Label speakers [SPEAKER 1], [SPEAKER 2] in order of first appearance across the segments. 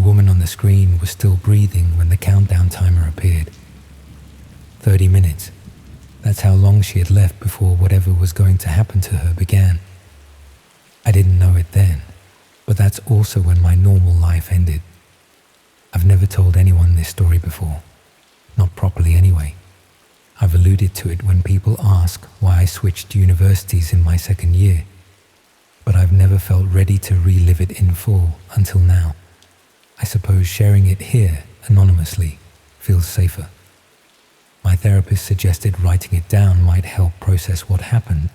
[SPEAKER 1] woman on the screen was still breathing when the countdown timer appeared. 30 minutes. That's how long she had left before whatever was going to happen to her began. I didn't know it then, but that's also when my normal life ended. I've never told anyone this story before. Not properly anyway. I've alluded to it when people ask why I switched universities in my second year, but I've never felt ready to relive it in full until now. I suppose sharing it here, anonymously, feels safer. My therapist suggested writing it down might help process what happened,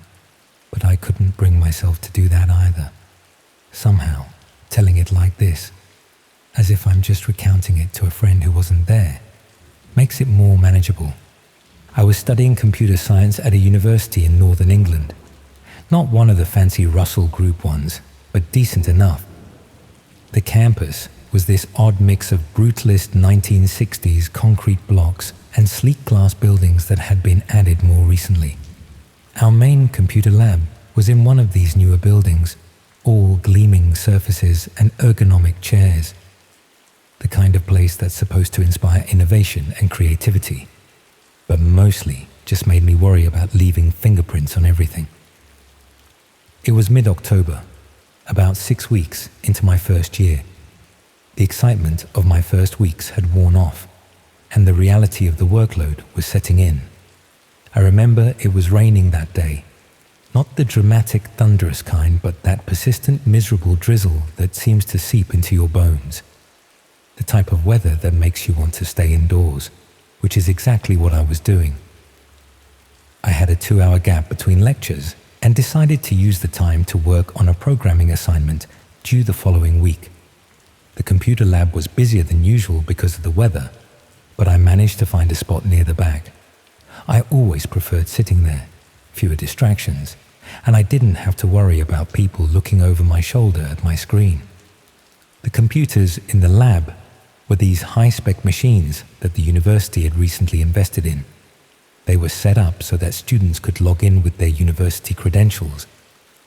[SPEAKER 1] but I couldn't bring myself to do that either. Somehow, telling it like this, as if I'm just recounting it to a friend who wasn't there, makes it more manageable. I was studying computer science at a university in northern England. Not one of the fancy Russell Group ones, but decent enough. The campus was this odd mix of brutalist 1960s concrete blocks and sleek glass buildings that had been added more recently. Our main computer lab was in one of these newer buildings, all gleaming surfaces and ergonomic chairs. The kind of place that's supposed to inspire innovation and creativity, but mostly just made me worry about leaving fingerprints on everything. It was mid-October, about 6 weeks into my first year. The excitement of my first weeks had worn off, and the reality of the workload was setting in. I remember it was raining that day, not the dramatic, thunderous kind, but that persistent, miserable drizzle that seems to seep into your bones. The type of weather that makes you want to stay indoors, which is exactly what I was doing. I had a 2-hour gap between lectures and decided to use the time to work on a programming assignment due the following week. The computer lab was busier than usual because of the weather, but I managed to find a spot near the back. I always preferred sitting there, fewer distractions, and I didn't have to worry about people looking over my shoulder at my screen. The computers in the lab were these high-spec machines that the university had recently invested in. They were set up so that students could log in with their university credentials,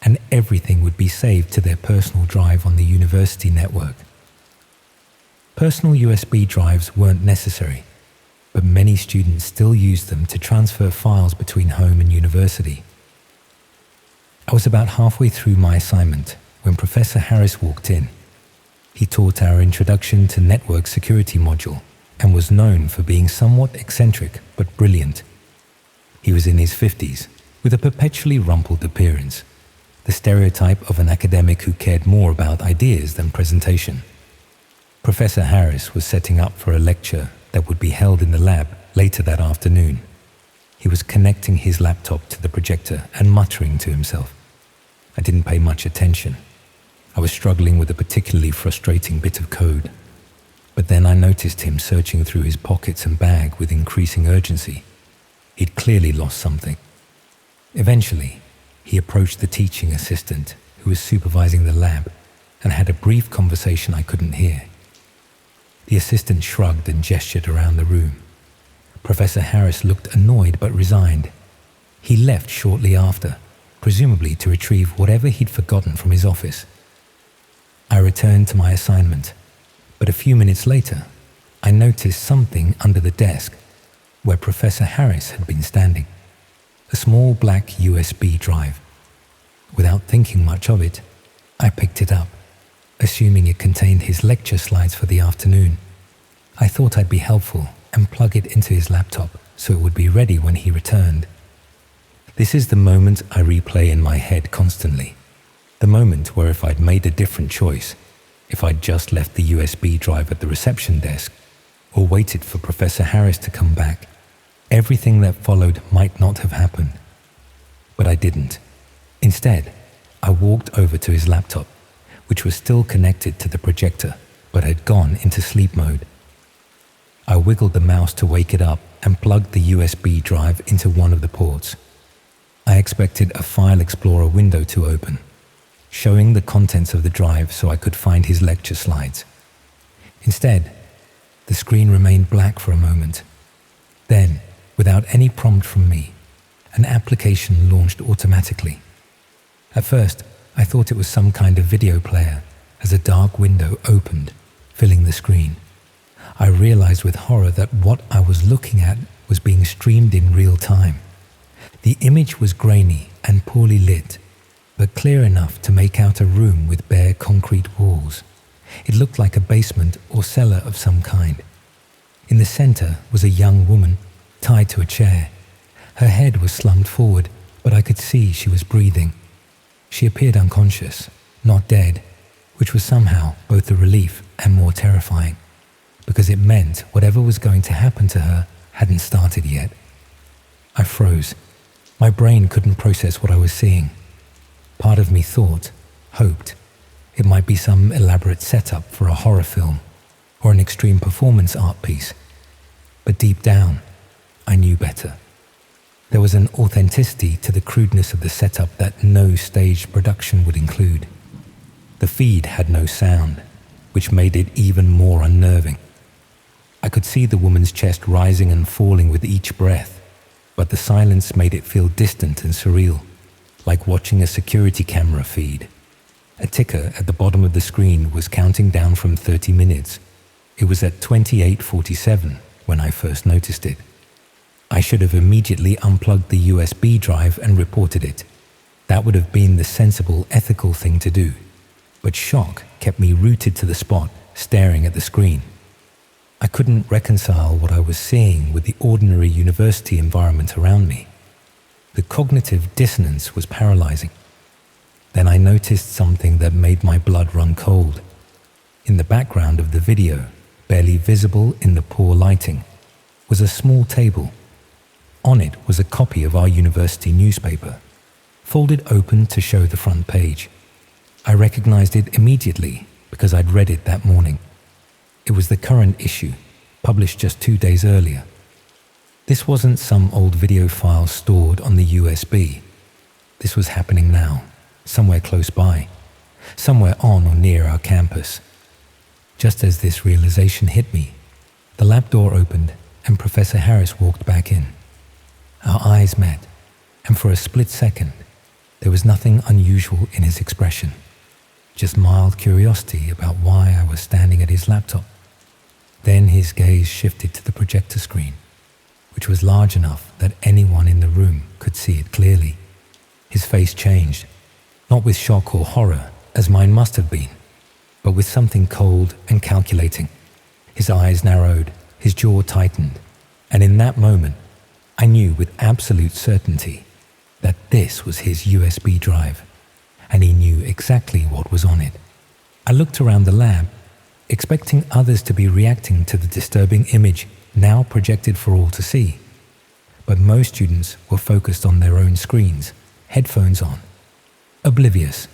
[SPEAKER 1] and everything would be saved to their personal drive on the university network. Personal USB drives weren't necessary, but many students still used them to transfer files between home and university. I was about halfway through my assignment when Professor Harris walked in. He taught our Introduction to Network Security module and was known for being somewhat eccentric but brilliant. He was in his 50s, with a perpetually rumpled appearance, the stereotype of an academic who cared more about ideas than presentation. Professor Harris was setting up for a lecture that would be held in the lab later that afternoon. He was connecting his laptop to the projector and muttering to himself. I didn't pay much attention. I was struggling with a particularly frustrating bit of code. But then I noticed him searching through his pockets and bag with increasing urgency. He'd clearly lost something. Eventually, he approached the teaching assistant who was supervising the lab and had a brief conversation I couldn't hear. The assistant shrugged and gestured around the room. Professor Harris looked annoyed but resigned. He left shortly after, presumably to retrieve whatever he'd forgotten from his office. I returned to my assignment, but a few minutes later, I noticed something under the desk where Professor Harris had been standing. A small black USB drive. Without thinking much of it, I picked it up, assuming it contained his lecture slides for the afternoon. I thought I'd be helpful and plug it into his laptop so it would be ready when he returned. This is the moment I replay in my head constantly. The moment where if I'd made a different choice, if I'd just left the USB drive at the reception desk or waited for Professor Harris to come back, everything that followed might not have happened. But I didn't. Instead, I walked over to his laptop, which was still connected to the projector but had gone into sleep mode. I wiggled the mouse to wake it up and plugged the USB drive into one of the ports. I expected a File Explorer window to open, showing the contents of the drive so I could find his lecture slides. Instead, the screen remained black for a moment. Then, without any prompt from me, an application launched automatically. At first, I thought it was some kind of video player as a dark window opened, filling the screen. I realized with horror that what I was looking at was being streamed in real time. The image was grainy and poorly lit, but clear enough to make out a room with bare concrete walls. It looked like a basement or cellar of some kind. In the center was a young woman, tied to a chair. Her head was slumped forward, but I could see she was breathing. She appeared unconscious, not dead, which was somehow both a relief and more terrifying, because it meant whatever was going to happen to her hadn't started yet. I froze. My brain couldn't process what I was seeing. Part of me thought, hoped, it might be some elaborate setup for a horror film or an extreme performance art piece. But deep down, I knew better. There was an authenticity to the crudeness of the setup that no staged production would include. The feed had no sound, which made it even more unnerving. I could see the woman's chest rising and falling with each breath, but the silence made it feel distant and surreal, like watching a security camera feed. A ticker at the bottom of the screen was counting down from 30 minutes. It was at 28:47 when I first noticed it. I should have immediately unplugged the USB drive and reported it. That would have been the sensible, ethical thing to do. But shock kept me rooted to the spot, staring at the screen. I couldn't reconcile what I was seeing with the ordinary university environment around me. The cognitive dissonance was paralyzing. Then I noticed something that made my blood run cold. In the background of the video, barely visible in the poor lighting, was a small table. On it was a copy of our university newspaper, folded open to show the front page. I recognized it immediately because I'd read it that morning. It was the current issue, published just 2 days earlier. This wasn't some old video file stored on the USB. This was happening now, somewhere close by, somewhere on or near our campus. Just as this realization hit me, the lab door opened and Professor Harris walked back in. Our eyes met, and for a split second, there was nothing unusual in his expression, just mild curiosity about why I was standing at his laptop. Then his gaze shifted to the projector screen, which was large enough that anyone in the room could see it clearly. His face changed, not with shock or horror, as mine must have been, but with something cold and calculating. His eyes narrowed, his jaw tightened, and in that moment, I knew with absolute certainty that this was his USB drive, and he knew exactly what was on it. I looked around the lab, expecting others to be reacting to the disturbing image now projected for all to see. But most students were focused on their own screens, headphones on. Oblivious,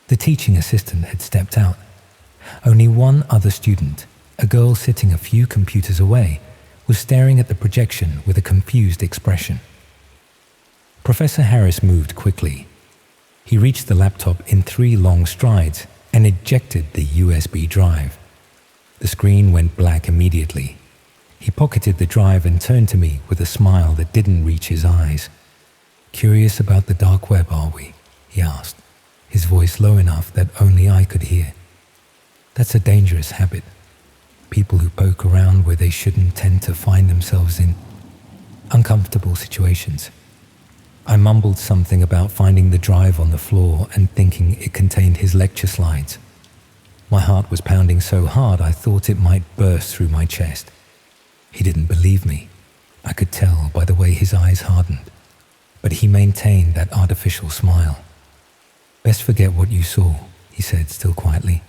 [SPEAKER 1] the teaching assistant had stepped out. Only one other student, a girl sitting a few computers away, was staring at the projection with a confused expression. Professor Harris moved quickly. He reached the laptop in 3 long strides and ejected the USB drive. The screen went black immediately. He pocketed the drive and turned to me with a smile that didn't reach his eyes. "Curious about the dark web, are we?" he asked, his voice low enough that only I could hear. "That's a dangerous habit. People who poke around where they shouldn't tend to find themselves in uncomfortable situations." I mumbled something about finding the drive on the floor and thinking it contained his lecture slides. My heart was pounding so hard I thought it might burst through my chest. He didn't believe me. I could tell by the way his eyes hardened. But he maintained that artificial smile. "Best forget what you saw," he said, still quietly.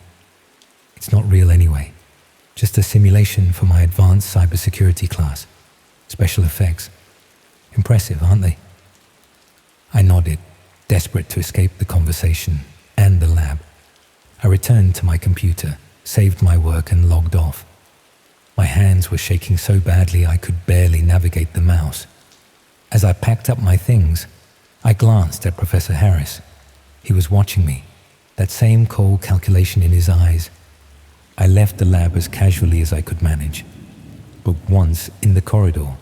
[SPEAKER 1] "It's not real anyway. Just a simulation for my advanced cybersecurity class. Special effects. Impressive, aren't they?" I nodded, desperate to escape the conversation and the lab. I returned to my computer, saved my work and logged off. My hands were shaking so badly I could barely navigate the mouse. As I packed up my things, I glanced at Professor Harris. He was watching me, that same cold calculation in his eyes. I left the lab as casually as I could manage. But once in the corridor,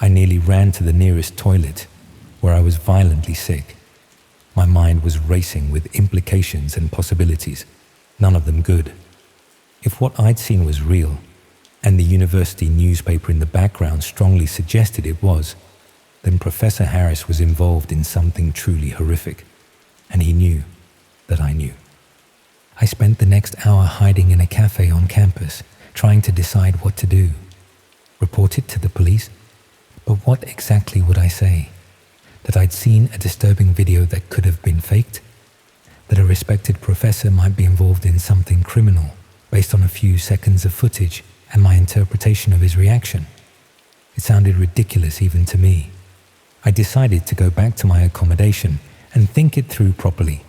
[SPEAKER 1] I nearly ran to the nearest toilet, where I was violently sick. My mind was racing with implications and possibilities, none of them good. If what I'd seen was real, and the university newspaper in the background strongly suggested it was, then Professor Harris was involved in something truly horrific, and he knew that I knew. I spent the next hour hiding in a cafe on campus, trying to decide what to do. Report it to the police? But what exactly would I say? That I'd seen a disturbing video that could have been faked? That a respected professor might be involved in something criminal based on a few seconds of footage and my interpretation of his reaction? It sounded ridiculous even to me. I decided to go back to my accommodation and think it through properly.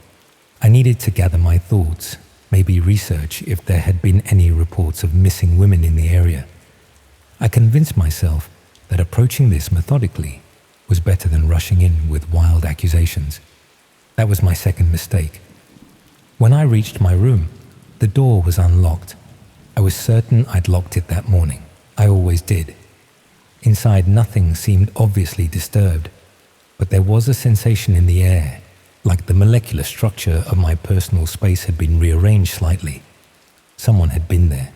[SPEAKER 1] I needed to gather my thoughts, maybe research if there had been any reports of missing women in the area. I convinced myself that approaching this methodically was better than rushing in with wild accusations. That was my second mistake. When I reached my room, the door was unlocked. I was certain I'd locked it that morning. I always did. Inside, nothing seemed obviously disturbed, but there was a sensation in the air, like the molecular structure of my personal space had been rearranged slightly. Someone had been there.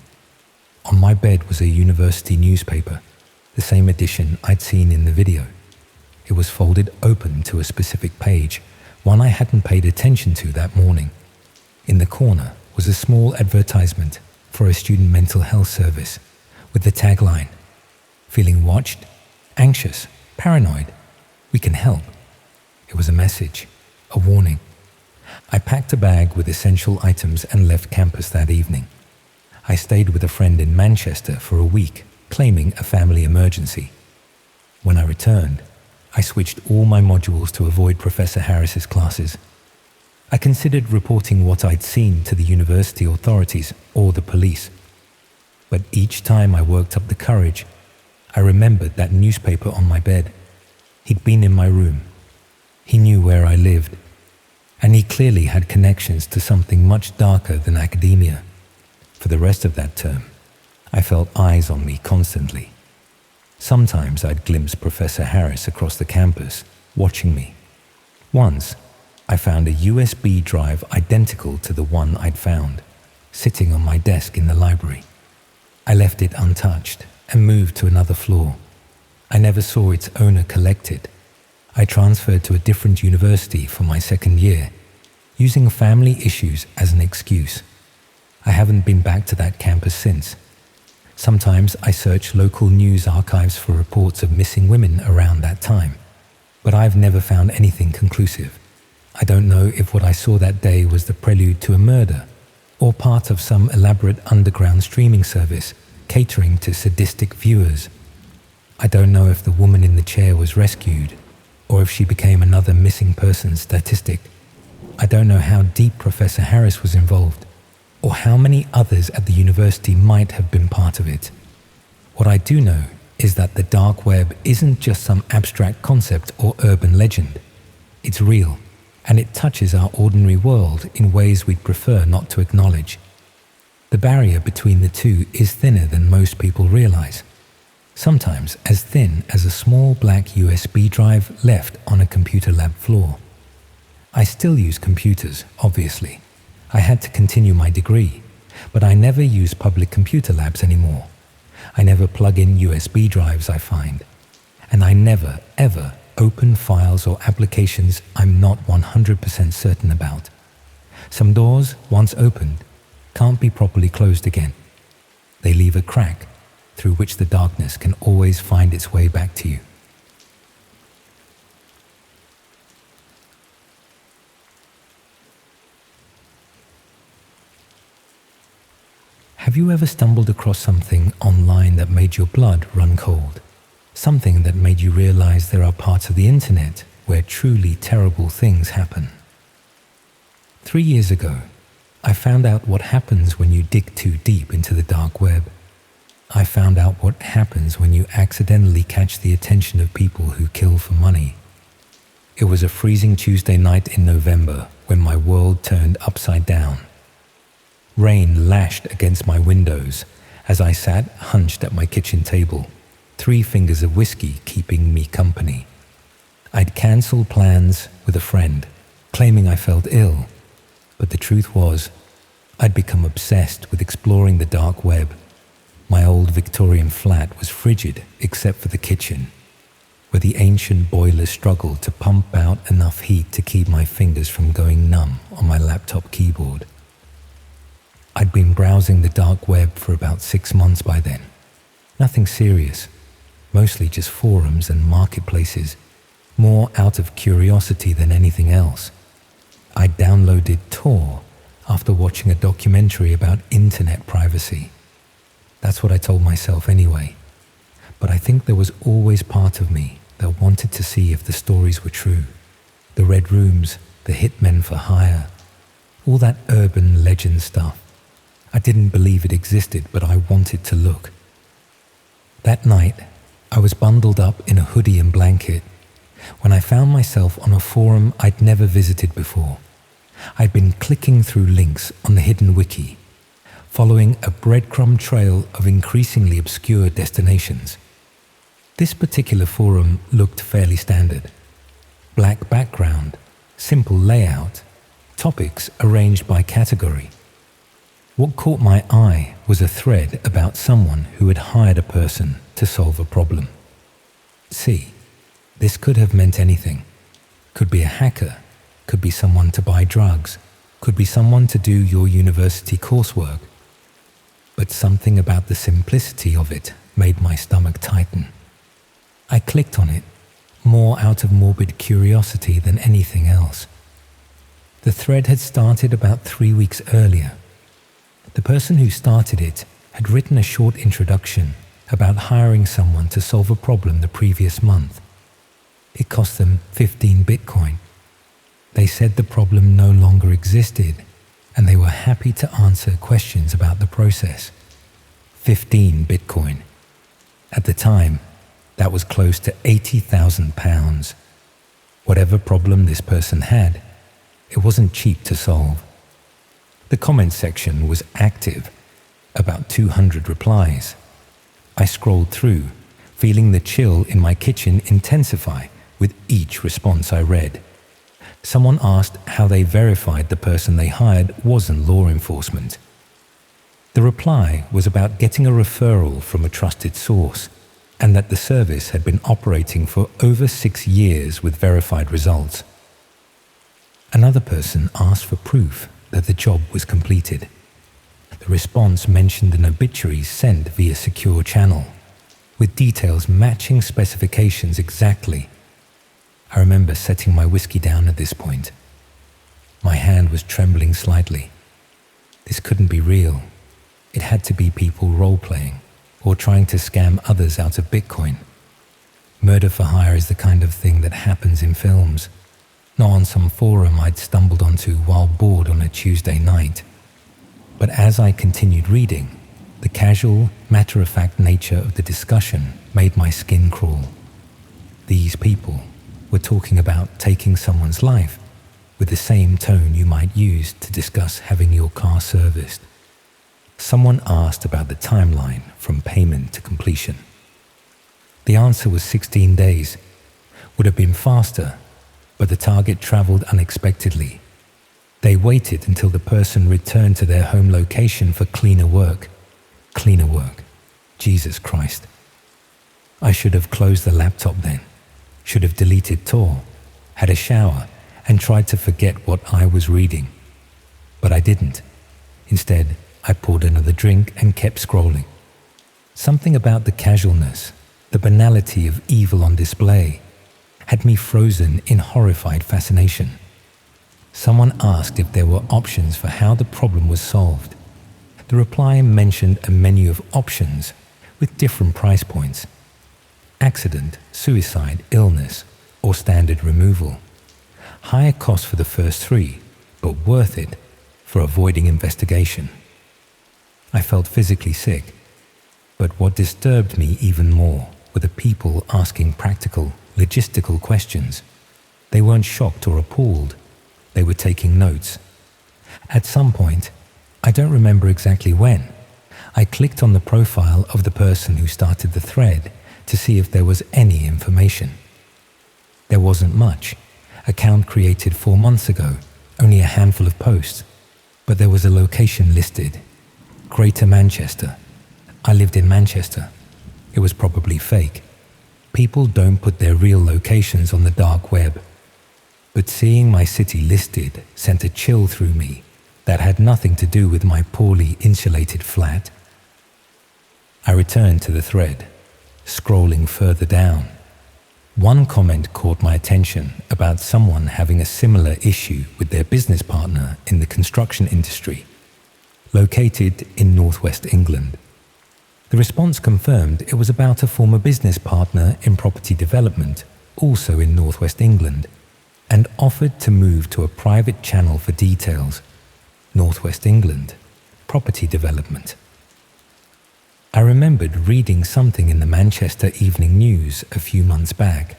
[SPEAKER 1] On my bed was a university newspaper, the same edition I'd seen in the video. It was folded open to a specific page, one I hadn't paid attention to that morning. In the corner was a small advertisement for a student mental health service with the tagline, "Feeling watched? Anxious? Paranoid? We can help." It was a message, a warning. I packed a bag with essential items and left campus that evening. I stayed with a friend in Manchester for a week, claiming a family emergency. When I returned, I switched all my modules to avoid Professor Harris's classes. I considered reporting what I'd seen to the university authorities or the police. But each time I worked up the courage, I remembered that newspaper on my bed. He'd been in my room. He knew where I lived. And he clearly had connections to something much darker than academia. For the rest of that term, I felt eyes on me constantly. Sometimes I'd glimpse Professor Harris across the campus, watching me. Once, I found a USB drive identical to the one I'd found, sitting on my desk in the library. I left it untouched and moved to another floor. I never saw its owner collect it. I transferred to a different university for my second year, using family issues as an excuse. I haven't been back to that campus since. Sometimes I search local news archives for reports of missing women around that time, but I've never found anything conclusive. I don't know if what I saw that day was the prelude to a murder, or part of some elaborate underground streaming service catering to sadistic viewers. I don't know if the woman in the chair was rescued, or if she became another missing person statistic. I don't know how deep Professor Harris was involved, or how many others at the university might have been part of it. What I do know is that the dark web isn't just some abstract concept or urban legend. It's real, and it touches our ordinary world in ways we'd prefer not to acknowledge. The barrier between the two is thinner than most people realize, sometimes as thin as a small black USB drive left on a computer lab floor. I still use computers, obviously. I had to continue my degree, but I never use public computer labs anymore. I never plug in USB drives, I find. And I never, ever open files or applications I'm not 100% certain about. Some doors, once opened, can't be properly closed again. They leave a crack through which the darkness can always find its way back to you. Have you ever stumbled across something online that made your blood run cold? Something that made you realize there are parts of the internet where truly terrible things happen? 3 years ago, I found out what happens when you dig too deep into the dark web. I found out what happens when you accidentally catch the attention of people who kill for money. It was a freezing Tuesday night in November when my world turned upside down. Rain lashed against my windows as I sat hunched at my kitchen table, 3 fingers of whiskey keeping me company. I'd cancelled plans with a friend, claiming I felt ill, but the truth was, I'd become obsessed with exploring the dark web. My old Victorian flat was frigid except for the kitchen, where the ancient boiler struggled to pump out enough heat to keep my fingers from going numb on my laptop keyboard. I'd been browsing the dark web for about 6 months by then. Nothing serious, mostly just forums and marketplaces, more out of curiosity than anything else. I downloaded Tor after watching a documentary about internet privacy. That's what I told myself anyway. But I think there was always part of me that wanted to see if the stories were true. The red rooms, the hitmen for hire, all that urban legend stuff. I didn't believe it existed, but I wanted to look. That night, I was bundled up in a hoodie and blanket when I found myself on a forum I'd never visited before. I'd been clicking through links on the hidden wiki, following a breadcrumb trail of increasingly obscure destinations. This particular forum looked fairly standard. Black background, simple layout, topics arranged by category. What caught my eye was a thread about someone who had hired a person to solve a problem. See, this could have meant anything. Could be a hacker, could be someone to buy drugs, could be someone to do your university coursework. But something about the simplicity of it made my stomach tighten. I clicked on it, more out of morbid curiosity than anything else. The thread had started about 3 weeks earlier. The person who started it had written a short introduction about hiring someone to solve a problem the previous month. It cost them 15 Bitcoin. They said the problem no longer existed, and they were happy to answer questions about the process. 15 Bitcoin. At the time, that was close to £80,000. Whatever problem this person had, it wasn't cheap to solve. The comment section was active, about 200 replies. I scrolled through, feeling the chill in my kitchen intensify with each response I read. Someone asked how they verified the person they hired wasn't law enforcement. The reply was about getting a referral from a trusted source, and that the service had been operating for over 6 years with verified results. Another person asked for proof that the job was completed. The response mentioned an obituary sent via secure channel, with details matching specifications exactly. I remember setting my whiskey down at this point. My hand was trembling slightly. This couldn't be real. It had to be people role-playing or trying to scam others out of Bitcoin. Murder for hire is the kind of thing that happens in films, not on some forum I'd stumbled onto while bored on a Tuesday night. But as I continued reading, the casual, matter-of-fact nature of the discussion made my skin crawl. These people were talking about taking someone's life with the same tone you might use to discuss having your car serviced. Someone asked about the timeline from payment to completion. The answer was 16 days. Would have been faster, but the target traveled unexpectedly. They waited until the person returned to their home location for cleaner work. Cleaner work. Jesus Christ. I should have closed the laptop then. Should have deleted Tor, had a shower, and tried to forget what I was reading. But I didn't. Instead, I poured another drink and kept scrolling. Something about the casualness, the banality of evil on display, had me frozen in horrified fascination. Someone asked if there were options for how the problem was solved. The reply mentioned a menu of options with different price points: accident, suicide, illness, or standard removal. Higher cost for the first 3, but worth it for avoiding investigation. I felt physically sick, but what disturbed me even more were the people asking practical, logistical questions. They weren't shocked or appalled. They were taking notes. At some point, I don't remember exactly when, I clicked on the profile of the person who started the thread to see if there was any information. There wasn't much. Account created 4 months ago, only a handful of posts. but there was a location listed. Greater Manchester. I lived in Manchester. It was probably fake. People don't put their real locations on the dark web. But seeing my city listed sent a chill through me that had nothing to do with my poorly insulated flat. I returned to the thread, scrolling further down. One comment caught my attention about someone having a similar issue with their business partner in the construction industry, located in northwest England. The response confirmed it was about a former business partner in property development, also in northwest England, and offered to move to a private channel for details. Northwest England, property development. I remembered reading something in the Manchester Evening News a few months back.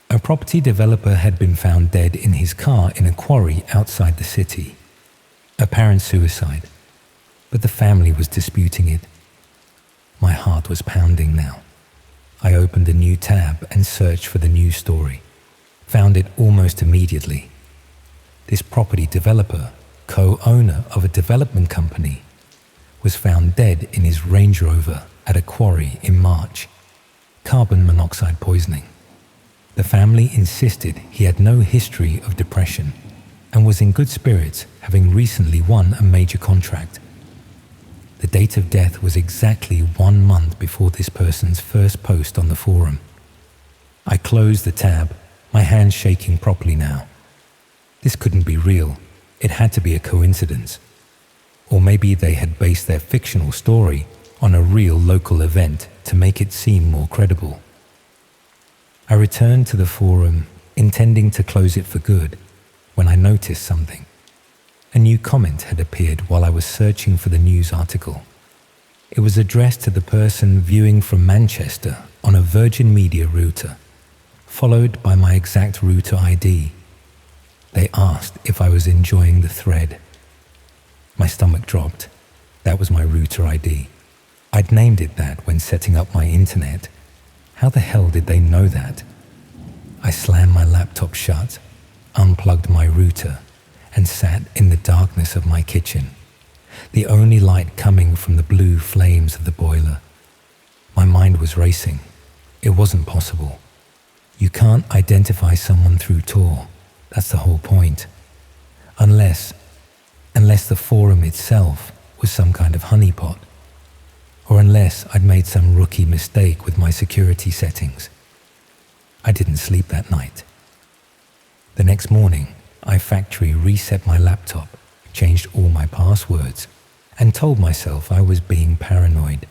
[SPEAKER 1] A property developer had been found dead in his car in a quarry outside the city. Apparent suicide, but the family was disputing it. My heart was pounding now. I opened a new tab and searched for the news story. Found it almost immediately. This property developer, co-owner of a development company, was found dead in his Range Rover at a quarry in March. Carbon monoxide poisoning. The family insisted he had no history of depression and was in good spirits, having recently won a major contract. The date of death was exactly 1 month before this person's first post on the forum. I closed the tab, my hands shaking properly now. This couldn't be real. It had to be a coincidence. Or maybe they had based their fictional story on a real local event to make it seem more credible. I returned to the forum, intending to close it for good, when I noticed something. A new comment had appeared while I was searching for the news article. It was addressed to the person viewing from Manchester on a Virgin Media router, followed by my exact router ID. They asked if I was enjoying the thread. My stomach dropped. That was my router ID. I'd named it that when setting up my internet. How the hell did they know that? I slammed my laptop shut, unplugged my router, and sat in the darkness of my kitchen, the only light coming from the blue flames of the boiler. My mind was racing. It wasn't possible. You can't identify someone through Tor. That's the whole point. Unless the forum itself was some kind of honeypot, or unless I'd made some rookie mistake with my security settings. I didn't sleep that night. The next morning, I factory reset my laptop, changed all my passwords, and told myself I was being paranoid,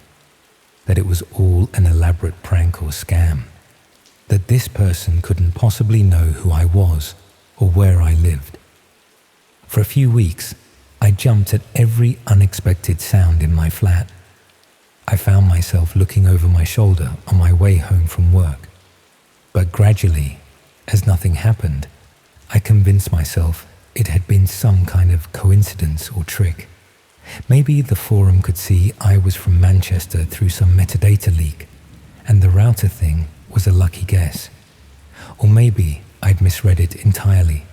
[SPEAKER 1] that it was all an elaborate prank or scam, that this person couldn't possibly know who I was or where I lived. For a few weeks, I jumped at every unexpected sound in my flat. I found myself looking over my shoulder on my way home from work. But gradually, as nothing happened, I convinced myself it had been some kind of coincidence or trick. Maybe the forum could see I was from Manchester through some metadata leak, and the router thing was a lucky guess. Or maybe I'd misread it entirely.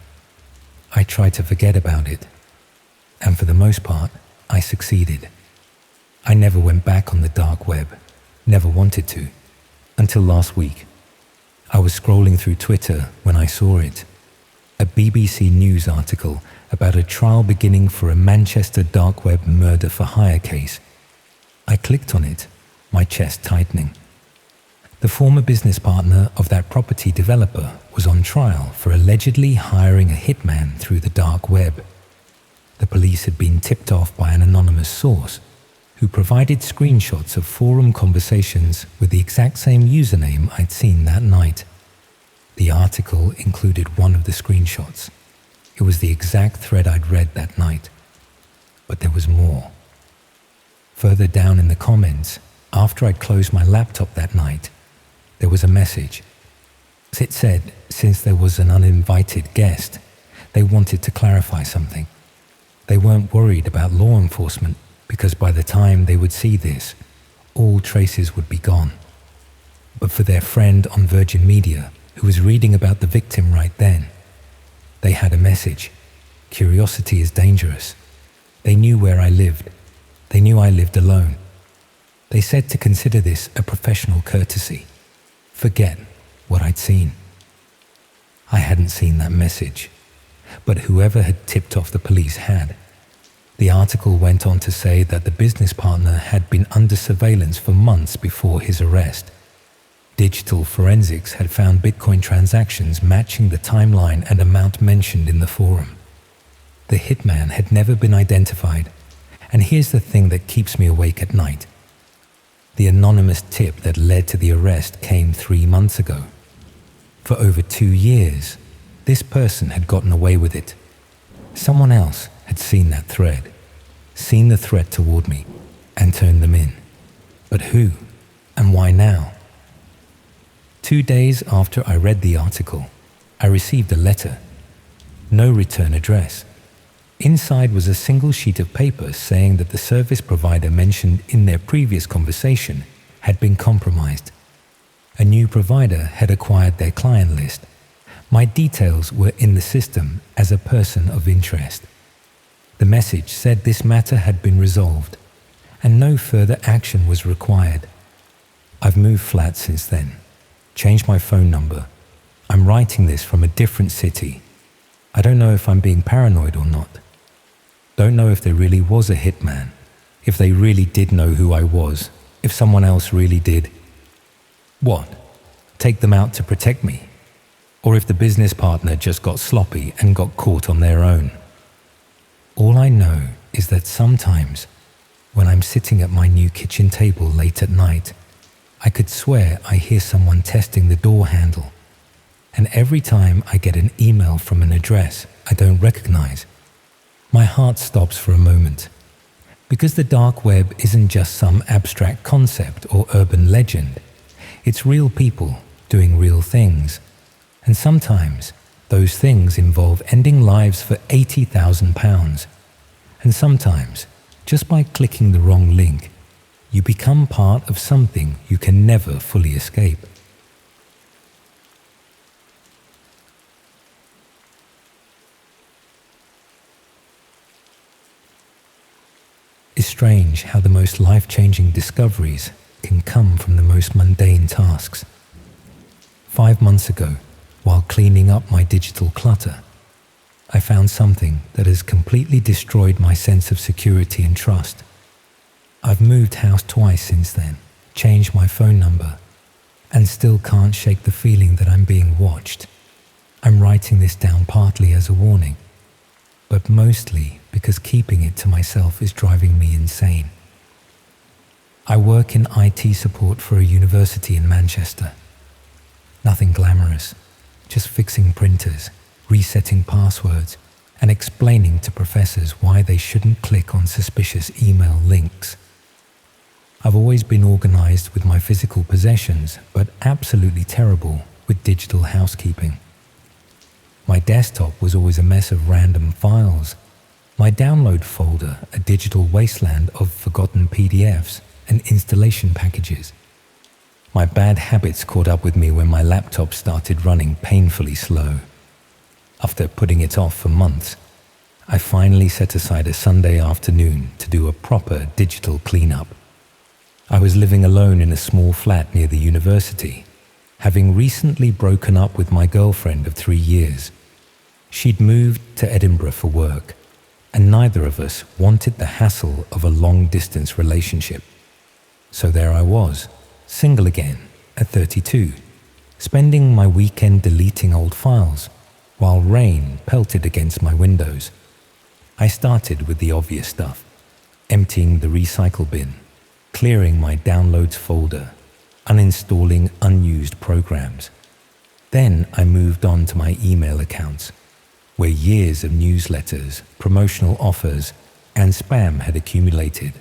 [SPEAKER 1] I tried to forget about it, and for the most part, I succeeded. I never went back on the dark web, never wanted to, until last week. I was scrolling through Twitter when I saw it. A BBC News article about a trial beginning for a Manchester dark web murder for hire case. I clicked on it, my chest tightening. The former business partner of that property developer was on trial for allegedly hiring a hitman through the dark web. The police had been tipped off by an anonymous source who provided screenshots of forum conversations with the exact same username I'd seen that night. The article included one of the screenshots. It was the exact thread I'd read that night. But there was more. Further down in the comments, after I'd closed my laptop that night, there was a message. It said, since there was an uninvited guest, they wanted to clarify something. They weren't worried about law enforcement because by the time they would see this, all traces would be gone. But for their friend on Virgin Media, who was reading about the victim right then, they had a message. Curiosity is dangerous. They knew where I lived. They knew I lived alone. They said to consider this a professional courtesy. Forget what I'd seen. I hadn't seen that message, but whoever had tipped off the police had. The article went on to say that the business partner had been under surveillance for months before his arrest. Digital forensics had found Bitcoin transactions matching the timeline and amount mentioned in the forum. The hitman had never been identified, and here's the thing that keeps me awake at night. The anonymous tip that led to the arrest came 3 months ago. For over 2 years, this person had gotten away with it. Someone else had seen that thread, seen the threat toward me, and turned them in. But who, and why now? 2 days after I read the article, I received a letter. No return address. Inside was a single sheet of paper saying that the service provider mentioned in their previous conversation had been compromised. A new provider had acquired their client list. My details were in the system as a person of interest. The message said this matter had been resolved, and no further action was required. I've moved flat since then, changed my phone number. I'm writing this from a different city. I don't know if I'm being paranoid or not. Don't know if there really was a hitman, if they really did know who I was, if someone else really did. What? Take them out to protect me? Or if the business partner just got sloppy and got caught on their own? All I know is that sometimes, when I'm sitting at my new kitchen table late at night, I could swear I hear someone testing the door handle. And every time I get an email from an address I don't recognize, my heart stops for a moment. Because the dark web isn't just some abstract concept or urban legend. It's real people doing real things. And sometimes those things involve ending lives for £80,000. And sometimes, just by clicking the wrong link, you become part of something you can never fully escape. It's strange how the most life-changing discoveries can come from the most mundane tasks. 5 months ago, while cleaning up my digital clutter, I found something that has completely destroyed my sense of security and trust. I've moved house twice since then, changed my phone number, and still can't shake the feeling that I'm being watched. I'm writing this down partly as a warning, but mostly because keeping it to myself is driving me insane. I work in IT support for a university in Manchester. Nothing glamorous, just fixing printers, resetting passwords, and explaining to professors why they shouldn't click on suspicious email links. I've always been organized with my physical possessions, but absolutely terrible with digital housekeeping. My desktop was always a mess of random files. My download folder, a digital wasteland of forgotten PDFs and installation packages. My bad habits caught up with me when my laptop started running painfully slow. After putting it off for months, I finally set aside a Sunday afternoon to do a proper digital cleanup. I was living alone in a small flat near the university, having recently broken up with my girlfriend of 3 years. She'd moved to Edinburgh for work, and neither of us wanted the hassle of a long-distance relationship. So there I was, single again, at 32, spending my weekend deleting old files, while rain pelted against my windows. I started with the obvious stuff, emptying the recycle bin, clearing my downloads folder, uninstalling unused programs. Then I moved on to my email accounts, where years of newsletters, promotional offers, and spam had accumulated.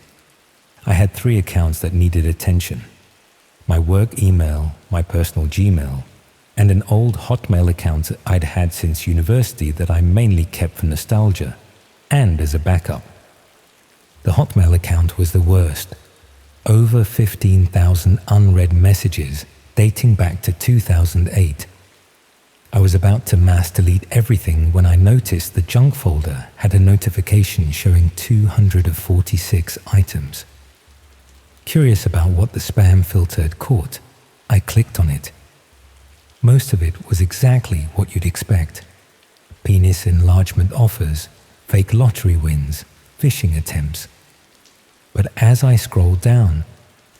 [SPEAKER 1] I had 3 accounts that needed attention: my work email, my personal Gmail, and an old Hotmail account I'd had since university that I mainly kept for nostalgia and as a backup. The Hotmail account was the worst. Over 15,000 unread messages dating back to 2008. I was about to mass delete everything when I noticed the junk folder had a notification showing 246 items. Curious about what the spam filter had caught, I clicked on it. Most of it was exactly what you'd expect. Penis enlargement offers, fake lottery wins, phishing attempts. But as I scrolled down,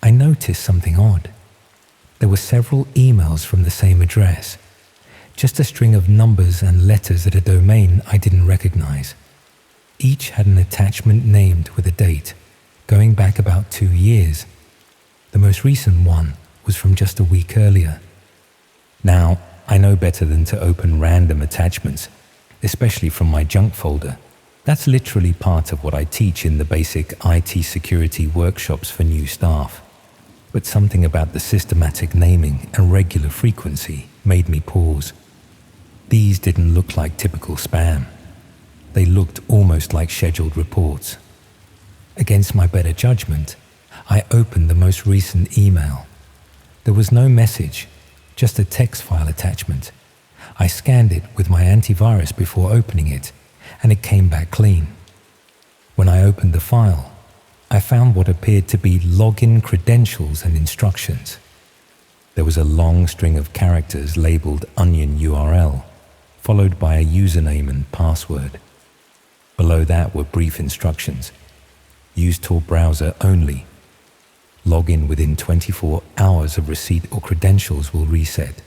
[SPEAKER 1] I noticed something odd. There were several emails from the same address, just a string of numbers and letters at a domain I didn't recognize. Each had an attachment named with a date, going back about 2 years. The most recent one was from just a week earlier. Now, I know better than to open random attachments, especially from my junk folder. That's literally part of what I teach in the basic IT security workshops for new staff. But something about the systematic naming and regular frequency made me pause. These didn't look like typical spam. They looked almost like scheduled reports. Against my better judgment, I opened the most recent email. There was no message, just a text file attachment. I scanned it with my antivirus before opening it, and it came back clean. When I opened the file, I found what appeared to be login credentials and instructions. There was a long string of characters labeled onion URL, followed by a username and password. Below that were brief instructions. Use Tor browser only. Log in within 24 hours of receipt or credentials will reset.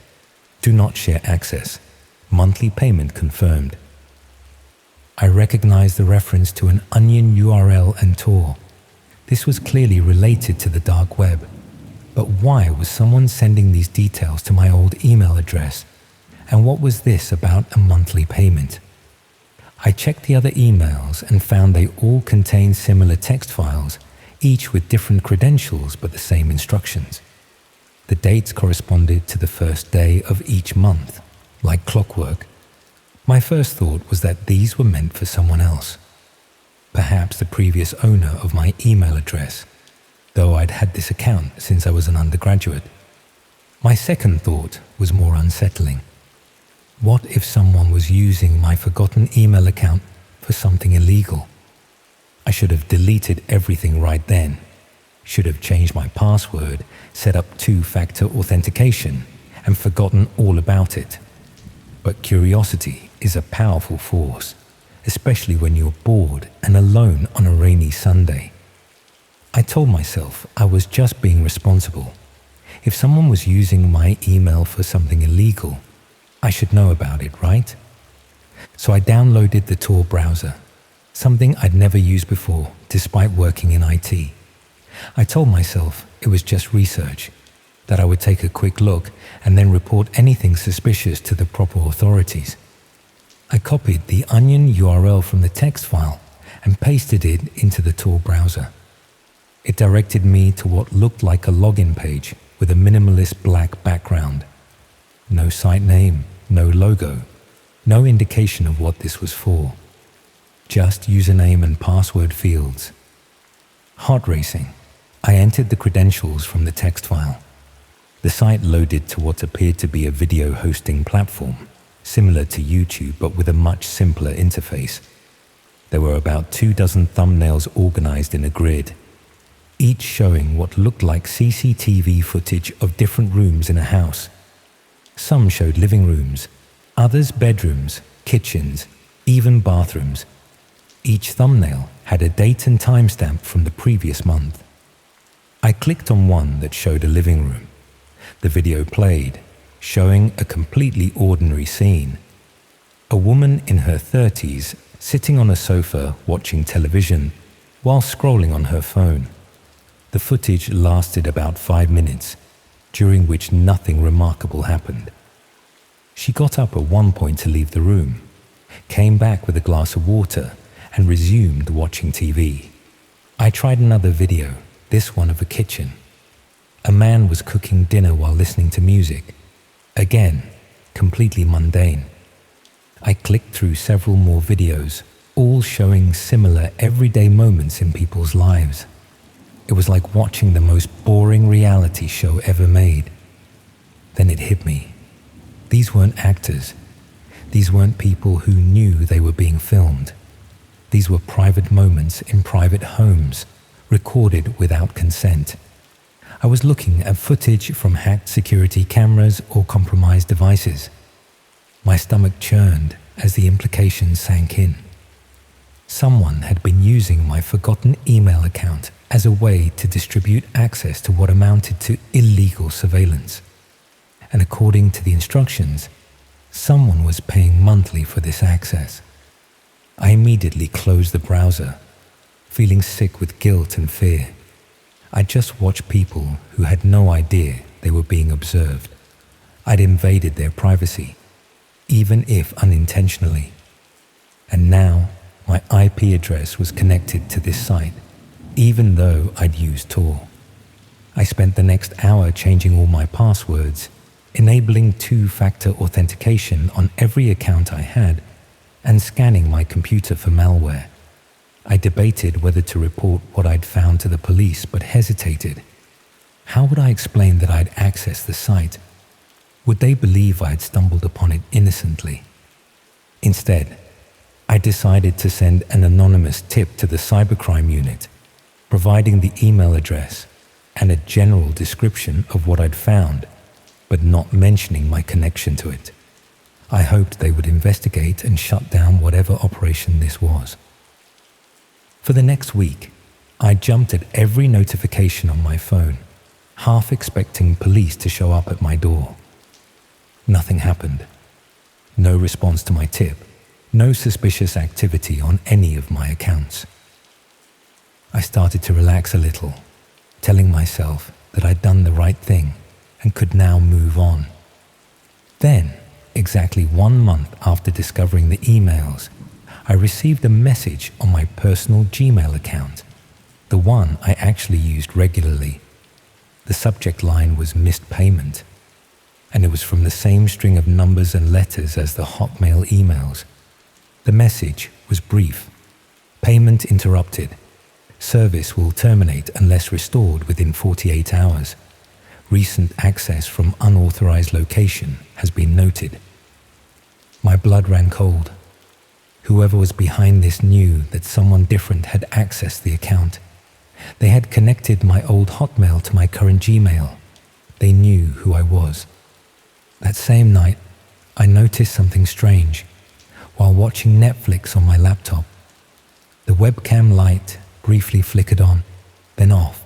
[SPEAKER 1] Do not share access. Monthly payment confirmed. I recognized the reference to an onion URL and Tor. This was clearly related to the dark web. But why was someone sending these details to my old email address? And what was this about a monthly payment? I checked the other emails and found they all contained similar text files, each with different credentials but the same instructions. The dates corresponded to the first day of each month, like clockwork. My first thought was that these were meant for someone else. Perhaps the previous owner of my email address, though I'd had this account since I was an undergraduate. My second thought was more unsettling. What if someone was using my forgotten email account for something illegal? I should have deleted everything right then, should have changed my password, set up two-factor authentication, and forgotten all about it. But curiosity is a powerful force, especially when you're bored and alone on a rainy Sunday. I told myself I was just being responsible. If someone was using my email for something illegal, I should know about it, right? So I downloaded the Tor browser, something I'd never used before despite working in IT. I told myself it was just research, that I would take a quick look and then report anything suspicious to the proper authorities. I copied the onion URL from the text file and pasted it into the Tor browser. It directed me to what looked like a login page with a minimalist black background. No site name, no logo, no indication of what this was for. Just username and password fields. Heart racing. I entered the credentials from the text file. The site loaded to what appeared to be a video hosting platform, similar to YouTube but with a much simpler interface. There were about 24 thumbnails organized in a grid, each showing what looked like CCTV footage of different rooms in a house. Some showed living rooms, others bedrooms, kitchens, even bathrooms. Each thumbnail had a date and timestamp from the previous month. I clicked on one that showed a living room. The video played, showing a completely ordinary scene. A woman in her 30s sitting on a sofa watching television while scrolling on her phone. The footage lasted about 5 minutes, during which nothing remarkable happened. She got up at one point to leave the room, came back with a glass of water, and resumed watching TV. I tried another video, this one of a kitchen. A man was cooking dinner while listening to music. Again, completely mundane. I clicked through several more videos, all showing similar everyday moments in people's lives. It was like watching the most boring reality show ever made. Then it hit me. These weren't actors. These weren't people who knew they were being filmed. These were private moments in private homes, recorded without consent. I was looking at footage from hacked security cameras or compromised devices. My stomach churned as the implications sank in. Someone had been using my forgotten email account as a way to distribute access to what amounted to illegal surveillance. And according to the instructions, someone was paying monthly for this access. I immediately closed the browser, feeling sick with guilt and fear. I just watched people who had no idea they were being observed. I'd invaded their privacy, even if unintentionally. And now my IP address was connected to this site, even though I'd used Tor. I spent the next hour changing all my passwords, enabling two-factor authentication on every account I had, and scanning my computer for malware. I debated whether to report what I'd found to the police, but hesitated. How would I explain that I'd accessed the site? Would they believe I had stumbled upon it innocently? Instead, I decided to send an anonymous tip to the cybercrime unit, providing the email address and a general description of what I'd found, but not mentioning my connection to it. I hoped they would investigate and shut down whatever operation this was. For the next week, I jumped at every notification on my phone, half expecting police to show up at my door. Nothing happened. No response to my tip. No suspicious activity on any of my accounts. I started to relax a little, telling myself that I'd done the right thing and could now move on. Then, exactly 1 month after discovering the emails, I received a message on my personal Gmail account, the one I actually used regularly. The subject line was missed payment, and it was from the same string of numbers and letters as the Hotmail emails. The message was brief. Payment interrupted. Service will terminate unless restored within 48 hours. Recent access from unauthorized location has been noted. My blood ran cold. Whoever was behind this knew that someone different had accessed the account. They had connected my old Hotmail to my current Gmail. They knew who I was. That same night, I noticed something strange. While watching Netflix on my laptop, the webcam light briefly flickered on, then off.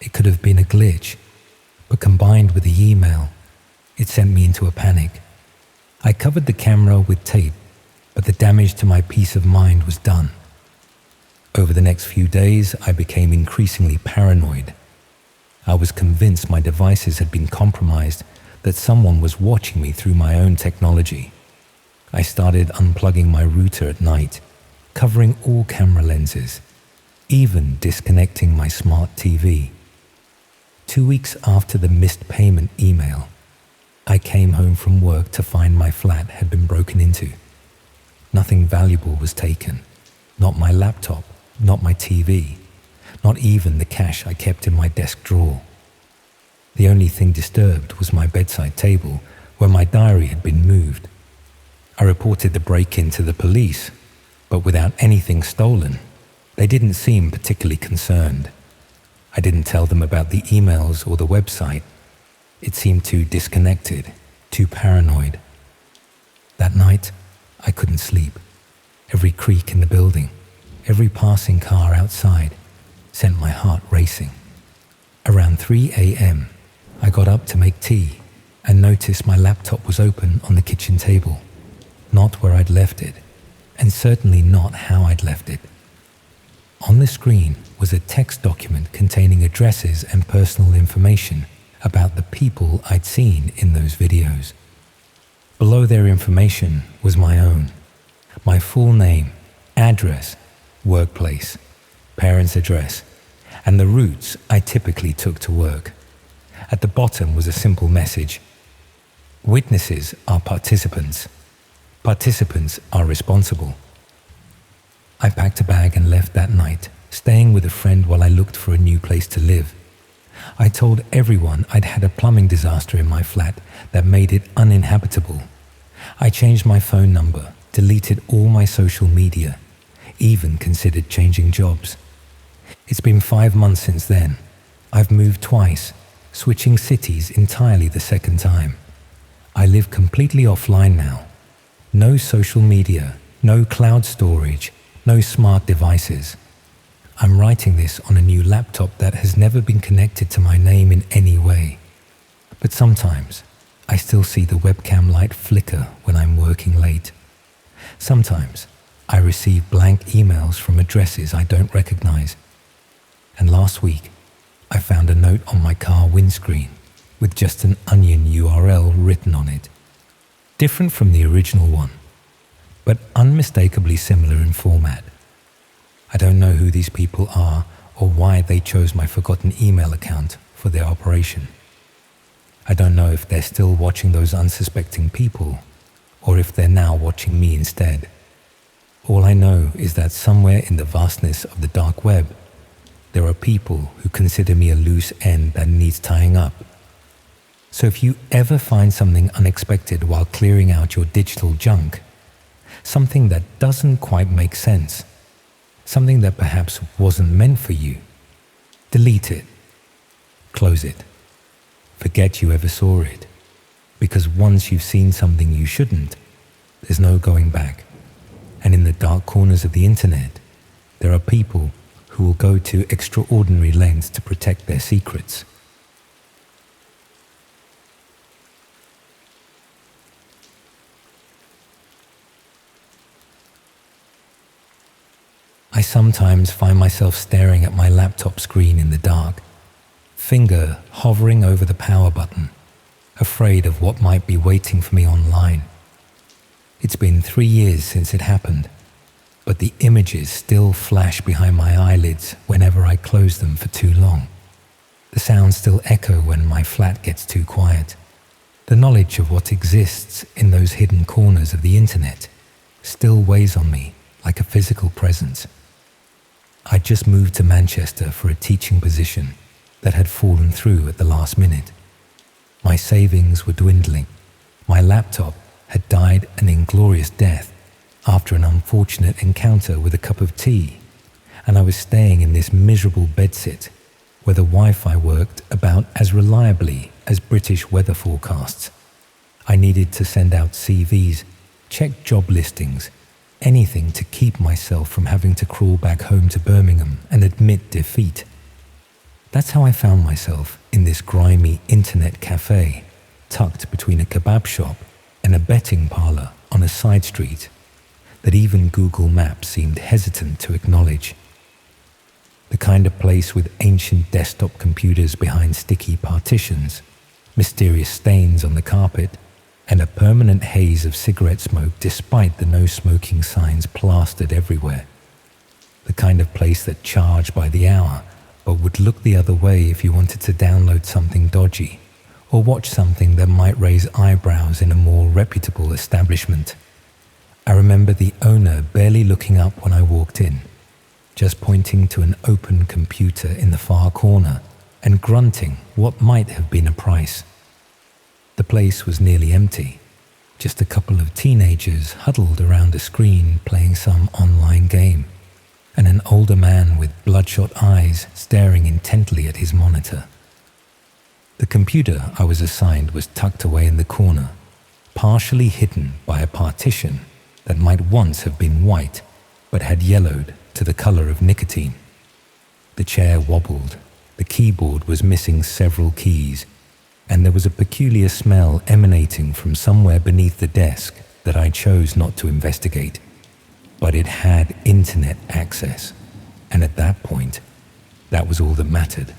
[SPEAKER 1] It could have been a glitch, but combined with the email, it sent me into a panic. I covered the camera with tape, but the damage to my peace of mind was done. Over the next few days, I became increasingly paranoid. I was convinced my devices had been compromised, that someone was watching me through my own technology. I started unplugging my router at night, covering all camera lenses, even disconnecting my smart TV. 2 weeks after the missed payment email, I came home from work to find my flat had been broken into. Nothing valuable was taken. Not my laptop, not my TV, not even the cash I kept in my desk drawer. The only thing disturbed was my bedside table, where my diary had been moved. I reported the break-in to the police, but without anything stolen, they didn't seem particularly concerned. I didn't tell them about the emails or the website. It seemed too disconnected, too paranoid. That night, I couldn't sleep. Every creak in the building, every passing car outside sent my heart racing. Around 3 a.m., I got up to make tea and noticed my laptop was open on the kitchen table. Not where I'd left it, and certainly not how I'd left it. On the screen was a text document containing addresses and personal information about the people I'd seen in those videos. Below their information was my own. My full name, address, workplace, parents' address, and the routes I typically took to work. At the bottom was a simple message. Witnesses are participants. Participants are responsible. I packed a bag and left that night, staying with a friend while I looked for a new place to live. I told everyone I'd had a plumbing disaster in my flat that made it uninhabitable. I changed my phone number, deleted all my social media, even considered changing jobs. It's been 5 months since then. I've moved twice, switching cities entirely the second time. I live completely offline now. No social media, no cloud storage, no smart devices. I'm writing this on a new laptop that has never been connected to my name in any way. But sometimes, I still see the webcam light flicker when I'm working late. Sometimes, I receive blank emails from addresses I don't recognize. And last week, I found a note on my car windscreen with just an Onion URL written on it. Different from the original one, but unmistakably similar in format. I don't know who these people are or why they chose my forgotten email account for their operation. I don't know if they're still watching those unsuspecting people or if they're now watching me instead. All I know is that somewhere in the vastness of the dark web, there are people who consider me a loose end that needs tying up. So if you ever find something unexpected while clearing out your digital junk, something that doesn't quite make sense, something that perhaps wasn't meant for you, delete it, close it, forget you ever saw it, because once you've seen something you shouldn't, there's no going back. And in the dark corners of the internet, there are people who will go to extraordinary lengths to protect their secrets. I sometimes find myself staring at my laptop screen in the dark, finger hovering over the power button, afraid of what might be waiting for me online. It's been 3 years since it happened, but the images still flash behind my eyelids whenever I close them for too long. The sounds still echo when my flat gets too quiet. The knowledge of what exists in those hidden corners of the internet still weighs on me like a physical presence. I just moved to Manchester for a teaching position that had fallen through at the last minute. My savings were dwindling. My laptop had died an inglorious death after an unfortunate encounter with a cup of tea, and I was staying in this miserable bedsit where the Wi-Fi worked about as reliably as British weather forecasts. I needed to send out CVs, check job listings, anything to keep myself from having to crawl back home to Birmingham and admit defeat. That's how I found myself in this grimy internet cafe, tucked between a kebab shop and a betting parlor on a side street that even Google Maps seemed hesitant to acknowledge. The kind of place with ancient desktop computers behind sticky partitions, mysterious stains on the carpet, and a permanent haze of cigarette smoke despite the no smoking signs plastered everywhere. The kind of place that charged by the hour but would look the other way if you wanted to download something dodgy or watch something that might raise eyebrows in a more reputable establishment. I remember the owner barely looking up when I walked in, just pointing to an open computer in the far corner and grunting what might have been a price. The place was nearly empty, just a couple of teenagers huddled around a screen playing some online game, and an older man with bloodshot eyes staring intently at his monitor. The computer I was assigned was tucked away in the corner, partially hidden by a partition that might once have been white but had yellowed to the color of nicotine. The chair wobbled, the keyboard was missing several keys, and there was a peculiar smell emanating from somewhere beneath the desk that I chose not to investigate. But it had internet access, and at that point, that was all that mattered.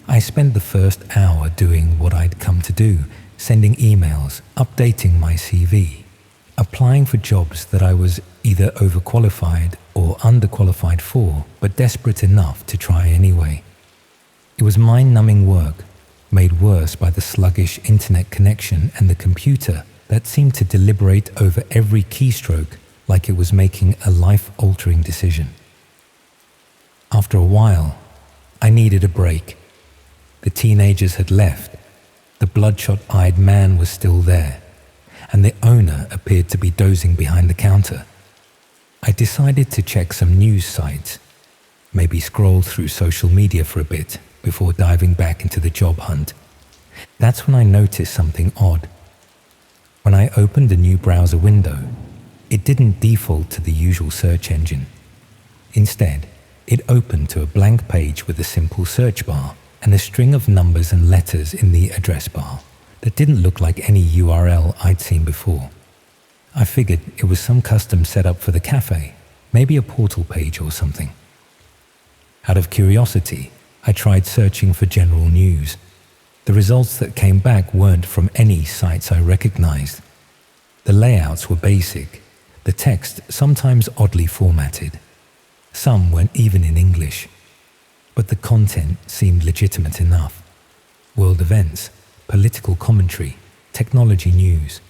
[SPEAKER 1] I spent the first hour doing what I'd come to do, sending emails, updating my CV, applying for jobs that I was either overqualified or underqualified for, but desperate enough to try anyway. It was mind-numbing work, made worse by the sluggish internet connection and the computer that seemed to deliberate over every keystroke like it was making a life-altering decision. After a while, I needed a break. The teenagers had left. The bloodshot-eyed man was still there, and the owner appeared to be dozing behind the counter. I decided to check some news sites, maybe scroll through social media for a bit before diving back into the job hunt. That's when I noticed something odd. When I opened a new browser window, it didn't default to the usual search engine. Instead, it opened to a blank page with a simple search bar and a string of numbers and letters in the address bar that didn't look like any URL I'd seen before. I figured it was some custom setup for the cafe, maybe a portal page or something. Out of curiosity, I tried searching for general news. The results that came back weren't from any sites I recognized. The layouts were basic, the text sometimes oddly formatted. Some weren't even in English, but the content seemed legitimate enough. World events, political commentary, technology news,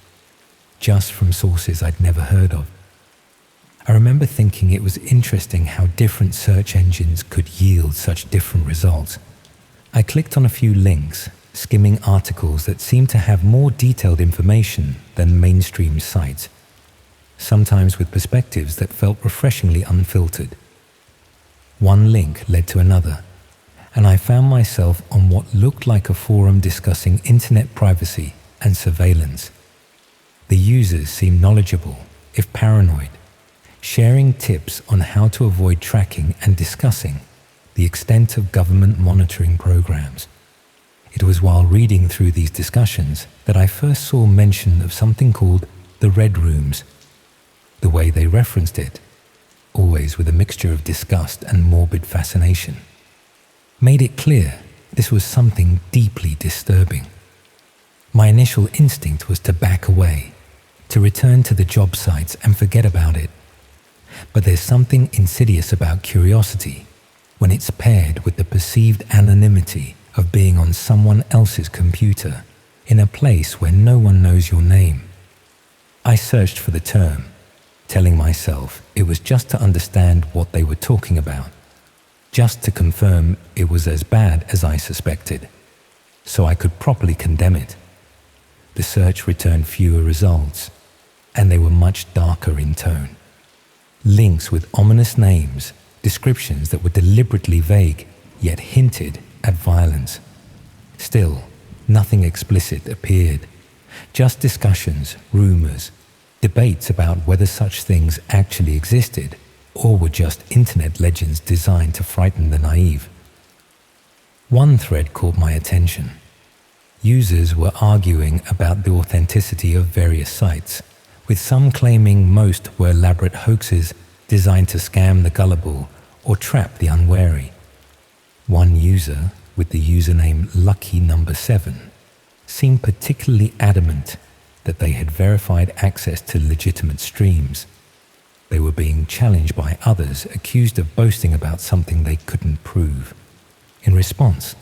[SPEAKER 1] just from sources I'd never heard of. I remember thinking it was interesting how different search engines could yield such different results. I clicked on a few links, skimming articles that seemed to have more detailed information than mainstream sites, sometimes with perspectives that felt refreshingly unfiltered. One link led to another, and I found myself on what looked like a forum discussing internet privacy and surveillance. The users seemed knowledgeable, if paranoid, sharing tips on how to avoid tracking and discussing the extent of government monitoring programs. It was while reading through these discussions that I first saw mention of something called the Red Rooms. The way they referenced it, always with a mixture of disgust and morbid fascination, made it clear this was something deeply disturbing. My initial instinct was to back away, to return to the job sites and forget about it. But there's something insidious about curiosity when it's paired with the perceived anonymity of being on someone else's computer in a place where no one knows your name. I searched for the term, telling myself it was just to understand what they were talking about, just to confirm it was as bad as I suspected, so I could properly condemn it. The search returned fewer results, and they were much darker in tone. Links with ominous names, descriptions that were deliberately vague, yet hinted at violence. Still, nothing explicit appeared, just discussions, rumors, debates about whether such things actually existed or were just internet legends designed to frighten the naive. One thread caught my attention. Users were arguing about the authenticity of various sites, with some claiming most were elaborate hoaxes designed to scam the gullible or trap the unwary. One user, with the username Lucky Number 7, seemed particularly adamant that they had verified access to legitimate streams. They were being challenged by others accused of boasting about something they couldn't prove. In response,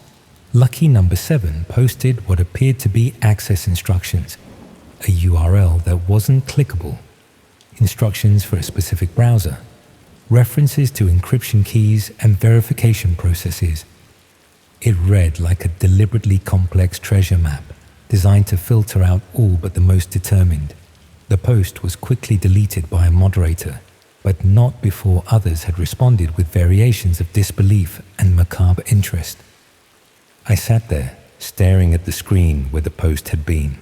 [SPEAKER 1] Lucky Number 7 posted what appeared to be access instructions, a URL that wasn't clickable, instructions for a specific browser, references to encryption keys and verification processes. It read like a deliberately complex treasure map designed to filter out all but the most determined. The post was quickly deleted by a moderator, but not before others had responded with variations of disbelief and macabre interest. I sat there, staring at the screen where the post had been,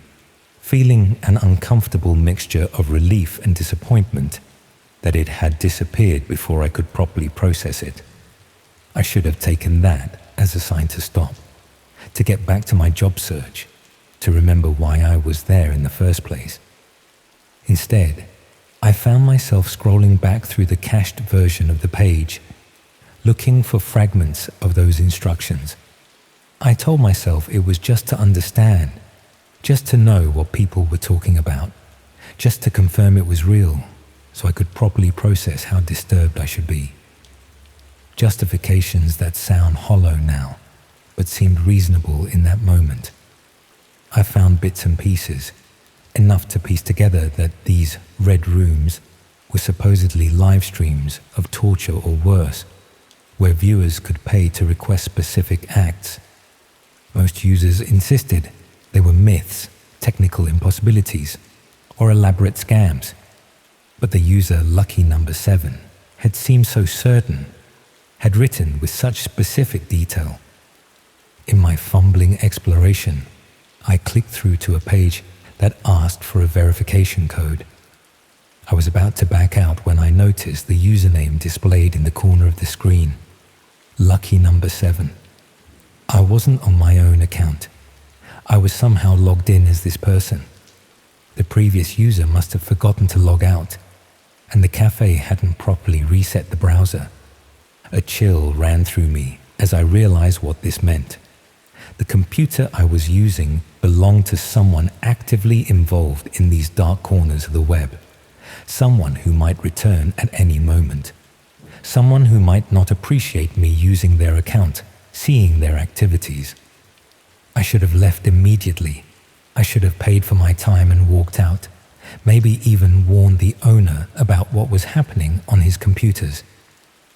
[SPEAKER 1] feeling an uncomfortable mixture of relief and disappointment that it had disappeared before I could properly process it. I should have taken that as a sign to stop, to get back to my job search, to remember why I was there in the first place. Instead, I found myself scrolling back through the cached version of the page, looking for fragments of those instructions. I told myself it was just to understand, just to know what people were talking about, just to confirm it was real, so I could properly process how disturbed I should be. Justifications that sound hollow now, but seemed reasonable in that moment. I found bits and pieces, enough to piece together that these red rooms were supposedly live streams of torture or worse, where viewers could pay to request specific acts. Most users insisted they were myths, technical impossibilities, or elaborate scams. But the user Lucky Number 7 had seemed so certain, had written with such specific detail. In my fumbling exploration, I clicked through to a page that asked for a verification code. I was about to back out when I noticed the username displayed in the corner of the screen. Lucky Number 7. I wasn't on my own account. I was somehow logged in as this person. The previous user must have forgotten to log out, and the cafe hadn't properly reset the browser. A chill ran through me as I realized what this meant. The computer I was using belonged to someone actively involved in these dark corners of the web. Someone who might return at any moment. Someone who might not appreciate me using their account, seeing their activities. I should have left immediately. I should have paid for my time and walked out. Maybe even warned the owner about what was happening on his computers.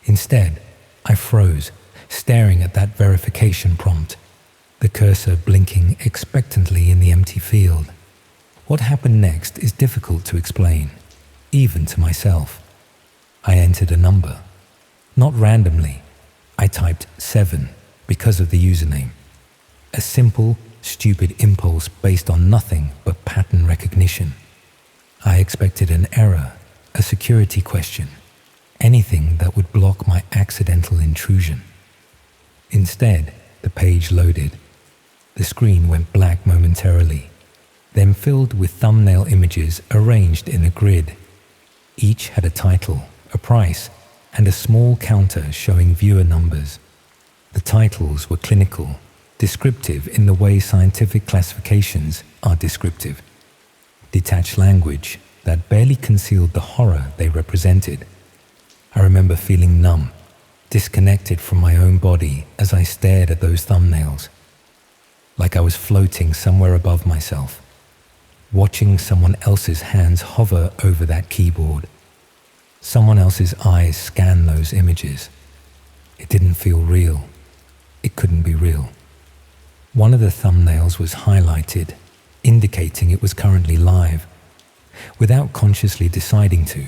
[SPEAKER 1] Instead, I froze, staring at that verification prompt, the cursor blinking expectantly in the empty field. What happened next is difficult to explain, even to myself. I entered a number. Not randomly. I typed 7 because of the username. A simple, stupid impulse based on nothing but pattern recognition. I expected an error, a security question, anything that would block my accidental intrusion. Instead, the page loaded. The screen went black momentarily, then filled with thumbnail images arranged in a grid. Each had a title, a price, and a small counter showing viewer numbers. The titles were clinical, descriptive in the way scientific classifications are descriptive. Detached language that barely concealed the horror they represented. I remember feeling numb, disconnected from my own body as I stared at those thumbnails. Like I was floating somewhere above myself, watching someone else's hands hover over that keyboard. Someone else's eyes scan those images. It didn't feel real. It couldn't be real. One of the thumbnails was highlighted, indicating it was currently live. Without consciously deciding to,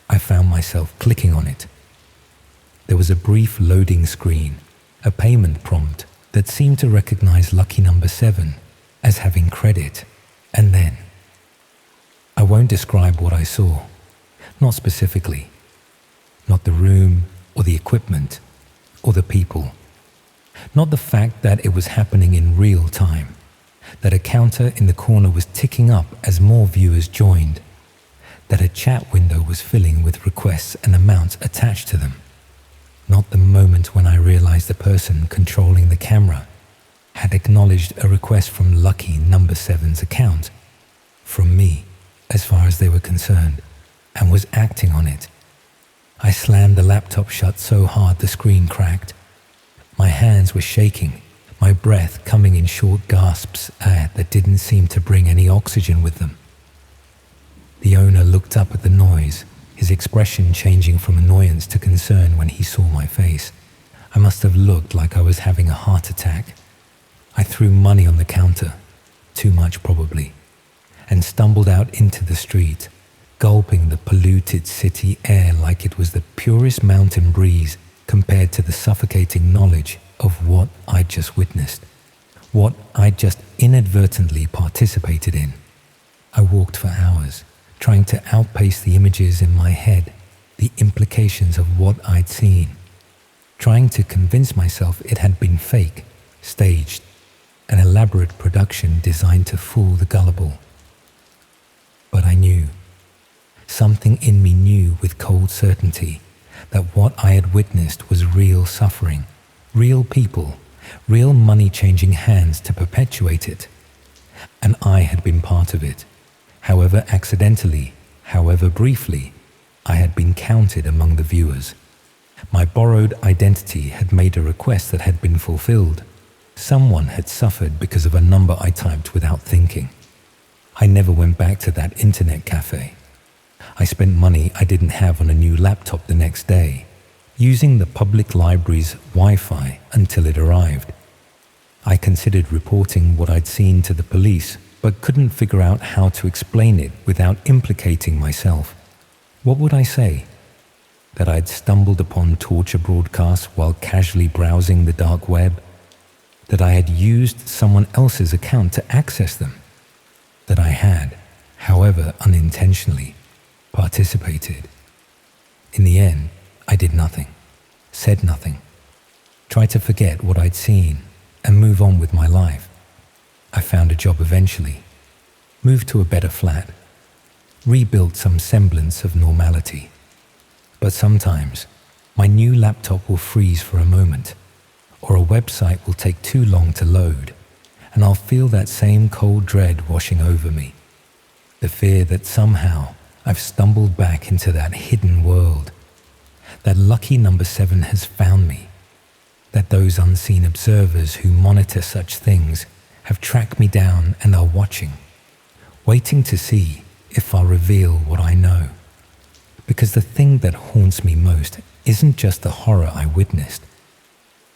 [SPEAKER 1] I found myself clicking on it. There was a brief loading screen, a payment prompt that seemed to recognize Lucky Number 7 as having credit, and then I won't describe what I saw, not specifically, not the room or the equipment or the people, not the fact that it was happening in real time, that a counter in the corner was ticking up as more viewers joined, that a chat window was filling with requests and amounts attached to them, not the moment when I realized the person controlling the camera had acknowledged a request from Lucky Number 7's account, from me, as far as they were concerned, and was acting on it. I slammed the laptop shut so hard the screen cracked. My hands were shaking, my breath coming in short gasps that didn't seem to bring any oxygen with them. The owner looked up at the noise, his expression changing from annoyance to concern when he saw my face. I must have looked like I was having a heart attack. I threw money on the counter, too much probably, and stumbled out into the street, gulping the polluted city air like it was the purest mountain breeze compared to the suffocating knowledge of what I'd just witnessed, what I'd just inadvertently participated in. I walked for hours, trying to outpace the images in my head, the implications of what I'd seen, trying to convince myself it had been fake, staged, an elaborate production designed to fool the gullible. But I knew, something in me knew with cold certainty, that what I had witnessed was real suffering, real people, real money-changing hands to perpetuate it. And I had been part of it. However accidentally, however briefly, I had been counted among the viewers. My borrowed identity had made a request that had been fulfilled. Someone had suffered because of a number I typed without thinking. I never went back to that internet cafe. I spent money I didn't have on a new laptop the next day, using the public library's Wi-Fi until it arrived. I considered reporting what I'd seen to the police, but couldn't figure out how to explain it without implicating myself. What would I say? That I'd stumbled upon torture broadcasts while casually browsing the dark web? That I had used someone else's account to access them? That I had, however unintentionally, participated? In the end, I did nothing, said nothing, tried to forget what I'd seen and move on with my life. I found a job eventually, moved to a better flat, rebuilt some semblance of normality. But sometimes, my new laptop will freeze for a moment, or a website will take too long to load, and I'll feel that same cold dread washing over me. The fear that somehow I've stumbled back into that hidden world, that lucky number 7 has found me, that those unseen observers who monitor such things have tracked me down and are watching, waiting to see if I'll reveal what I know. Because the thing that haunts me most isn't just the horror I witnessed,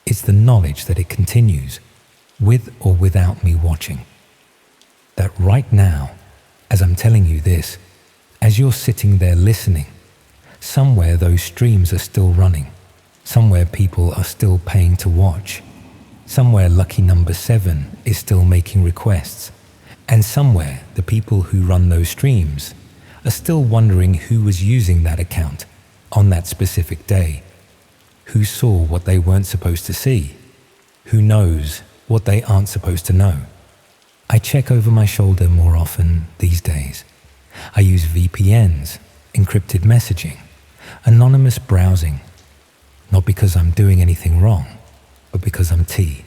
[SPEAKER 1] it's the knowledge that it continues, with or without me watching. That right now, as I'm telling you this, as you're sitting there listening, somewhere those streams are still running, somewhere people are still paying to watch, somewhere lucky number 7 is still making requests, and somewhere the people who run those streams are still wondering who was using that account on that specific day, who saw what they weren't supposed to see, who knows what they aren't supposed to know. I check over my shoulder more often these days. I use VPNs, encrypted messaging, anonymous browsing, not because I'm doing anything wrong, but because I'm T.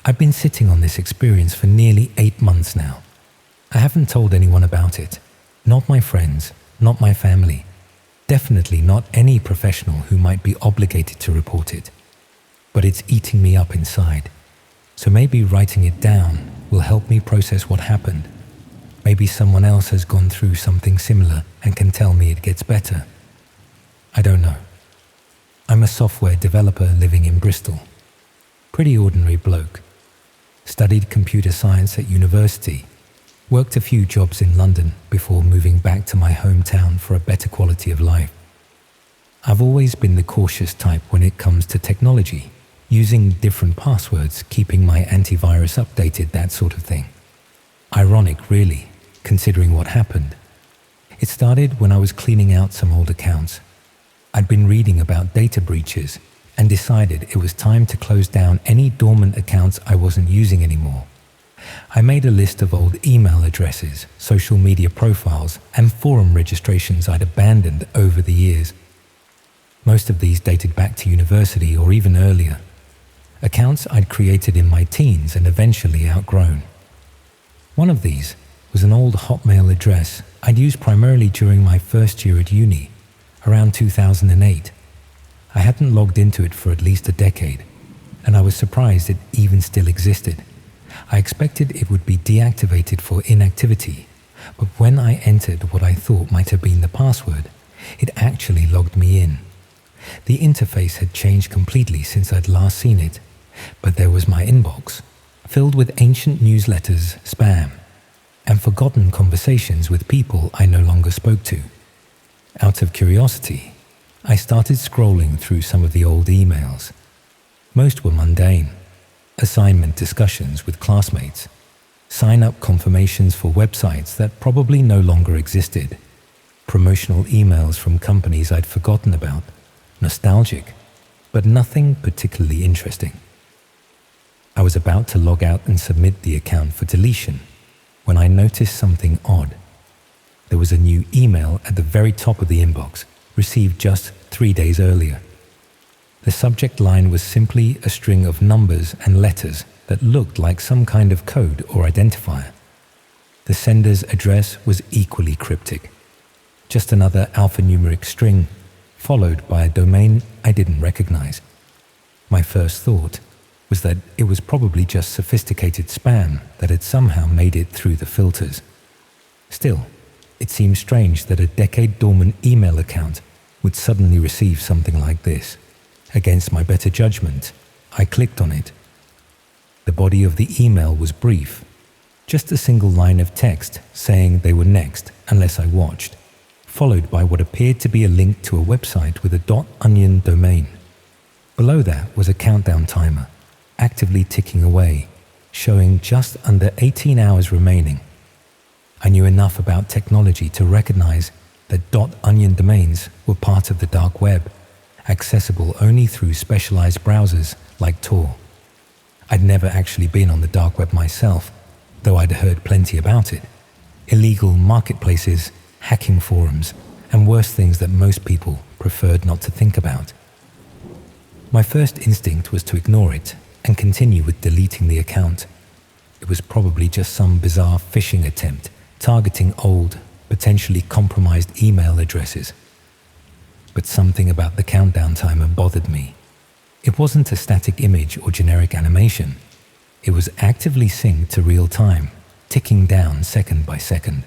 [SPEAKER 1] I've been sitting on this experience for nearly 8 months now. I haven't told anyone about it, not my friends, not my family, definitely not any professional who might be obligated to report it. But it's eating me up inside, so maybe writing it down will help me process what happened. Maybe someone else has gone through something similar and can tell me it gets better. I don't know. I'm a software developer living in Bristol. Pretty ordinary bloke. Studied computer science at university, worked a few jobs in London before moving back to my hometown for a better quality of life. I've always been the cautious type when it comes to technology, using different passwords, keeping my antivirus updated, that sort of thing. Ironic, really, considering what happened. It started when I was cleaning out some old accounts. I'd been reading about data breaches and decided it was time to close down any dormant accounts I wasn't using anymore. I made a list of old email addresses, social media profiles, and forum registrations I'd abandoned over the years. Most of these dated back to university or even earlier. Accounts I'd created in my teens and eventually outgrown. One of these was an old Hotmail address I'd used primarily during my first year at uni, around 2008. I hadn't logged into it for at least a decade, and I was surprised it even still existed. I expected it would be deactivated for inactivity, but when I entered what I thought might have been the password, it actually logged me in. The interface had changed completely since I'd last seen it, but there was my inbox, filled with ancient newsletters, spam, and forgotten conversations with people I no longer spoke to. Out of curiosity, I started scrolling through some of the old emails. Most were mundane. Assignment discussions with classmates, sign-up confirmations for websites that probably no longer existed, promotional emails from companies I'd forgotten about, nostalgic, but nothing particularly interesting. I was about to log out and submit the account for deletion when I noticed something odd. There was a new email at the very top of the inbox, received just 3 days earlier. The subject line was simply a string of numbers and letters that looked like some kind of code or identifier. The sender's address was equally cryptic. Just another alphanumeric string, followed by a domain I didn't recognize. My first thought was that it was probably just sophisticated spam that had somehow made it through the filters. Still, It seemed strange that a decade-dormant email account would suddenly receive something like this. Against my better judgment, I clicked on it. The body of the email was brief, just a single line of text saying they were next unless I watched, followed by what appeared to be a link to a website with a .onion domain. Below that was a countdown timer, actively ticking away, showing just under 18 hours remaining. I knew enough about technology to recognize that .onion domains were part of the dark web, accessible only through specialized browsers like Tor. I'd never actually been on the dark web myself, though I'd heard plenty about it. Illegal marketplaces, hacking forums, and worse things that most people preferred not to think about. My first instinct was to ignore it and continue with deleting the account. It was probably just some bizarre phishing attempt targeting old, potentially compromised email addresses. But something about the countdown timer bothered me. It wasn't a static image or generic animation. It was actively synced to real time, ticking down second by second.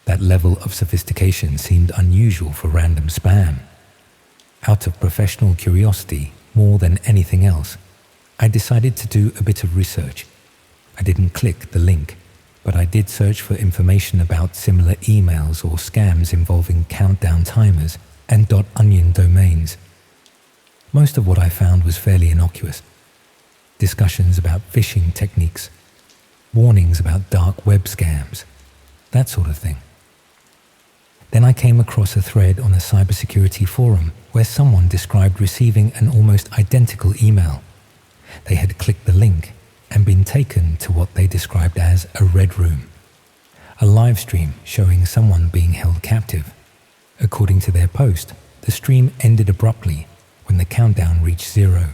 [SPEAKER 1] That level of sophistication seemed unusual for random spam. Out of professional curiosity, more than anything else, I decided to do a bit of research. I didn't click the link, but I did search for information about similar emails or scams involving countdown timers and .onion domains. Most of what I found was fairly innocuous. Discussions about phishing techniques, warnings about dark web scams, that sort of thing. Then I came across a thread on a cybersecurity forum where someone described receiving an almost identical email. They had clicked the link and been taken to what they described as a red room, a live stream showing someone being held captive. According to their post, the stream ended abruptly when the countdown reached 0,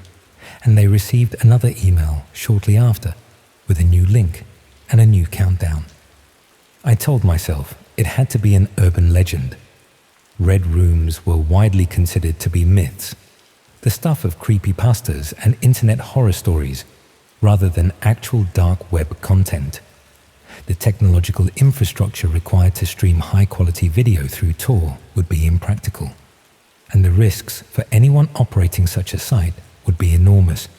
[SPEAKER 1] and they received another email shortly after with a new link and a new countdown. I told myself it had to be an urban legend. Red rooms were widely considered to be myths, the stuff of creepypastas and internet horror stories, rather than actual dark web content. The technological infrastructure required to stream high-quality video through Tor would be impractical, and the risks for anyone operating such a site would be enormous.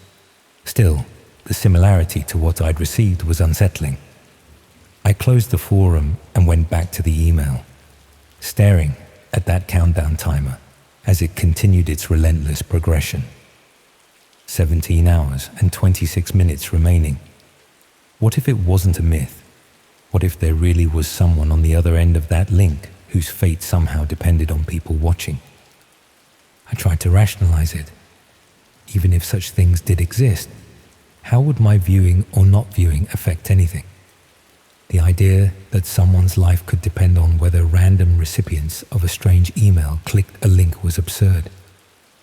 [SPEAKER 1] Still, the similarity to what I'd received was unsettling. I closed the forum and went back to the email, staring at that countdown timer as it continued its relentless progression. 17 hours and 26 minutes remaining. What if it wasn't a myth? What if there really was someone on the other end of that link whose fate somehow depended on people watching? I tried to rationalize it. Even if such things did exist, how would my viewing or not viewing affect anything? The idea that someone's life could depend on whether random recipients of a strange email clicked a link was absurd.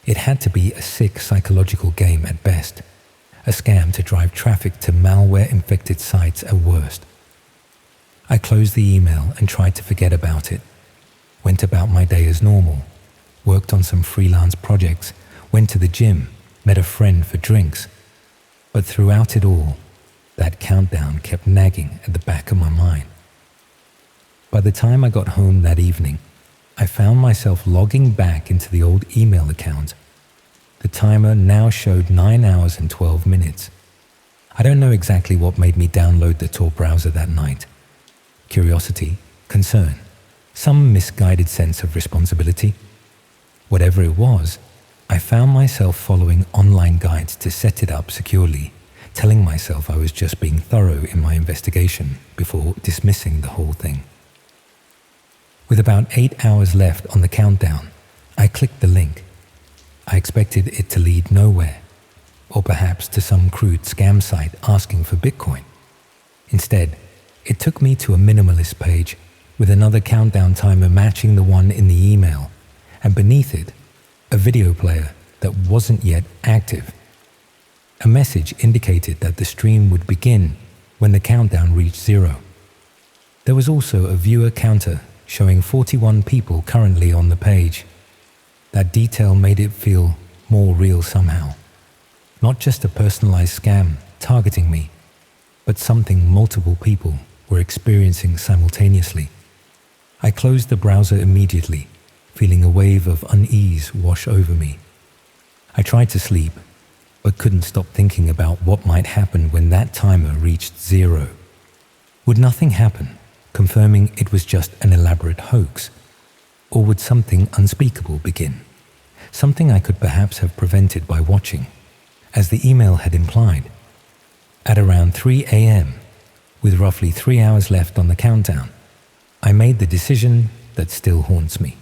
[SPEAKER 1] It had to be a sick psychological game at best, a scam to drive traffic to malware-infected sites at worst. I closed the email and tried to forget about it, went about my day as normal, worked on some freelance projects, went to the gym, met a friend for drinks. But throughout it all, that countdown kept nagging at the back of my mind. By the time I got home that evening, I found myself logging back into the old email account. The timer now showed 9 hours and 12 minutes. I don't know exactly what made me download the Tor browser that night. Curiosity, concern, some misguided sense of responsibility. Whatever it was, I found myself following online guides to set it up securely, telling myself I was just being thorough in my investigation before dismissing the whole thing. With about 8 hours left on the countdown, I clicked the link. I expected it to lead nowhere, or perhaps to some crude scam site asking for Bitcoin. Instead, it took me to a minimalist page with another countdown timer matching the one in the email, and beneath it, a video player that wasn't yet active. A message indicated that the stream would begin when the countdown reached 0. There was also a viewer counter showing 41 people currently on the page. That detail made it feel more real somehow. Not just a personalized scam targeting me, but something multiple people were experiencing simultaneously. I closed the browser immediately, feeling a wave of unease wash over me. I tried to sleep, but couldn't stop thinking about what might happen when that timer reached 0. Would nothing happen, confirming it was just an elaborate hoax? Or would something unspeakable begin? Something I could perhaps have prevented by watching, as the email had implied. At around 3 a.m., with roughly 3 hours left on the countdown, I made the decision that still haunts me.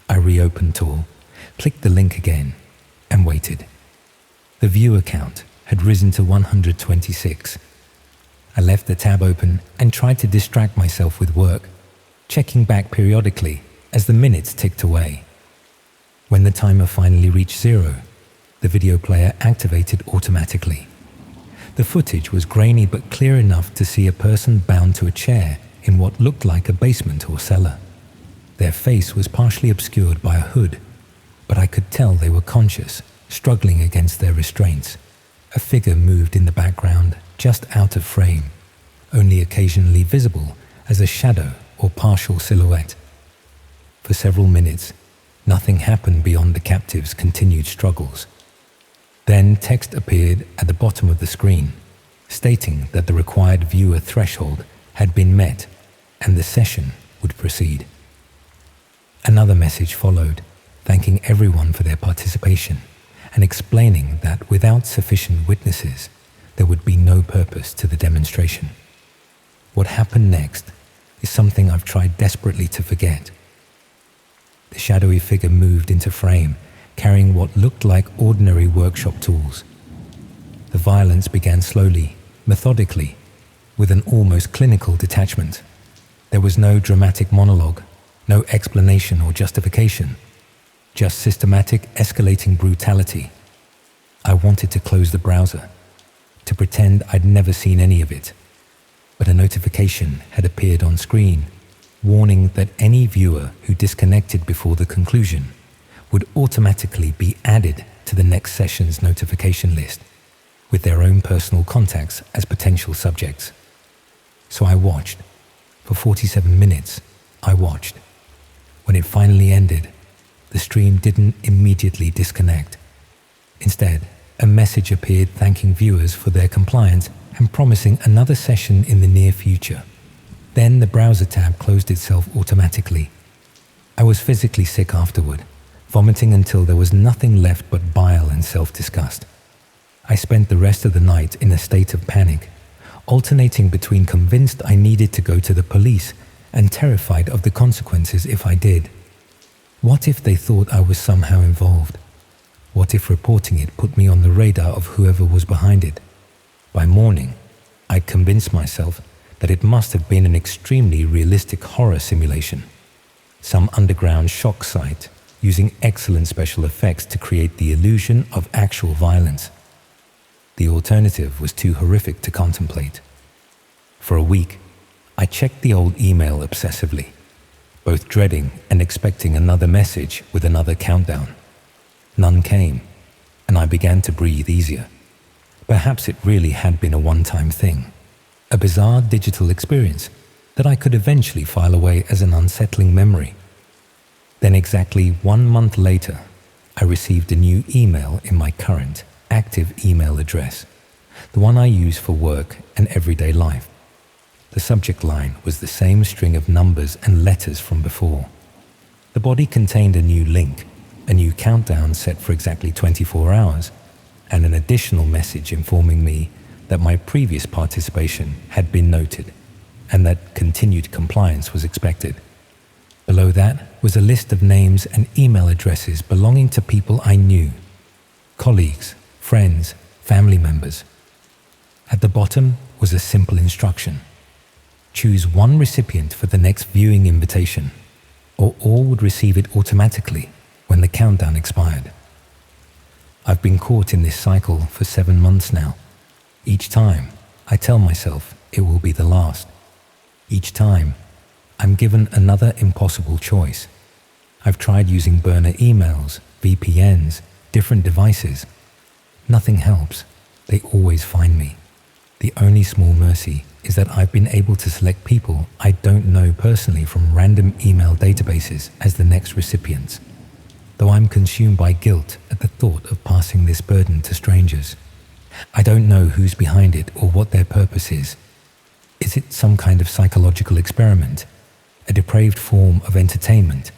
[SPEAKER 1] I reopened Tor, clicked the link again, and waited. The viewer count had risen to 126. I left the tab open and tried to distract myself with work, checking back periodically as the minutes ticked away. When the timer finally reached 0, the video player activated automatically. The footage was grainy but clear enough to see a person bound to a chair in what looked like a basement or cellar. Their face was partially obscured by a hood, but I could tell they were conscious, struggling against their restraints. A figure moved in the background, just out of frame, only occasionally visible as a shadow or partial silhouette. For several minutes, nothing happened beyond the captive's continued struggles. Then text appeared at the bottom of the screen, stating that the required viewer threshold had been met and the session would proceed. Another message followed, thanking everyone for their participation and explaining that without sufficient witnesses, there would be no purpose to the demonstration. What happened next is something I've tried desperately to forget. The shadowy figure moved into frame, carrying what looked like ordinary workshop tools. The violence began slowly, methodically, with an almost clinical detachment. There was no dramatic monologue, no explanation or justification, just systematic escalating brutality. I wanted to close the browser, to pretend I'd never seen any of it, but a notification had appeared on screen, warning that any viewer who disconnected before the conclusion would automatically be added to the next session's notification list, with their own personal contacts as potential subjects. So I watched. For 47 minutes, I watched. When it finally ended, the stream didn't immediately disconnect. Instead, a message appeared thanking viewers for their compliance and promising another session in the near future. Then the browser tab closed itself automatically. I was physically sick afterward, vomiting until there was nothing left but bile and self-disgust. I spent the rest of the night in a state of panic, alternating between convinced I needed to go to the police and terrified of the consequences if I did. What if they thought I was somehow involved? What if reporting it put me on the radar of whoever was behind it? By morning, I'd convinced myself that it must have been an extremely realistic horror simulation, some underground shock site using excellent special effects to create the illusion of actual violence. The alternative was too horrific to contemplate. For a week, I checked the old email obsessively, both dreading and expecting another message with another countdown. None came, and I began to breathe easier. Perhaps it really had been a one-time thing, a bizarre digital experience that I could eventually file away as an unsettling memory. Then exactly 1 month later, I received a new email in my current, active email address, the one I use for work and everyday life. The subject line was the same string of numbers and letters from before. The body contained a new link, a new countdown set for exactly 24 hours, and an additional message informing me that my previous participation had been noted and that continued compliance was expected. Below that was a list of names and email addresses belonging to people I knew, colleagues, friends, family members. At the bottom was a simple instruction: choose one recipient for the next viewing invitation, or all would receive it automatically when the countdown expired. I've been caught in this cycle for 7 months now. Each time, I tell myself it will be the last. Each time, I'm given another impossible choice. I've tried using burner emails, VPNs, different devices. Nothing helps. They always find me. The only small mercy is that I've been able to select people I don't know personally from random email databases as the next recipients, though I'm consumed by guilt at the thought of passing this burden to strangers. I don't know who's behind it or what their purpose is. Is it some kind of psychological experiment, a depraved form of entertainment,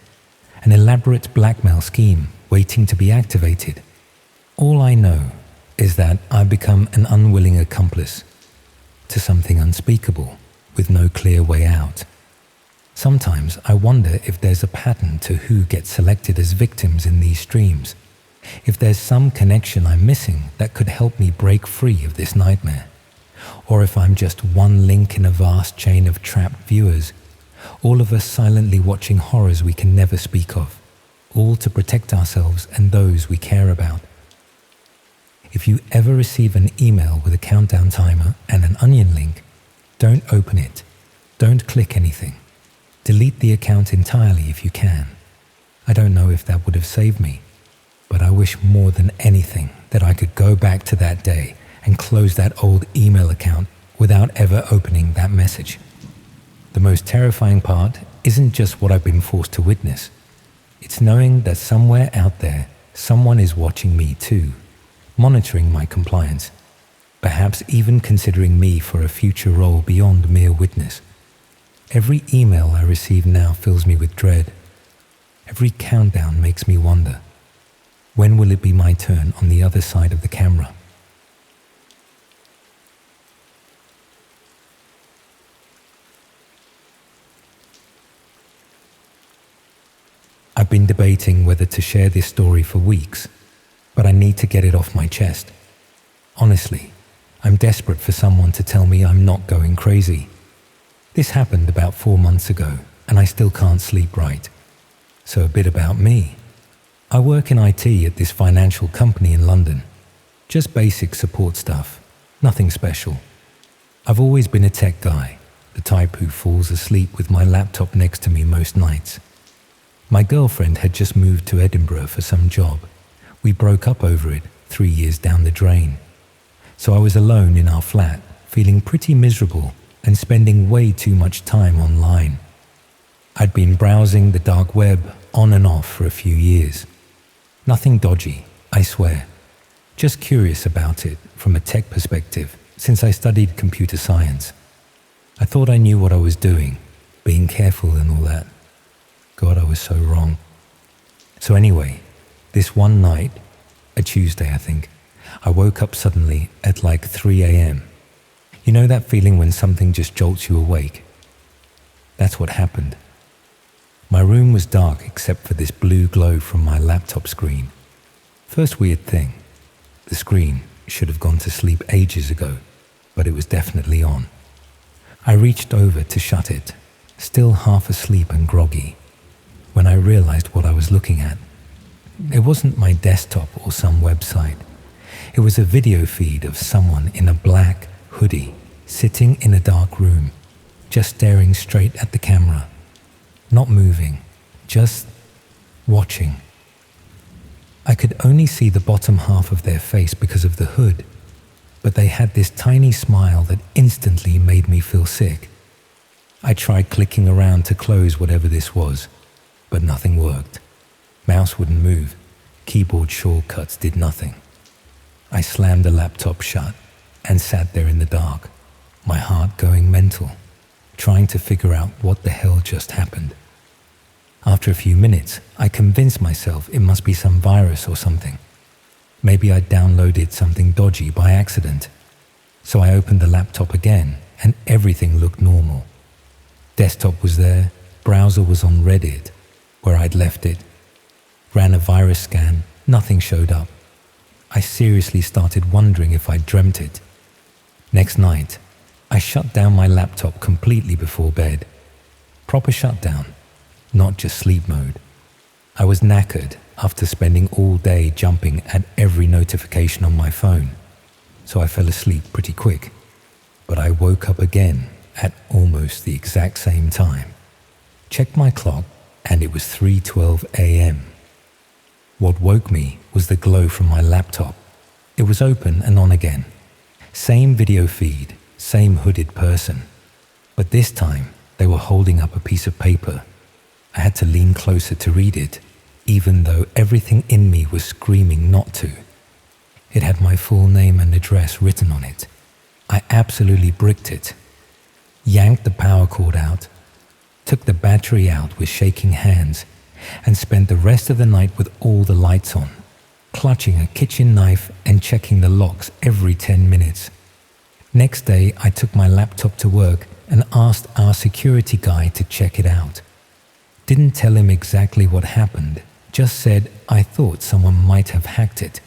[SPEAKER 1] an elaborate blackmail scheme waiting to be activated? All I know is that I've become an unwilling accomplice to something unspeakable with no clear way out. Sometimes I wonder if there's a pattern to who gets selected as victims in these streams, if there's some connection I'm missing that could help me break free of this nightmare, or if I'm just one link in a vast chain of trapped viewers, all of us silently watching horrors we can never speak of, all to protect ourselves and those we care about. If you ever receive an email with a countdown timer and an onion link, don't open it. Don't click anything. Delete the account entirely if you can. I don't know if that would have saved me, but I wish more than anything that I could go back to that day and close that old email account without ever opening that message. The most terrifying part isn't just what I've been forced to witness. It's knowing that somewhere out there, someone is watching me too, monitoring my compliance, perhaps even considering me for a future role beyond mere witness. Every email I receive now fills me with dread. Every countdown makes me wonder, when will it be my turn on the other side of the camera? I've been debating whether to share this story for weeks, but I need to get it off my chest. Honestly, I'm desperate for someone to tell me I'm not going crazy. This happened about 4 months ago, and I still can't sleep right. So a bit about me. I work in IT at this financial company in London. Just basic support stuff, nothing special. I've always been a tech guy, the type who falls asleep with my laptop next to me most nights. My girlfriend had just moved to Edinburgh for some job. We broke up over it 3 years down the drain. So I was alone in our flat, feeling pretty miserable and spending way too much time online. I'd been browsing the dark web on and off for a few years. Nothing dodgy, I swear. Just curious about it from a tech perspective since I studied computer science. I thought I knew what I was doing, being careful and all that. God, I was so wrong. So anyway, this one night, a Tuesday I think, I woke up suddenly at like 3 a.m. You know that feeling when something just jolts you awake? That's what happened. My room was dark except for this blue glow from my laptop screen. First weird thing, the screen should have gone to sleep ages ago, but it was definitely on. I reached over to shut it, still half asleep and groggy, when I realized what I was looking at. It wasn't my desktop or some website. It was a video feed of someone in a black hoodie sitting in a dark room, just staring straight at the camera, not moving, just watching. I could only see the bottom half of their face because of the hood, but they had this tiny smile that instantly made me feel sick. I tried clicking around to close whatever this was, but nothing worked. Mouse wouldn't move. Keyboard shortcuts did nothing. I slammed the laptop shut and sat there in the dark, my heart going mental, trying to figure out what the hell just happened. After a few minutes, I convinced myself it must be some virus or something. Maybe I'd downloaded something dodgy by accident. So I opened the laptop again and everything looked normal. Desktop was there, browser was on Reddit, where I'd left it. Ran a virus scan, nothing showed up. I seriously started wondering if I'd dreamt it. Next night, I shut down my laptop completely before bed. Proper shutdown, not just sleep mode. I was knackered after spending all day jumping at every notification on my phone, so I fell asleep pretty quick. But I woke up again at almost the exact same time. Checked my clock and it was 3:12 a.m. What woke me was the glow from my laptop. It was open and on again. Same video feed, same hooded person, but this time they were holding up a piece of paper. I had to lean closer to read it, even though everything in me was screaming not to. It had my full name and address written on it. I absolutely bricked it. Yanked the power cord out, took the battery out with shaking hands, and spent the rest of the night with all the lights on, clutching a kitchen knife and checking the locks every 10 minutes. Next day, I took my laptop to work and asked our security guy to check it out. Didn't tell him exactly what happened, just said I thought someone might have hacked it.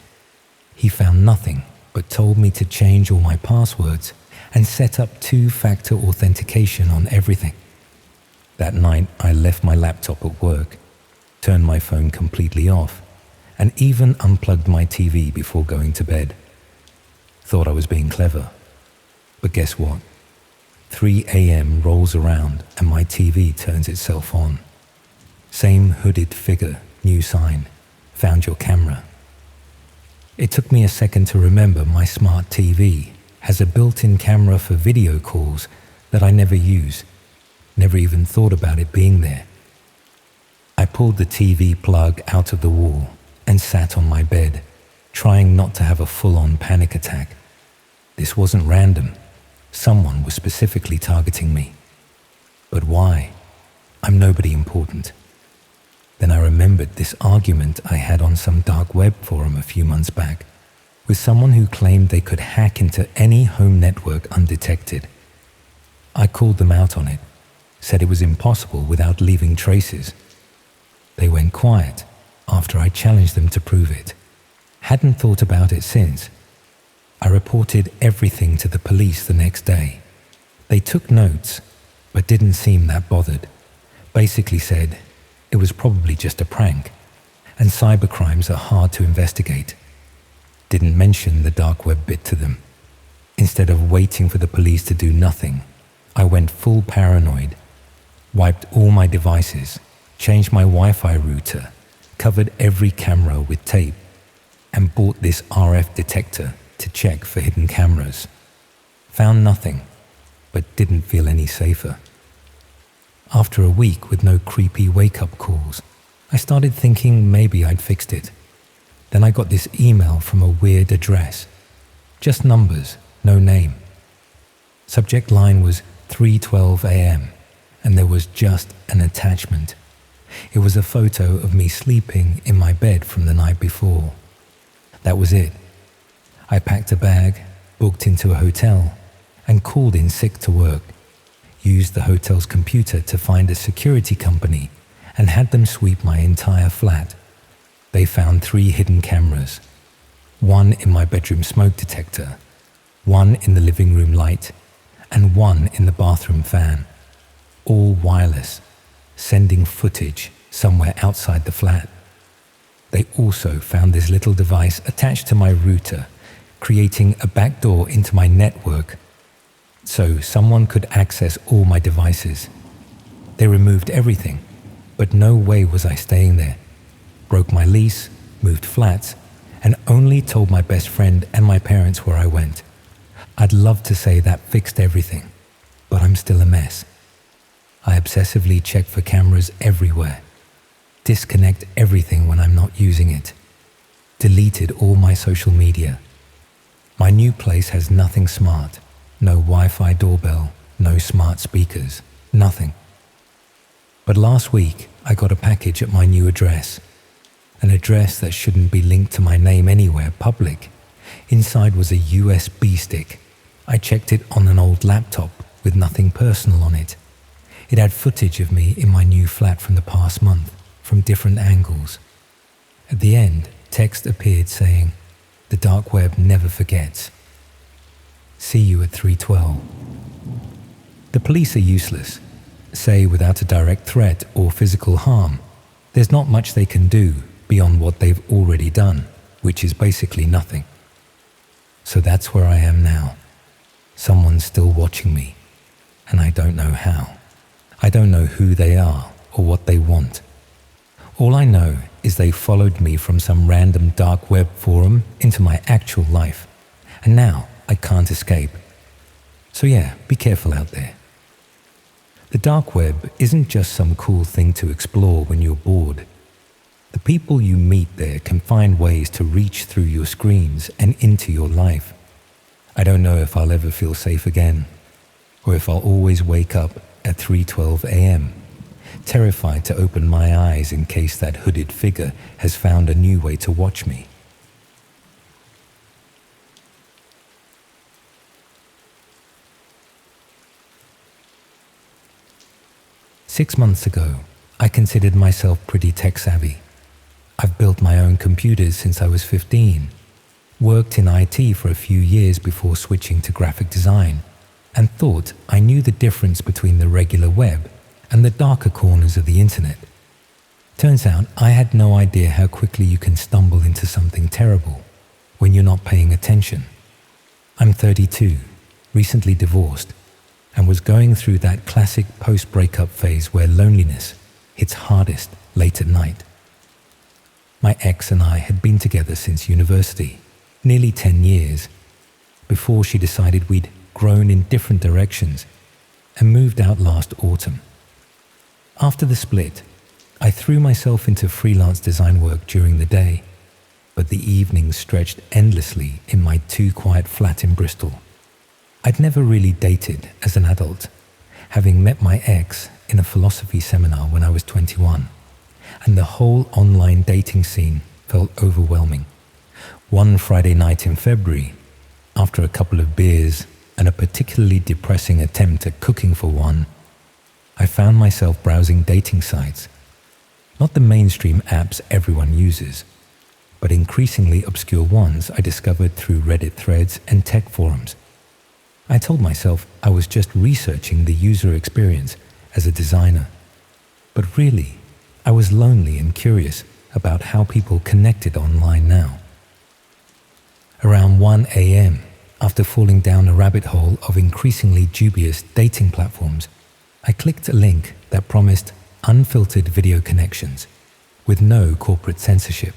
[SPEAKER 1] He found nothing, but told me to change all my passwords and set up two-factor authentication on everything. That night, I left my laptop at work, turned my phone completely off, and even unplugged my TV before going to bed. Thought I was being clever. But guess what? 3 a.m. rolls around and my TV turns itself on. Same hooded figure, new sign, found your camera. It took me a second to remember my smart TV has a built-in camera for video calls that I never use. Never even thought about it being there. I pulled the TV plug out of the wall and sat on my bed, trying not to have a full-on panic attack. This wasn't random. Someone was specifically targeting me. But why? I'm nobody important. Then I remembered this argument I had on some dark web forum a few months back with someone who claimed they could hack into any home network undetected. I called them out on it, said it was impossible without leaving traces. They went quiet after I challenged them to prove it. Hadn't thought about it since. I reported everything to the police the next day. They took notes, but didn't seem that bothered. Basically said it was probably just a prank, and cybercrimes are hard to investigate. Didn't mention the dark web bit to them. Instead of waiting for the police to do nothing, I went full paranoid, wiped all my devices, changed my Wi-Fi router, covered every camera with tape, and bought this RF detector to check for hidden cameras. Found nothing, but didn't feel any safer. After a week with no creepy wake-up calls, I started thinking maybe I'd fixed it. Then I got this email from a weird address. Just numbers, no name. Subject line was 3:12 a.m. and there was just an attachment. It was a photo of me sleeping in my bed from the night before. That was it. I packed a bag, booked into a hotel, and called in sick to work. Used the hotel's computer to find a security company and had them sweep my entire flat. They found 3 hidden cameras, one in my bedroom smoke detector, one in the living room light, and one in the bathroom fan. All wireless, sending footage somewhere outside the flat. They also found this little device attached to my router, creating a backdoor into my network, so someone could access all my devices. They removed everything, but no way was I staying there. Broke my lease, moved flats, and only told my best friend and my parents where I went. I'd love to say that fixed everything, but I'm still a mess. I obsessively check for cameras everywhere. Disconnect everything when I'm not using it. Deleted all my social media. My new place has nothing smart. No Wi-Fi doorbell, no smart speakers, nothing. But last week, I got a package at my new address. An address that shouldn't be linked to my name anywhere public. Inside was a USB stick. I checked it on an old laptop with nothing personal on it. It had footage of me in my new flat from the past month, from different angles. At the end, text appeared saying, "The dark web never forgets. See you at 3:12. The police are useless. Say without a direct threat or physical harm, there's not much they can do beyond what they've already done, which is basically nothing. So that's where I am now. Someone's still watching me, and I don't know how. I don't know who they are or what they want. All I know is they followed me from some random dark web forum into my actual life, and now I can't escape. So yeah, be careful out there. The dark web isn't just some cool thing to explore when you're bored. The people you meet there can find ways to reach through your screens and into your life. I don't know if I'll ever feel safe again, or if I'll always wake up at 3:12 a.m., terrified to open my eyes in case that hooded figure has found a new way to watch me. Six months ago, I considered myself pretty tech-savvy. I've built my own computers since I was 15, worked in IT for a few years before switching to graphic design, and thought I knew the difference between the regular web and the darker corners of the internet. Turns out I had no idea how quickly you can stumble into something terrible when you're not paying attention. I'm 32, recently divorced, and was going through that classic post-breakup phase where loneliness hits hardest late at night. My ex and I had been together since university, nearly 10 years, before she decided we'd grown in different directions and moved out last autumn. After the split, I threw myself into freelance design work during the day, but the evenings stretched endlessly in my too-quiet flat in Bristol. I'd never really dated as an adult, having met my ex in a philosophy seminar when I was 21, and the whole online dating scene felt overwhelming. One Friday night in February, after a couple of beers and a particularly depressing attempt at cooking for one, I found myself browsing dating sites. Not the mainstream apps everyone uses, but increasingly obscure ones I discovered through Reddit threads and tech forums. I told myself I was just researching the user experience as a designer, but really, I was lonely and curious about how people connected online now. Around 1 a.m., after falling down a rabbit hole of increasingly dubious dating platforms, I clicked a link that promised unfiltered video connections with no corporate censorship.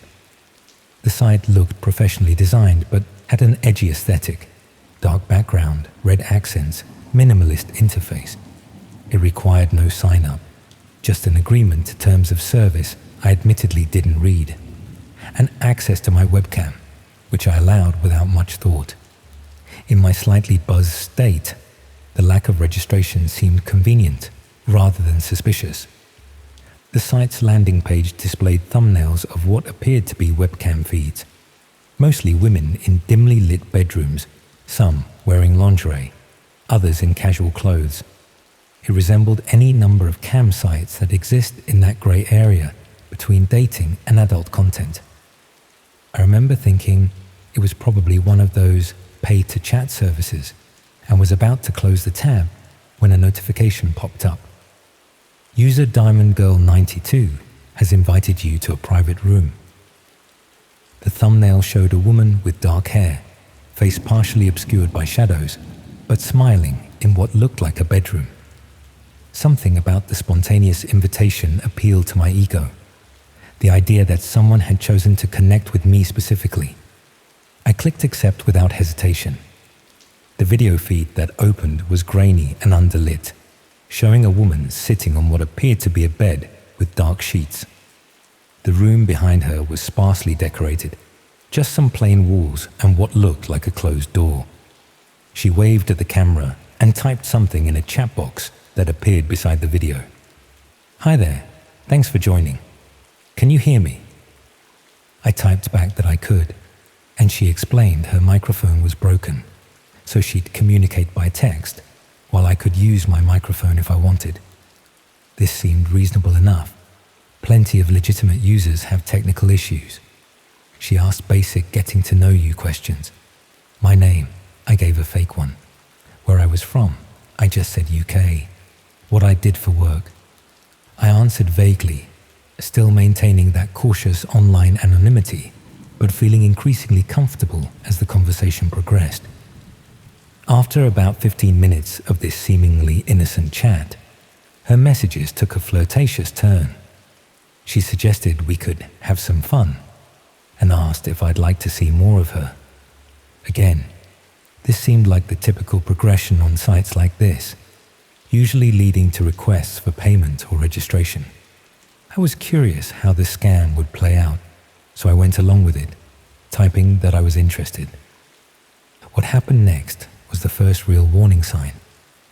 [SPEAKER 1] The site looked professionally designed but had an edgy aesthetic, dark background, red accents, minimalist interface. It required no sign-up, just an agreement to terms of service I admittedly didn't read, and access to my webcam, which I allowed without much thought. In my slightly buzzed state, the lack of registration seemed convenient rather than suspicious. The site's landing page displayed thumbnails of what appeared to be webcam feeds, mostly women in dimly lit bedrooms, some wearing lingerie, others in casual clothes. It resembled any number of cam sites that exist in that grey area between dating and adult content. I remember thinking it was probably one of those pay-to-chat services and was about to close the tab when a notification popped up. User Diamond Girl 92 has invited you to a private room. The thumbnail showed a woman with dark hair, face partially obscured by shadows, but smiling in what looked like a bedroom. Something about the spontaneous invitation appealed to my ego. The idea that someone had chosen to connect with me specifically. I clicked accept without hesitation. The video feed that opened was grainy and underlit, showing a woman sitting on what appeared to be a bed with dark sheets. The room behind her was sparsely decorated, just some plain walls and what looked like a closed door. She waved at the camera and typed something in a chat box that appeared beside the video. "Hi there, thanks for joining. Can you hear me?" I typed back that I could, and she explained her microphone was broken, so she'd communicate by text, while I could use my microphone if I wanted. This seemed reasonable enough. Plenty of legitimate users have technical issues. She asked basic getting-to-know-you questions. My name, I gave a fake one. Where I was from, I just said UK. What I did for work. I answered vaguely, still maintaining that cautious online anonymity, but feeling increasingly comfortable as the conversation progressed. After about 15 minutes of this seemingly innocent chat, her messages took a flirtatious turn. She suggested we could have some fun and asked if I'd like to see more of her. Again, This seemed like the typical progression on sites like this, usually leading to requests for payment or registration. I was curious how the scam would play out, so I went along with it, typing that I was interested. What happened next was the first real warning sign,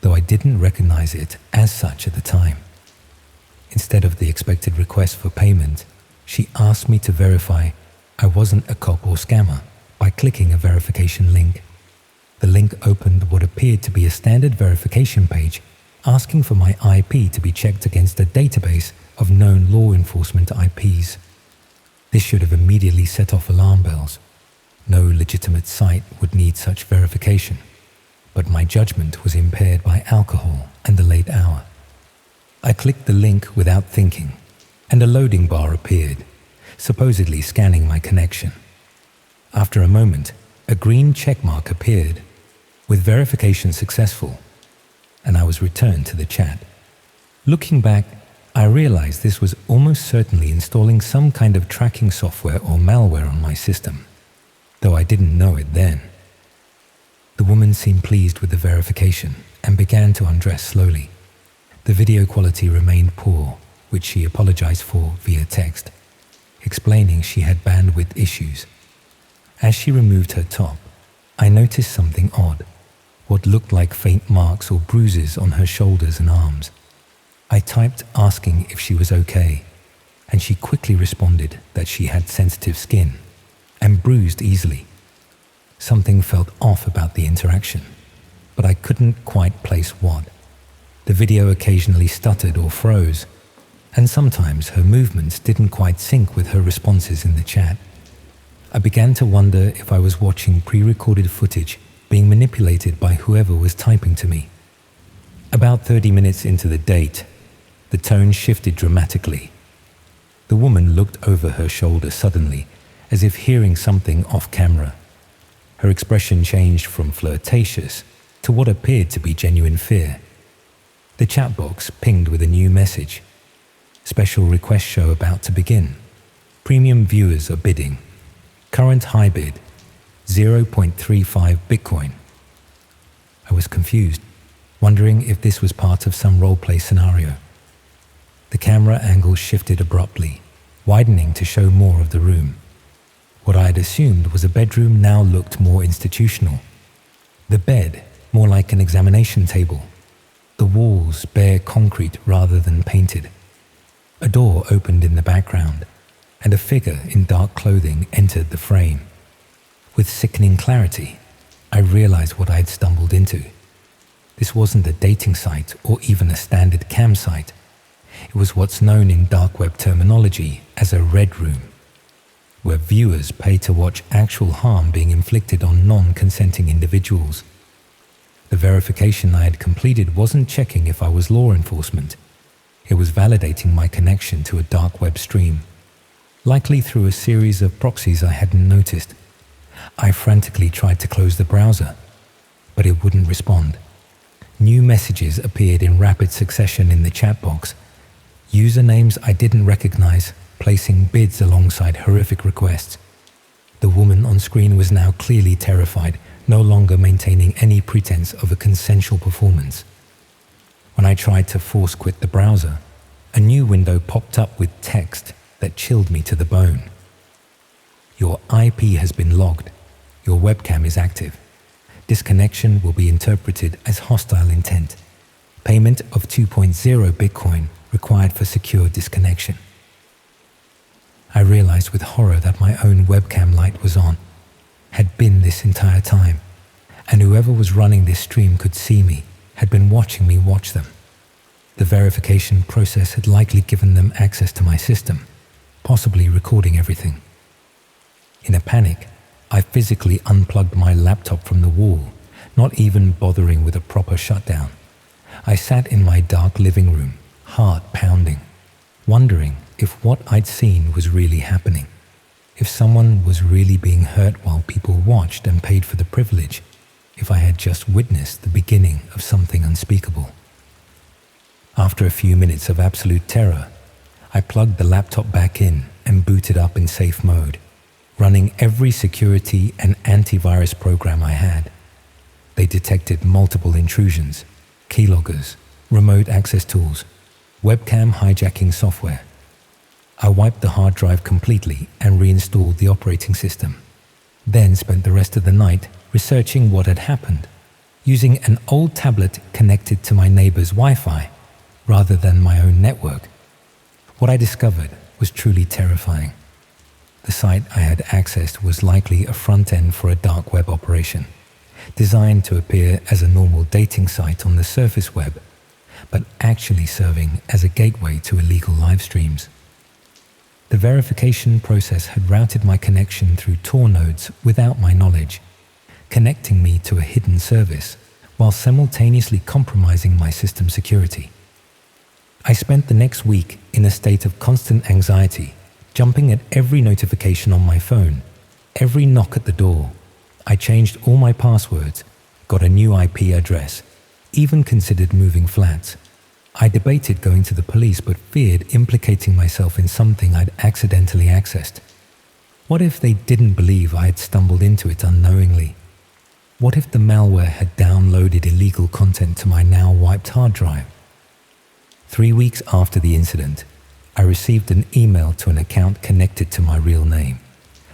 [SPEAKER 1] though I didn't recognize it as such at the time. Instead of the expected request for payment, she asked me to verify I wasn't a cop or scammer by clicking a verification link. The link opened what appeared to be a standard verification page asking for my IP to be checked against a database of known law enforcement IPs. This should have immediately set off alarm bells. No legitimate site would need such verification, but my judgment was impaired by alcohol and the late hour. I clicked the link without thinking, and a loading bar appeared, supposedly scanning my connection. After a moment, a green checkmark appeared, with verification successful, and I was returned to the chat. Looking back, I realized this was almost certainly installing some kind of tracking software or malware on my system, though I didn't know it then. The woman seemed pleased with the verification and began to undress slowly. The video quality remained poor, which she apologized for via text, explaining she had bandwidth issues. As she removed her top, I noticed something odd, what looked like faint marks or bruises on her shoulders and arms. I typed asking if she was okay, and she quickly responded that she had sensitive skin and bruised easily. Something felt off about the interaction, but I couldn't quite place what. The video occasionally stuttered or froze, and sometimes her movements didn't quite sync with her responses in the chat. I began to wonder if I was watching pre-recorded footage being manipulated by whoever was typing to me. About 30 minutes into the date, the tone shifted dramatically. The woman looked over her shoulder suddenly, as if hearing something off camera. Her expression changed from flirtatious to what appeared to be genuine fear. The chat box pinged with a new message. Special request show about to begin. Premium viewers are bidding. Current high bid, 0.35 Bitcoin. I was confused, wondering if this was part of some roleplay scenario. The camera angle shifted abruptly, widening to show more of the room. What I had assumed was a bedroom now looked more institutional. The bed, more like an examination table. The walls bare concrete rather than painted. A door opened in the background, and a figure in dark clothing entered the frame. With sickening clarity, I realized what I had stumbled into. This wasn't a dating site or even a standard cam site. It was what's known in dark web terminology as a red room, where viewers pay to watch actual harm being inflicted on non-consenting individuals. The verification I had completed wasn't checking if I was law enforcement. It was validating my connection to a dark web stream, likely through a series of proxies I hadn't noticed. I frantically tried to close the browser, but it wouldn't respond. New messages appeared in rapid succession in the chat box. Usernames I didn't recognize, placing bids alongside horrific requests. The woman on screen was now clearly terrified, no longer maintaining any pretense of a consensual performance. When I tried to force quit the browser, a new window popped up with text that chilled me to the bone. Your IP has been logged. Your webcam is active. Disconnection will be interpreted as hostile intent. Payment of 2.0 Bitcoin required for secure disconnection. I realized with horror that my own webcam light was on, had been this entire time, and whoever was running this stream could see me, had been watching me watch them. The verification process had likely given them access to my system, possibly recording everything. In a panic, I physically unplugged my laptop from the wall, not even bothering with a proper shutdown. I sat in my dark living room, heart pounding, wondering if what I'd seen was really happening, if someone was really being hurt while people watched and paid for the privilege, if I had just witnessed the beginning of something unspeakable. After a few minutes of absolute terror, I plugged the laptop back in and booted up in safe mode, running every security and antivirus program I had. They detected multiple intrusions, keyloggers, remote access tools, webcam hijacking software. I wiped the hard drive completely and reinstalled the operating system, then spent the rest of the night researching what had happened, using an old tablet connected to my neighbor's Wi-Fi rather than my own network. What I discovered was truly terrifying. The site I had accessed was likely a front end for a dark web operation, designed to appear as a normal dating site on the surface web, but actually serving as a gateway to illegal live streams. The verification process had routed my connection through Tor nodes without my knowledge, connecting me to a hidden service while simultaneously compromising my system security. I spent the next week in a state of constant anxiety, jumping at every notification on my phone, every knock at the door. I changed all my passwords, got a new IP address, even considered moving flats. I debated going to the police but feared implicating myself in something I'd accidentally accessed. What if they didn't believe I had stumbled into it unknowingly? What if the malware had downloaded illegal content to my now wiped hard drive? 3 weeks after the incident, I received an email to an account connected to my real name,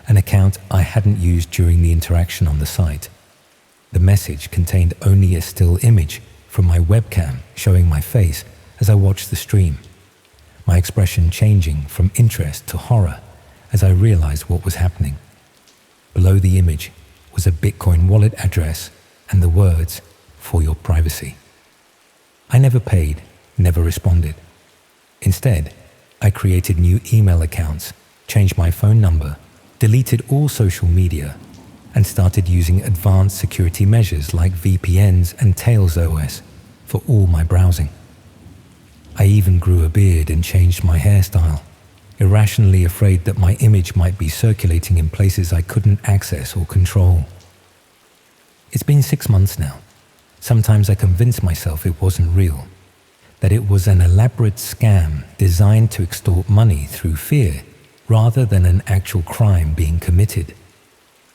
[SPEAKER 1] an account I hadn't used during the interaction on the site. The message contained only a still image from my webcam showing my face as I watched the stream, my expression changing from interest to horror as I realized what was happening. Below the image was a Bitcoin wallet address and the words, "For your privacy." I never paid, never responded. Instead, I created new email accounts, changed my phone number, deleted all social media, and started using advanced security measures like VPNs and Tails OS for all my browsing. I even grew a beard and changed my hairstyle, irrationally afraid that my image might be circulating in places I couldn't access or control. It's been 6 months now. Sometimes I convince myself it wasn't real, that it was an elaborate scam designed to extort money through fear rather than an actual crime being committed.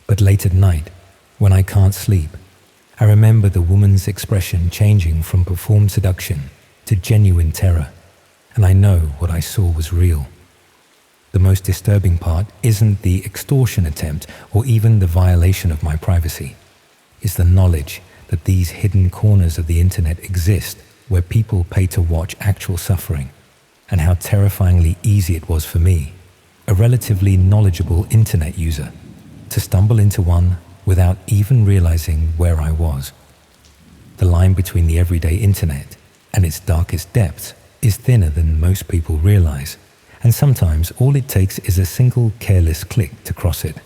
[SPEAKER 1] But late at night, when I can't sleep, I remember the woman's expression changing from performed seduction to genuine terror, and I know what I saw was real. The most disturbing part isn't the extortion attempt or even the violation of my privacy. It's the knowledge that these hidden corners of the internet exist where people pay to watch actual suffering, and how terrifyingly easy it was for me, a relatively knowledgeable internet user, to stumble into one without even realizing where I was. The line between the everyday internet and its darkest depths is thinner than most people realize, and sometimes all it takes is a single careless click to cross it.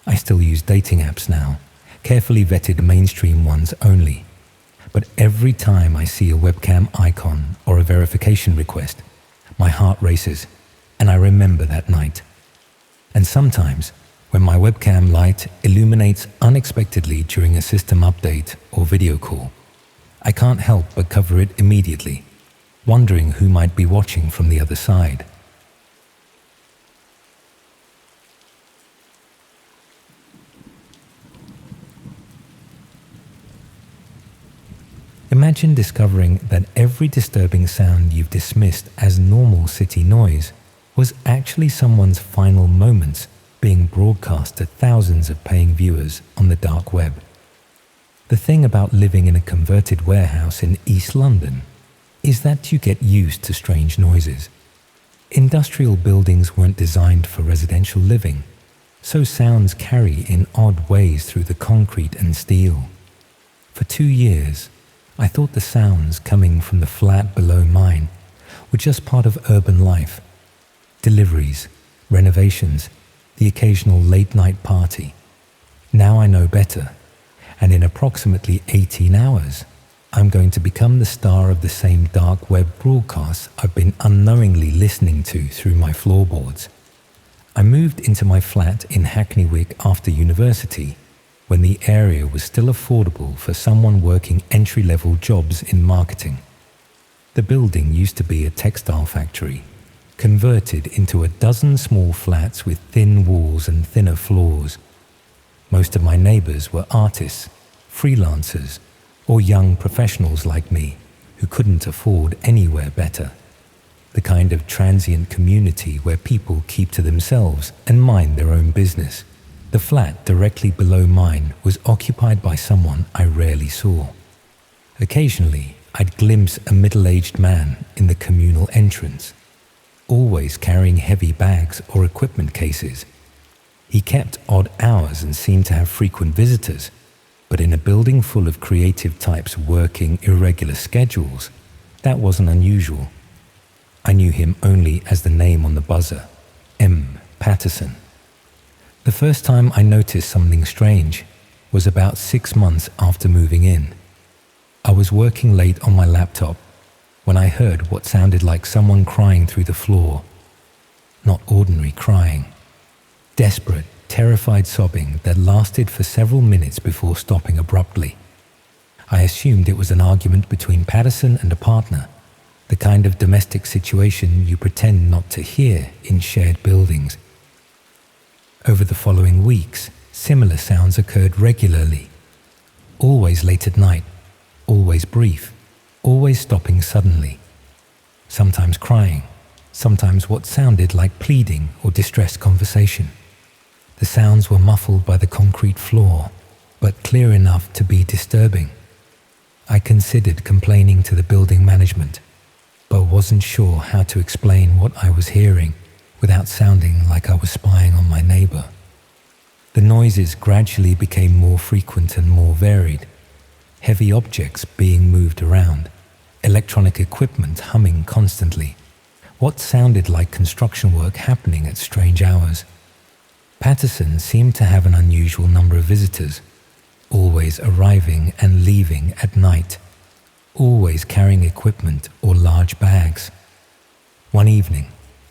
[SPEAKER 1] I still use dating apps now, carefully vetted mainstream ones only. But every time I see a webcam icon or a verification request, my heart races, and I remember that night. And sometimes, when my webcam light illuminates unexpectedly during a system update or video call, I can't help but cover it immediately, wondering who might be watching from the other side. Imagine discovering that every disturbing sound you've dismissed as normal city noise was actually someone's final moments being broadcast to thousands of paying viewers on the dark web. The thing about living in a converted warehouse in East London is that you get used to strange noises. Industrial buildings weren't designed for residential living, so sounds carry in odd ways through the concrete and steel. For 2 years, I thought the sounds coming from the flat below mine were just part of urban life. Deliveries, renovations, the occasional late-night party. Now I know better, and in approximately 18 hours, I'm going to become the star of the same dark web broadcasts I've been unknowingly listening to through my floorboards. I moved into my flat in Hackney Wick after university, when the area was still affordable for someone working entry-level jobs in marketing. The building used to be a textile factory, converted into a dozen small flats with thin walls and thinner floors. Most of my neighbors were artists, freelancers, or young professionals like me who couldn't afford anywhere better. The kind of transient community where people keep to themselves and mind their own business. The flat directly below mine was occupied by someone I rarely saw. Occasionally, I'd glimpse a middle-aged man in the communal entrance, always carrying heavy bags or equipment cases. He kept odd hours and seemed to have frequent visitors, but in a building full of creative types working irregular schedules, that wasn't unusual. I knew him only as the name on the buzzer, M. Patterson. The first time I noticed something strange was about 6 months after moving in. I was working late on my laptop when I heard what sounded like someone crying through the floor. Not ordinary crying. Desperate, terrified sobbing that lasted for several minutes before stopping abruptly. I assumed it was an argument between Patterson and a partner, the kind of domestic situation you pretend not to hear in shared buildings. Over the following weeks, similar sounds occurred regularly, always late at night, always brief, always stopping suddenly, sometimes crying, sometimes what sounded like pleading or distressed conversation. The sounds were muffled by the concrete floor, but clear enough to be disturbing. I considered complaining to the building management, but wasn't sure how to explain what I was hearing without sounding like I was spying on my neighbor. The noises gradually became more frequent and more varied. Heavy objects being moved around, electronic equipment humming constantly, what sounded like construction work happening at strange hours. Patterson seemed to have an unusual number of visitors, always arriving and leaving at night, always carrying equipment or large bags. One evening,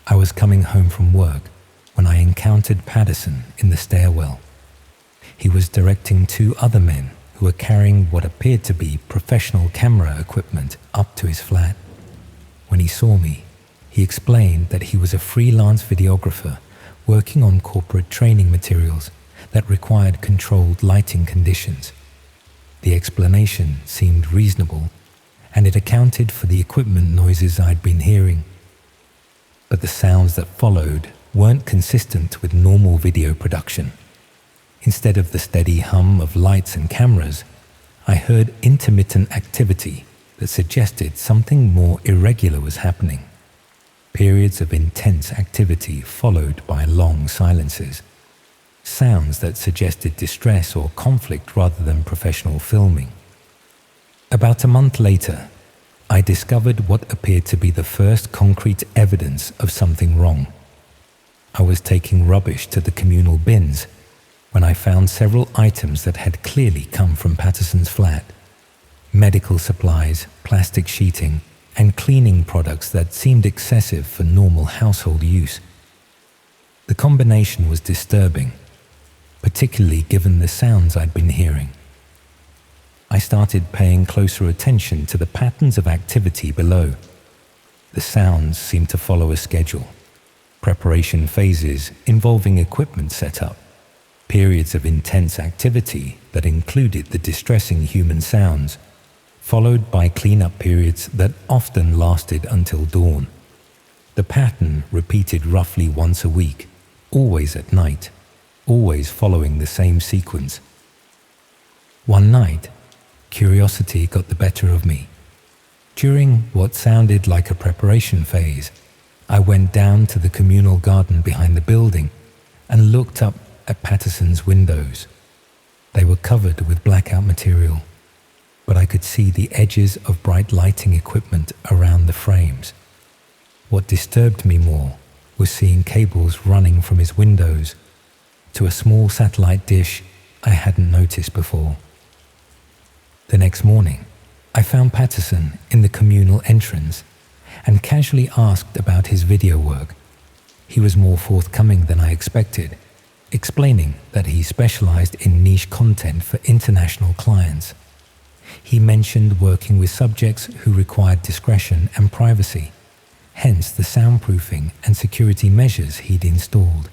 [SPEAKER 1] I was coming home from work when I encountered Patterson in the stairwell. He was directing 2 other men who were carrying what appeared to be professional camera equipment up to his flat. When he saw me, he explained that he was a freelance videographer working on corporate training materials that required controlled lighting conditions. The explanation seemed reasonable, and it accounted for the equipment noises I'd been hearing. But the sounds that followed weren't consistent with normal video production. Instead of the steady hum of lights and cameras, I heard intermittent activity that suggested something more irregular was happening. Periods of intense activity followed by long silences. Sounds that suggested distress or conflict rather than professional filming. About a month later, I discovered what appeared to be the first concrete evidence of something wrong. I was taking rubbish to the communal bins when I found several items that had clearly come from Patterson's flat. Medical supplies, plastic sheeting, and cleaning products that seemed excessive for normal household use. The combination was disturbing, particularly given the sounds I'd been hearing. I started paying closer attention to the patterns of activity below. The sounds seemed to follow a schedule. Preparation phases involving equipment setup, periods of intense activity that included the distressing human sounds, followed by cleanup periods that often lasted until dawn. The pattern repeated roughly once a week, always at night, always following the same sequence. One night, curiosity got the better of me. During what sounded like a preparation phase, I went down to the communal garden behind the building and looked up at Patterson's windows. They were covered with blackout material, but I could see the edges of bright lighting equipment around the frames. What disturbed me more was seeing cables running from his windows to a small satellite dish I hadn't noticed before. The next morning, I found Patterson in the communal entrance and casually asked about his video work. He was more forthcoming than I expected, explaining that he specialized in niche content for international clients. He mentioned working with subjects who required discretion and privacy, hence the soundproofing and security measures he'd installed.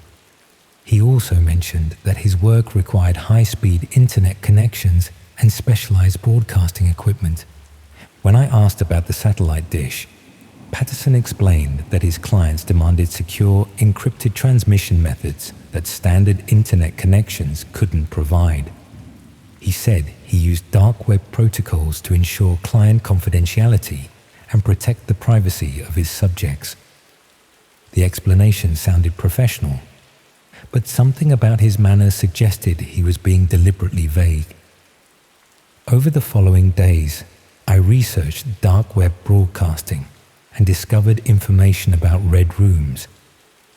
[SPEAKER 1] He also mentioned that his work required high-speed internet connections and specialized broadcasting equipment. When I asked about the satellite dish, Patterson explained that his clients demanded secure, encrypted transmission methods that standard internet connections couldn't provide. He said he used dark web protocols to ensure client confidentiality and protect the privacy of his subjects. The explanation sounded professional, but something about his manner suggested he was being deliberately vague. Over the following days, I researched dark web broadcasting and discovered information about red rooms,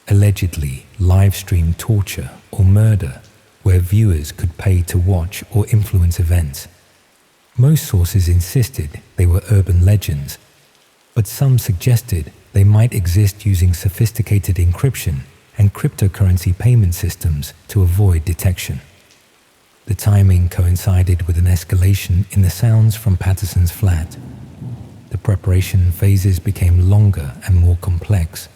[SPEAKER 1] allegedly live-streamed torture or murder where viewers could pay to watch or influence events. Most sources insisted they were urban legends, but some suggested they might exist using sophisticated encryption and cryptocurrency payment systems to avoid detection. The timing coincided with an escalation in the sounds from Patterson's flat. The preparation phases became longer and more complex.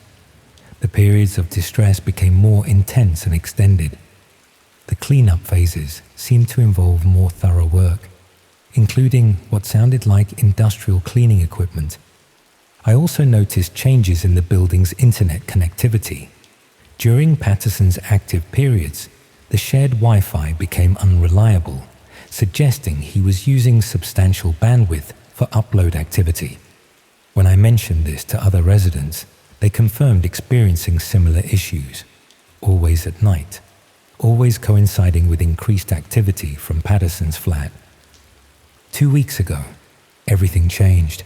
[SPEAKER 1] The periods of distress became more intense and extended. The cleanup phases seemed to involve more thorough work, including what sounded like industrial cleaning equipment. I also noticed changes in the building's internet connectivity. During Patterson's active periods, the shared Wi-Fi became unreliable, suggesting he was using substantial bandwidth for upload activity. When I mentioned this to other residents, they confirmed experiencing similar issues, always at night, always coinciding with increased activity from Patterson's flat. 2 weeks ago, everything changed.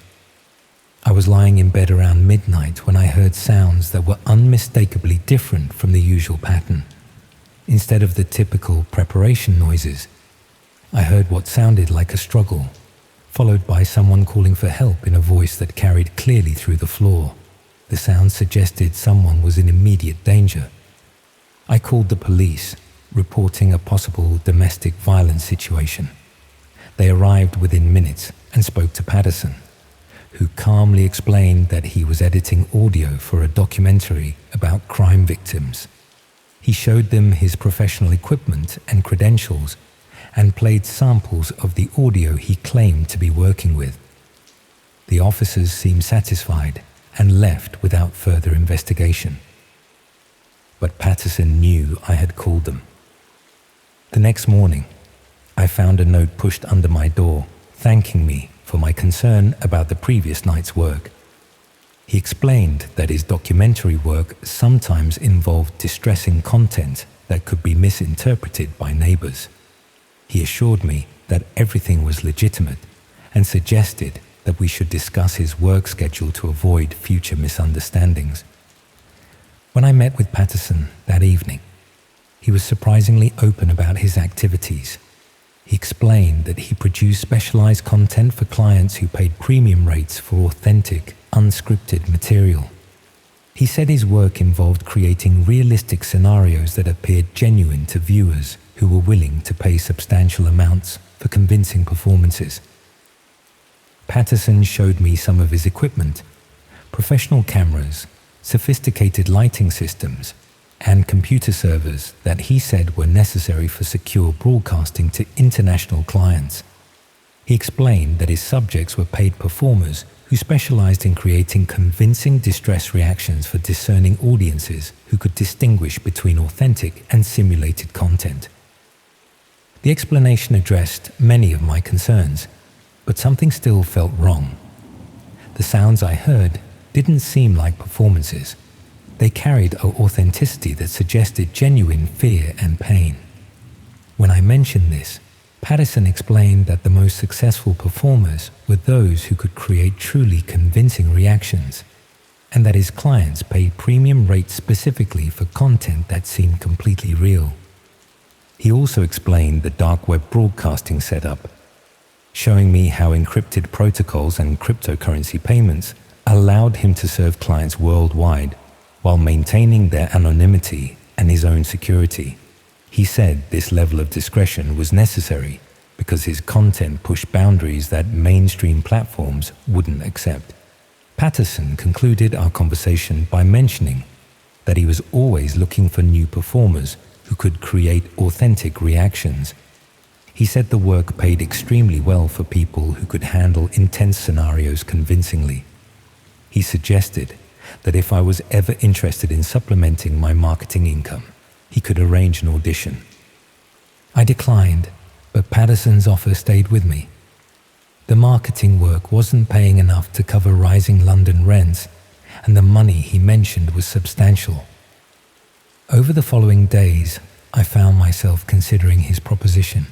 [SPEAKER 1] I was lying in bed around midnight when I heard sounds that were unmistakably different from the usual pattern. Instead of the typical preparation noises, I heard what sounded like a struggle, followed by someone calling for help in a voice that carried clearly through the floor. The sound suggested someone was in immediate danger. I called the police, reporting a possible domestic violence situation. They arrived within minutes and spoke to Patterson, who calmly explained that he was editing audio for a documentary about crime victims. He showed them his professional equipment and credentials and played samples of the audio he claimed to be working with. The officers seemed satisfied and left without further investigation. But Patterson knew I had called them. The next morning, I found a note pushed under my door, thanking me for my concern about the previous night's work. He explained that his documentary work sometimes involved distressing content that could be misinterpreted by neighbors. He assured me that everything was legitimate and suggested that we should discuss his work schedule to avoid future misunderstandings. When I met with Patterson that evening, he was surprisingly open about his activities. He explained that he produced specialized content for clients who paid premium rates for authentic, unscripted material. He said his work involved creating realistic scenarios that appeared genuine to viewers who were willing to pay substantial amounts for convincing performances. Patterson showed me some of his equipment: professional cameras, sophisticated lighting systems, and computer servers that he said were necessary for secure broadcasting to international clients. He explained that his subjects were paid performers who specialized in creating convincing distress reactions for discerning audiences who could distinguish between authentic and simulated content. The explanation addressed many of my concerns, but something still felt wrong. The sounds I heard didn't seem like performances. They carried an authenticity that suggested genuine fear and pain. When I mentioned this, Patterson explained that the most successful performers were those who could create truly convincing reactions, and that his clients paid premium rates specifically for content that seemed completely real. He also explained the dark web broadcasting setup, showing me how encrypted protocols and cryptocurrency payments allowed him to serve clients worldwide while maintaining their anonymity and his own security. He said this level of discretion was necessary because his content pushed boundaries that mainstream platforms wouldn't accept. Patterson concluded our conversation by mentioning that he was always looking for new performers who could create authentic reactions. He said the work paid extremely well for people who could handle intense scenarios convincingly. He suggested that if I was ever interested in supplementing my marketing income, he could arrange an audition. I declined, but Patterson's offer stayed with me. The marketing work wasn't paying enough to cover rising London rents, and the money he mentioned was substantial. Over the following days, I found myself considering his proposition,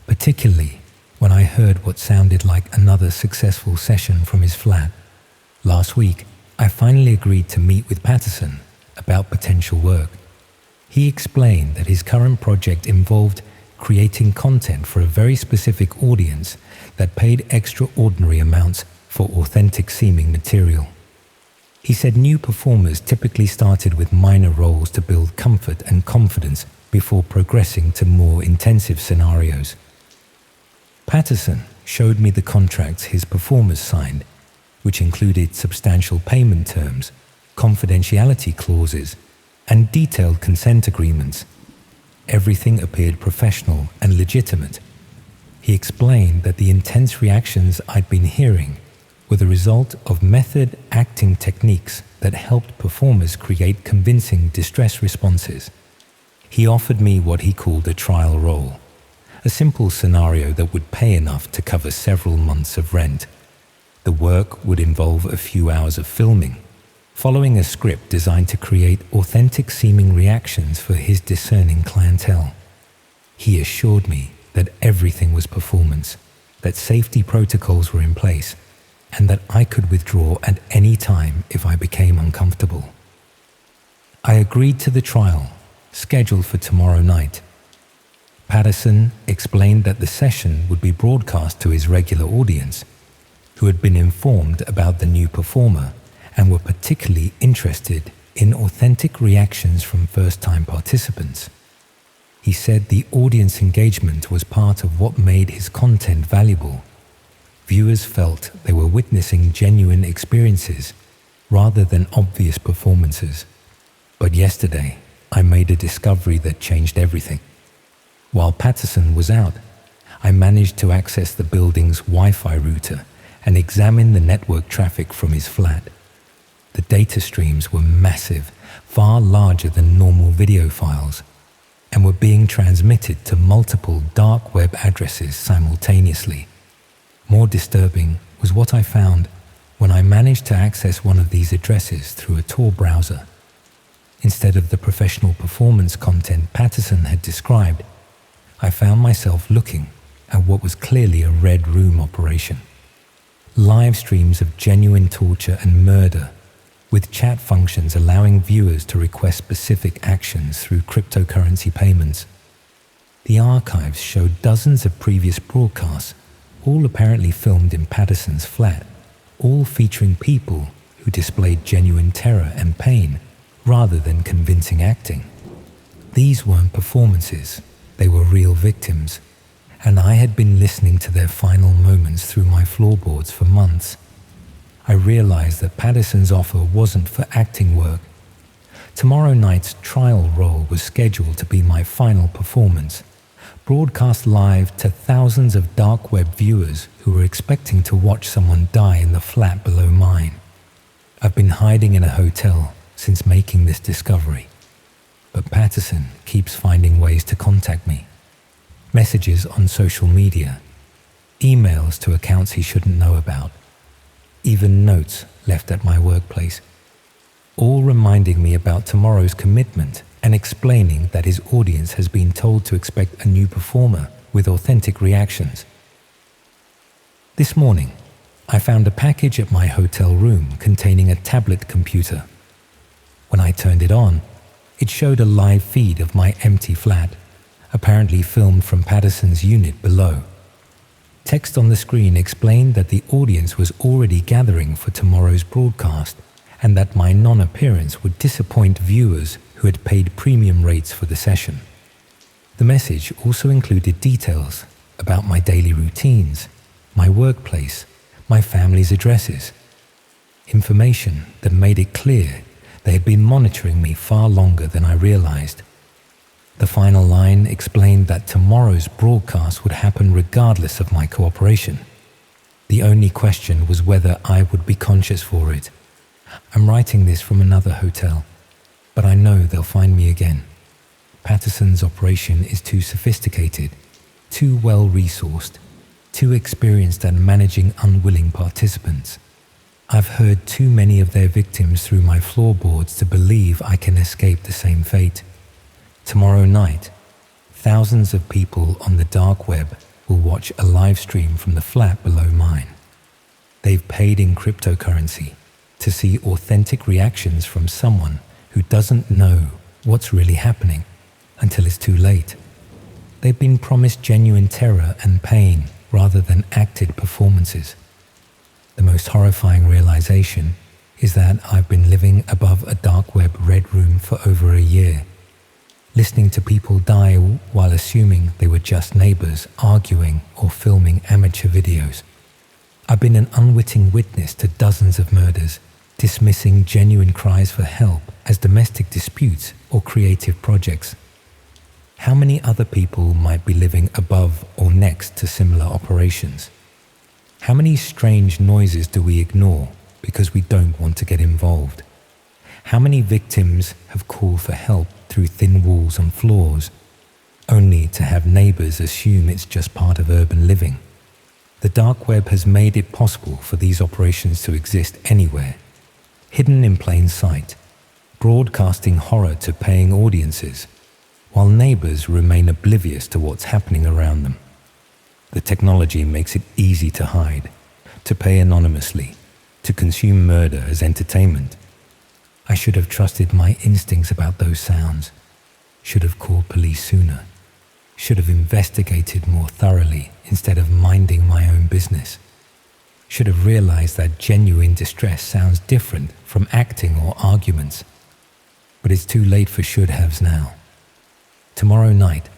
[SPEAKER 1] particularly when I heard what sounded like another successful session from his flat. Last week, I finally agreed to meet with Patterson about potential work. He explained that his current project involved creating content for a very specific audience that paid extraordinary amounts for authentic-seeming material. He said new performers typically started with minor roles to build comfort and confidence before progressing to more intensive scenarios. Patterson showed me the contracts his performers signed, which included substantial payment terms, confidentiality clauses, and detailed consent agreements. Everything appeared professional and legitimate. He explained that the intense reactions I'd been hearing were the result of method acting techniques that helped performers create convincing distress responses. He offered me what he called a trial role, a simple scenario that would pay enough to cover several months of rent. The work would involve a few hours of filming, following a script designed to create authentic-seeming reactions for his discerning clientele. He assured me that everything was performance, that safety protocols were in place, and that I could withdraw at any time if I became uncomfortable. I agreed to the trial, scheduled for tomorrow night. Patterson explained that the session would be broadcast to his regular audience, who had been informed about the new performer and were particularly interested in authentic reactions from first-time participants. He said the audience engagement was part of what made his content valuable. Viewers felt they were witnessing genuine experiences rather than obvious performances. But yesterday, I made a discovery that changed everything. While Patterson was out, I managed to access the building's Wi-Fi router and examine the network traffic from his flat. The data streams were massive, far larger than normal video files, and were being transmitted to multiple dark web addresses simultaneously. More disturbing was what I found when I managed to access one of these addresses through a Tor browser. Instead of the professional performance content Patterson had described, I found myself looking at what was clearly a Red Room operation. Live streams of genuine torture and murder, with chat functions allowing viewers to request specific actions through cryptocurrency payments. The archives showed dozens of previous broadcasts, all apparently filmed in Patterson's flat, all featuring people who displayed genuine terror and pain rather than convincing acting. These weren't performances, they were real victims, and I had been listening to their final moments through my floorboards for months. I realized that Patterson's offer wasn't for acting work. Tomorrow night's trial role was scheduled to be my final performance, broadcast live to thousands of dark web viewers who were expecting to watch someone die in the flat below mine. I've been hiding in a hotel since making this discovery, but Patterson keeps finding ways to contact me. Messages on social media, emails to accounts he shouldn't know about, even notes left at my workplace, all reminding me about tomorrow's commitment and explaining that his audience has been told to expect a new performer with authentic reactions. This morning, I found a package at my hotel room containing a tablet computer. When I turned it on, it showed a live feed of my empty flat, apparently filmed from Patterson's unit below. Text on the screen explained that the audience was already gathering for tomorrow's broadcast and that my non-appearance would disappoint viewers who had paid premium rates for the session. The message also included details about my daily routines, my workplace, my family's addresses, information that made it clear they had been monitoring me far longer than I realized. The final line explained that tomorrow's broadcast would happen regardless of my cooperation. The only question was whether I would be conscious for it. I'm writing this from another hotel, but I know they'll find me again. Patterson's operation is too sophisticated, too well-resourced, too experienced at managing unwilling participants. I've heard too many of their victims through my floorboards to believe I can escape the same fate. Tomorrow night, thousands of people on the dark web will watch a live stream from the flat below mine. They've paid in cryptocurrency to see authentic reactions from someone who doesn't know what's really happening until it's too late. They've been promised genuine terror and pain rather than acted performances. The most horrifying realization is that I've been living above a dark web red room for over a year, listening to people die while assuming they were just neighbors arguing or filming amateur videos. I've been an unwitting witness to dozens of murders, dismissing genuine cries for help as domestic disputes or creative projects. How many other people might be living above or next to similar operations? How many strange noises do we ignore because we don't want to get involved? How many victims have called for help through thin walls and floors, only to have neighbors assume it's just part of urban living? The dark web has made it possible for these operations to exist anywhere, hidden in plain sight, broadcasting horror to paying audiences, while neighbors remain oblivious to what's happening around them. The technology makes it easy to hide, to pay anonymously, to consume murder as entertainment. I should have trusted my instincts about those sounds, should have called police sooner, should have investigated more thoroughly instead of minding my own business, should have realized that genuine distress sounds different from acting or arguments. But it's too late for should-haves now. Tomorrow night,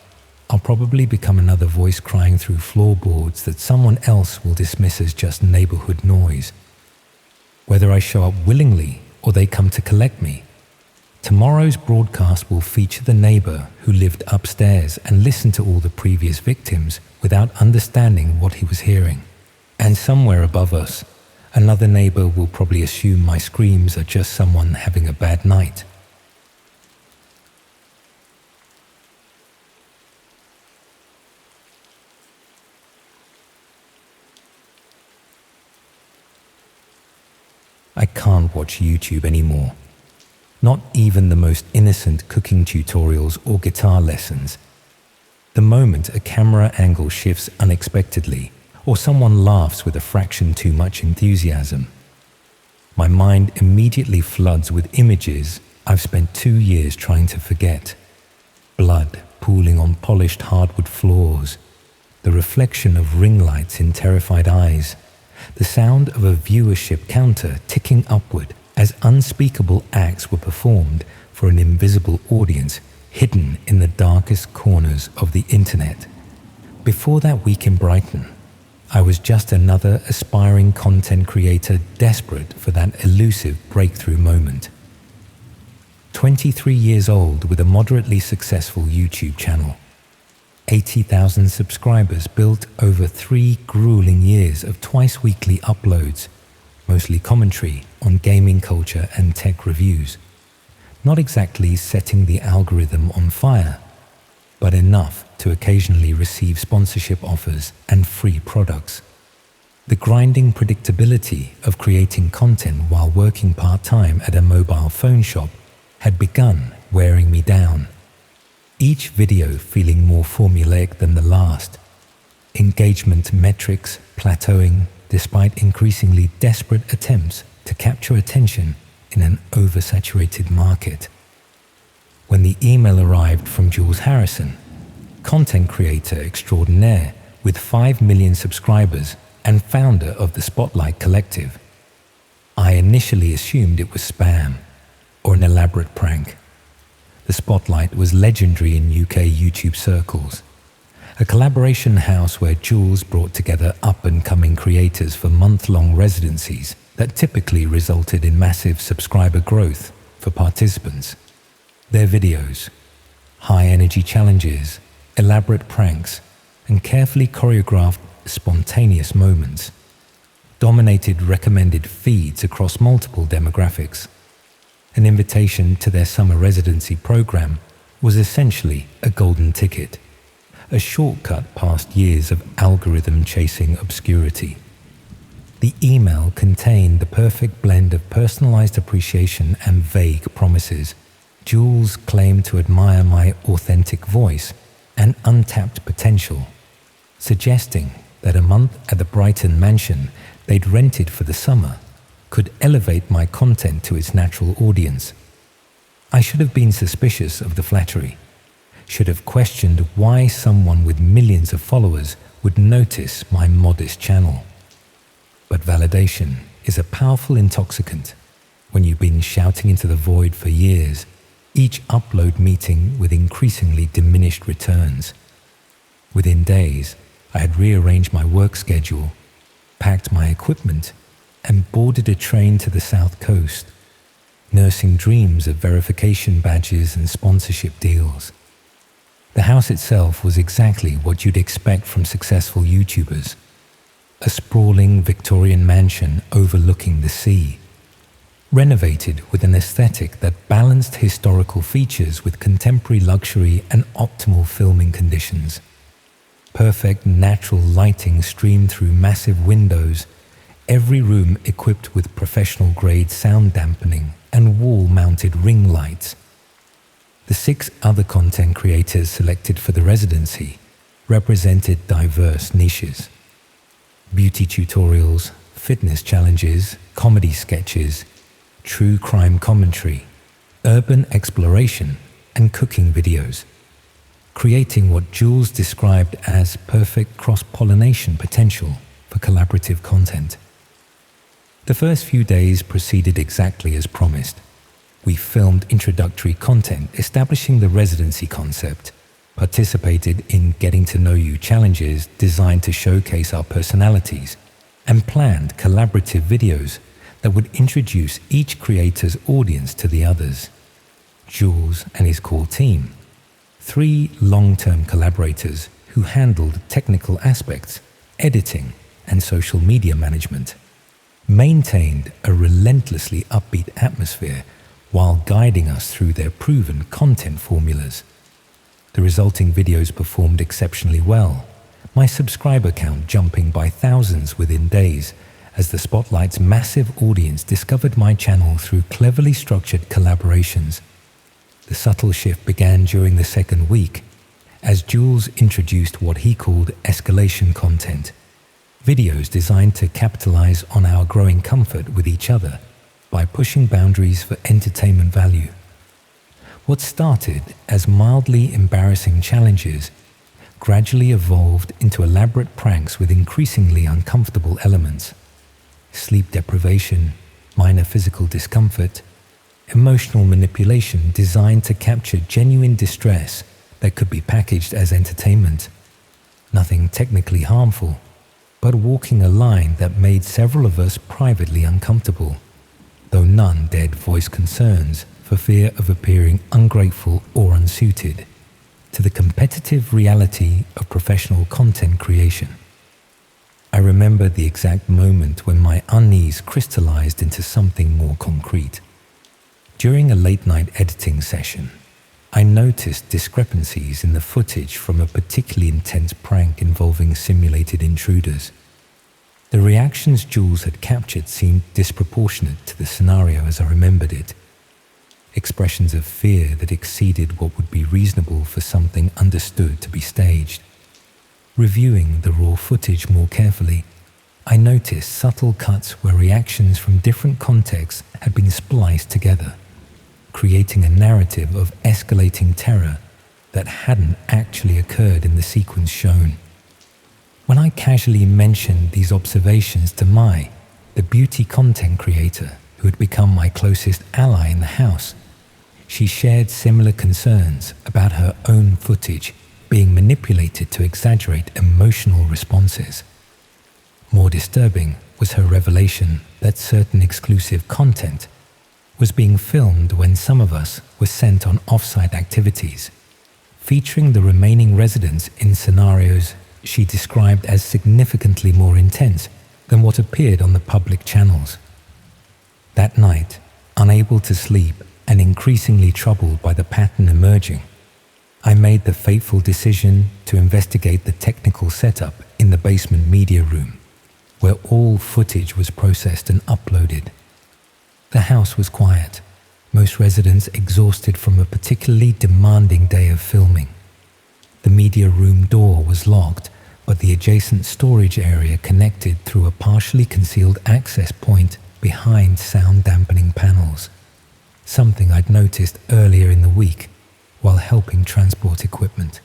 [SPEAKER 1] I'll probably become another voice crying through floorboards that someone else will dismiss as just neighborhood noise. Whether I show up willingly or they come to collect me, tomorrow's broadcast will feature the neighbor who lived upstairs and listened to all the previous victims without understanding what he was hearing. And somewhere above us, another neighbor will probably assume my screams are just someone having a bad night. I can't watch YouTube anymore. Not even the most innocent cooking tutorials or guitar lessons. The moment a camera angle shifts unexpectedly, or someone laughs with a fraction too much enthusiasm, my mind immediately floods with images I've spent 2 years trying to forget. Blood pooling on polished hardwood floors, the reflection of ring lights in terrified eyes, the sound of a viewership counter ticking upward as unspeakable acts were performed for an invisible audience hidden in the darkest corners of the internet. Before that week in Brighton, I was just another aspiring content creator desperate for that elusive breakthrough moment. 23 years old with a moderately successful YouTube channel. 80,000 subscribers built over 3 grueling years of twice-weekly uploads, mostly commentary on gaming culture and tech reviews. Not exactly setting the algorithm on fire, but enough to occasionally receive sponsorship offers and free products. The grinding predictability of creating content while working part-time at a mobile phone shop had begun wearing me down. Each video feeling more formulaic than the last. Engagement metrics plateauing despite increasingly desperate attempts to capture attention in an oversaturated market. When the email arrived from Jules Harrison, content creator extraordinaire with 5 million subscribers and founder of the Spotlight Collective, I initially assumed it was spam or an elaborate prank. The Spotlight was legendary in UK YouTube circles, a collaboration house where Jules brought together up-and-coming creators for month-long residencies that typically resulted in massive subscriber growth for participants. Their videos, High-energy challenges, elaborate pranks, and carefully choreographed spontaneous moments dominated recommended feeds across multiple demographics. An invitation to their summer residency program was essentially a golden ticket, a shortcut past years of algorithm-chasing obscurity. The email contained the perfect blend of personalized appreciation and vague promises. Jules claimed to admire my authentic voice and untapped potential, suggesting that a month at the Brighton mansion they'd rented for the summer could elevate my content to its natural audience. I should have been suspicious of the flattery, should have questioned why someone with millions of followers would notice my modest channel. But validation is a powerful intoxicant. When you've been shouting into the void for years, each upload meeting with increasingly diminished returns. Within days, I had rearranged my work schedule, packed my equipment, and boarded a train to the South Coast, nursing dreams of verification badges and sponsorship deals. The house itself was exactly what you'd expect from successful YouTubers. A sprawling Victorian mansion overlooking the sea, renovated with an aesthetic that balanced historical features with contemporary luxury and optimal filming conditions. Perfect natural lighting streamed through massive windows, every room equipped with professional-grade sound dampening and wall-mounted ring lights. The 6 other content creators selected for the residency represented diverse niches. Beauty tutorials, fitness challenges, comedy sketches, true crime commentary, urban exploration, and cooking videos, creating what Jules described as perfect cross-pollination potential for collaborative content. The first few days proceeded exactly as promised. We filmed introductory content establishing the residency concept, participated in getting to know you challenges designed to showcase our personalities, and planned collaborative videos that would introduce each creator's audience to the others. Jules and his core team, 3 long-term collaborators who handled technical aspects, editing, and social media management, maintained a relentlessly upbeat atmosphere while guiding us through their proven content formulas. The resulting videos performed exceptionally well, my subscriber count jumping by thousands within days as the Spotlight's massive audience discovered my channel through cleverly structured collaborations. The subtle shift began during the second week as Jules introduced what he called escalation content, videos designed to capitalize on our growing comfort with each other by pushing boundaries for entertainment value. What started as mildly embarrassing challenges gradually evolved into elaborate pranks with increasingly uncomfortable elements. Sleep deprivation, minor physical discomfort, emotional manipulation designed to capture genuine distress that could be packaged as entertainment. Nothing technically harmful, but walking a line that made several of us privately uncomfortable, though none dared voice concerns for fear of appearing ungrateful or unsuited to the competitive reality of professional content creation. I remember the exact moment when my unease crystallized into something more concrete. During a late-night editing session, I noticed discrepancies in the footage from a particularly intense prank involving simulated intruders. The reactions Jules had captured seemed disproportionate to the scenario as I remembered it. Expressions of fear that exceeded what would be reasonable for something understood to be staged. Reviewing the raw footage more carefully, I noticed subtle cuts where reactions from different contexts had been spliced together, creating a narrative of escalating terror that hadn't actually occurred in the sequence shown. When I casually mentioned these observations to Mai, the beauty content creator who had become my closest ally in the house, she shared similar concerns about her own footage being manipulated to exaggerate emotional responses. More disturbing was her revelation that certain exclusive content was being filmed when some of us were sent on off-site activities, featuring the remaining residents in scenarios she described as significantly more intense than what appeared on the public channels. That night, unable to sleep and increasingly troubled by the pattern emerging, I made the fateful decision to investigate the technical setup in the basement media room, where all footage was processed and uploaded. The house was quiet, most residents exhausted from a particularly demanding day of filming. The media room door was locked, but the adjacent storage area connected through a partially concealed access point behind sound dampening panels, something I'd noticed earlier in the week while helping transport equipment.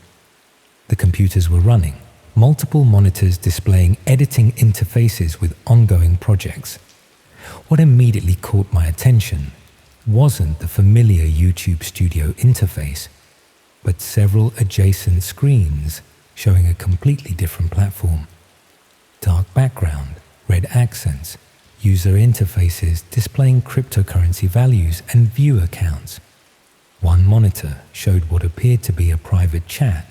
[SPEAKER 1] The computers were running, multiple monitors displaying editing interfaces with ongoing projects. What immediately caught my attention wasn't the familiar YouTube Studio interface, but several adjacent screens showing a completely different platform. Dark background, red accents, user interfaces displaying cryptocurrency values and viewer counts. One monitor showed what appeared to be a private chat,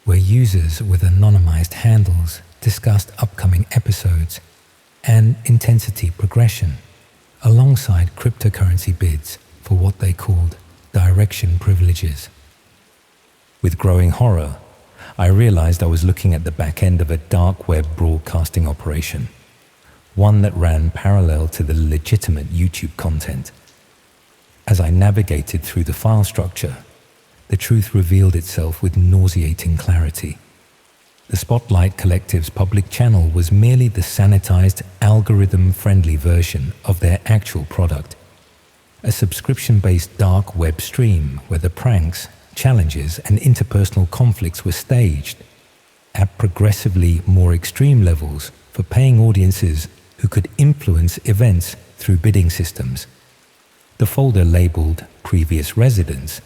[SPEAKER 1] where users with anonymized handles discussed upcoming episodes and intensity progression, alongside cryptocurrency bids for what they called direction privileges. With growing horror, I realized I was looking at the back end of a dark web broadcasting operation, one that ran parallel to the legitimate YouTube content. As I navigated through the file structure, the truth revealed itself with nauseating clarity. The Spotlight Collective's public channel was merely the sanitized, algorithm-friendly version of their actual product, a subscription-based dark web stream where the pranks, challenges, and interpersonal conflicts were staged at progressively more extreme levels for paying audiences who could influence events through bidding systems. The folder labeled Previous Residents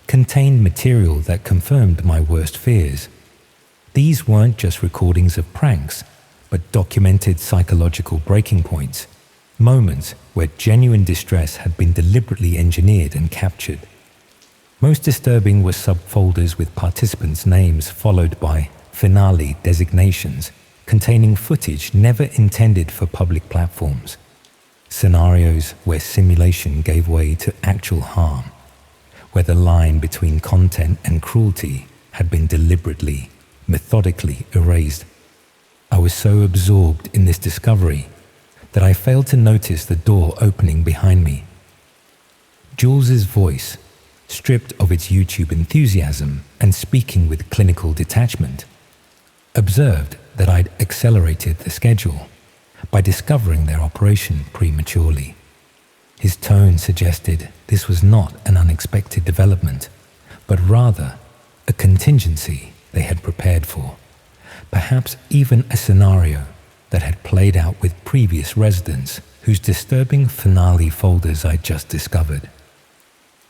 [SPEAKER 1] contained material that confirmed my worst fears. These weren't just recordings of pranks, but documented psychological breaking points, moments where genuine distress had been deliberately engineered and captured. Most disturbing were subfolders with participants' names followed by finale designations containing footage never intended for public platforms. Scenarios where simulation gave way to actual harm, where the line between content and cruelty had been deliberately, methodically erased. I was so absorbed in this discovery that I failed to notice the door opening behind me. Jules's voice, stripped of its YouTube enthusiasm and speaking with clinical detachment, observed that I'd accelerated the schedule by discovering their operation prematurely. His tone suggested this was not an unexpected development, but rather a contingency they had prepared for, perhaps even a scenario that had played out with previous residents whose disturbing finale folders I'd just discovered.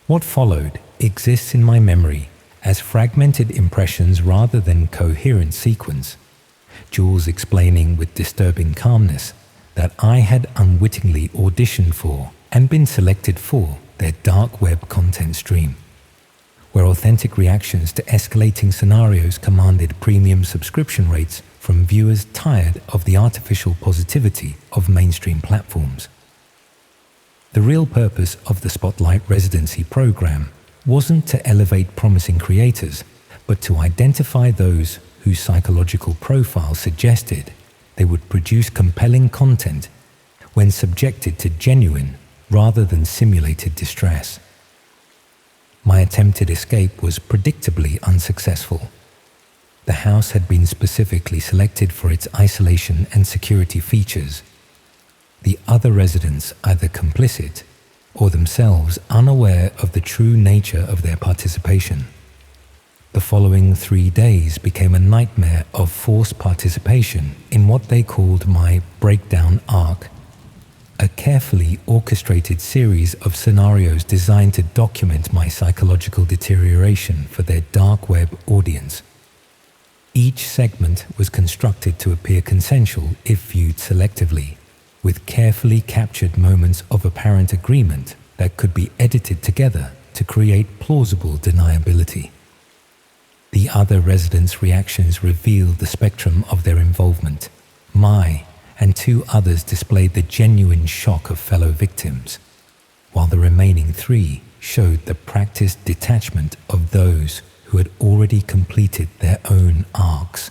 [SPEAKER 1] What followed exists in my memory as fragmented impressions rather than coherent sequence, Jules explaining with disturbing calmness that I had unwittingly auditioned for and been selected for their dark web content stream, where authentic reactions to escalating scenarios commanded premium subscription rates from viewers tired of the artificial positivity of mainstream platforms. The real purpose of the Spotlight Residency program wasn't to elevate promising creators, but to identify those whose psychological profile suggested they would produce compelling content when subjected to genuine rather than simulated distress. My attempted escape was predictably unsuccessful. The house had been specifically selected for its isolation and security features. The other residents either complicit or themselves unaware of the true nature of their participation. The following 3 days became a nightmare of forced participation in what they called my breakdown arc, a carefully orchestrated series of scenarios designed to document my psychological deterioration for their dark web audience. Each segment was constructed to appear consensual if viewed selectively, with carefully captured moments of apparent agreement that could be edited together to create plausible deniability. The other residents' reactions revealed the spectrum of their involvement. Mai and 2 others displayed the genuine shock of fellow victims, while the remaining 3 showed the practiced detachment of those who had already completed their own arcs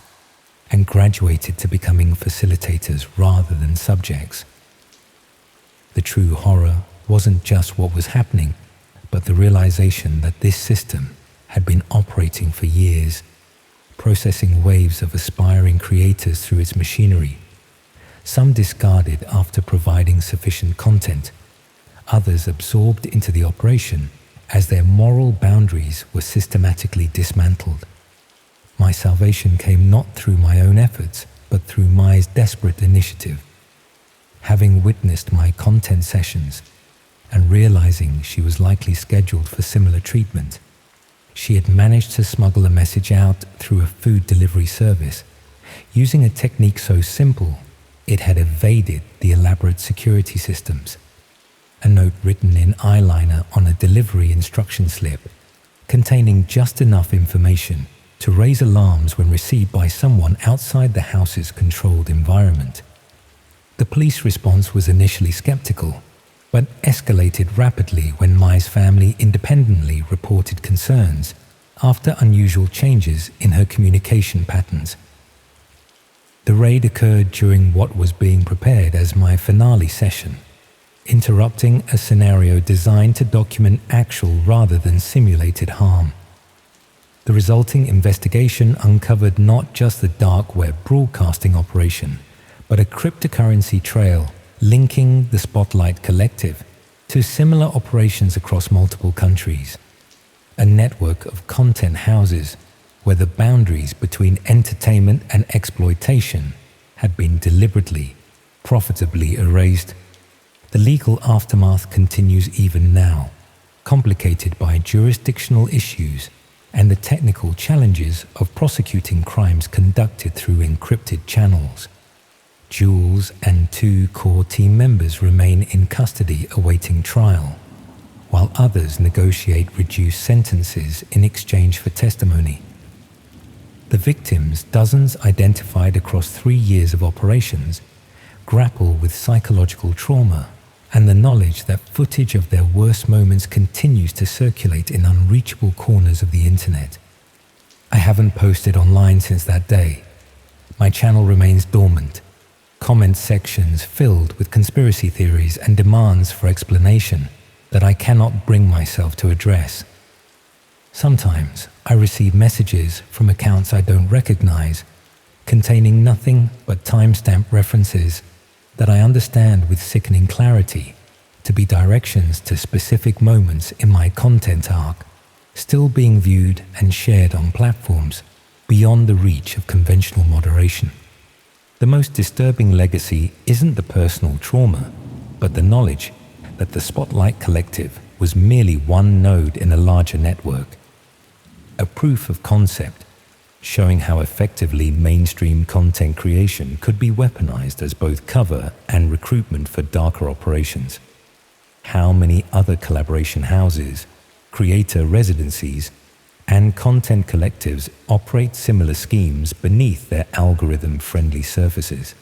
[SPEAKER 1] and graduated to becoming facilitators rather than subjects. The true horror wasn't just what was happening, but the realization that this system had been operating for years, processing waves of aspiring creators through its machinery. Some discarded after providing sufficient content, others absorbed into the operation as their moral boundaries were systematically dismantled. My salvation came not through my own efforts, but through Mai's desperate initiative. Having witnessed my content sessions and realizing she was likely scheduled for similar treatment, she had managed to smuggle a message out through a food delivery service, using a technique so simple it had evaded the elaborate security systems. A note written in eyeliner on a delivery instruction slip, containing just enough information to raise alarms when received by someone outside the house's controlled environment. The police response was initially skeptical, but escalated rapidly when Mai's family independently reported concerns after unusual changes in her communication patterns. The raid occurred during what was being prepared as my finale session, interrupting a scenario designed to document actual rather than simulated harm. The resulting investigation uncovered not just the dark web broadcasting operation, but a cryptocurrency trail linking the Spotlight Collective to similar operations across multiple countries. A network of content houses where the boundaries between entertainment and exploitation had been deliberately, profitably erased. The legal aftermath continues even now, complicated by jurisdictional issues and the technical challenges of prosecuting crimes conducted through encrypted channels. Jules and 2 core team members remain in custody awaiting trial, while others negotiate reduced sentences in exchange for testimony. The victims, dozens identified across 3 years of operations, grapple with psychological trauma and the knowledge that footage of their worst moments continues to circulate in unreachable corners of the internet. I haven't posted online since that day. My channel remains dormant, comment sections filled with conspiracy theories and demands for explanation that I cannot bring myself to address. Sometimes I receive messages from accounts I don't recognize, containing nothing but timestamp references that I understand with sickening clarity to be directions to specific moments in my content arc, still being viewed and shared on platforms beyond the reach of conventional moderation. The most disturbing legacy isn't the personal trauma, but the knowledge that the Spotlight Collective was merely one node in a larger network. A proof of concept, showing how effectively mainstream content creation could be weaponized as both cover and recruitment for darker operations. How many other collaboration houses, creator residencies, and content collectives operate similar schemes beneath their algorithm-friendly surfaces?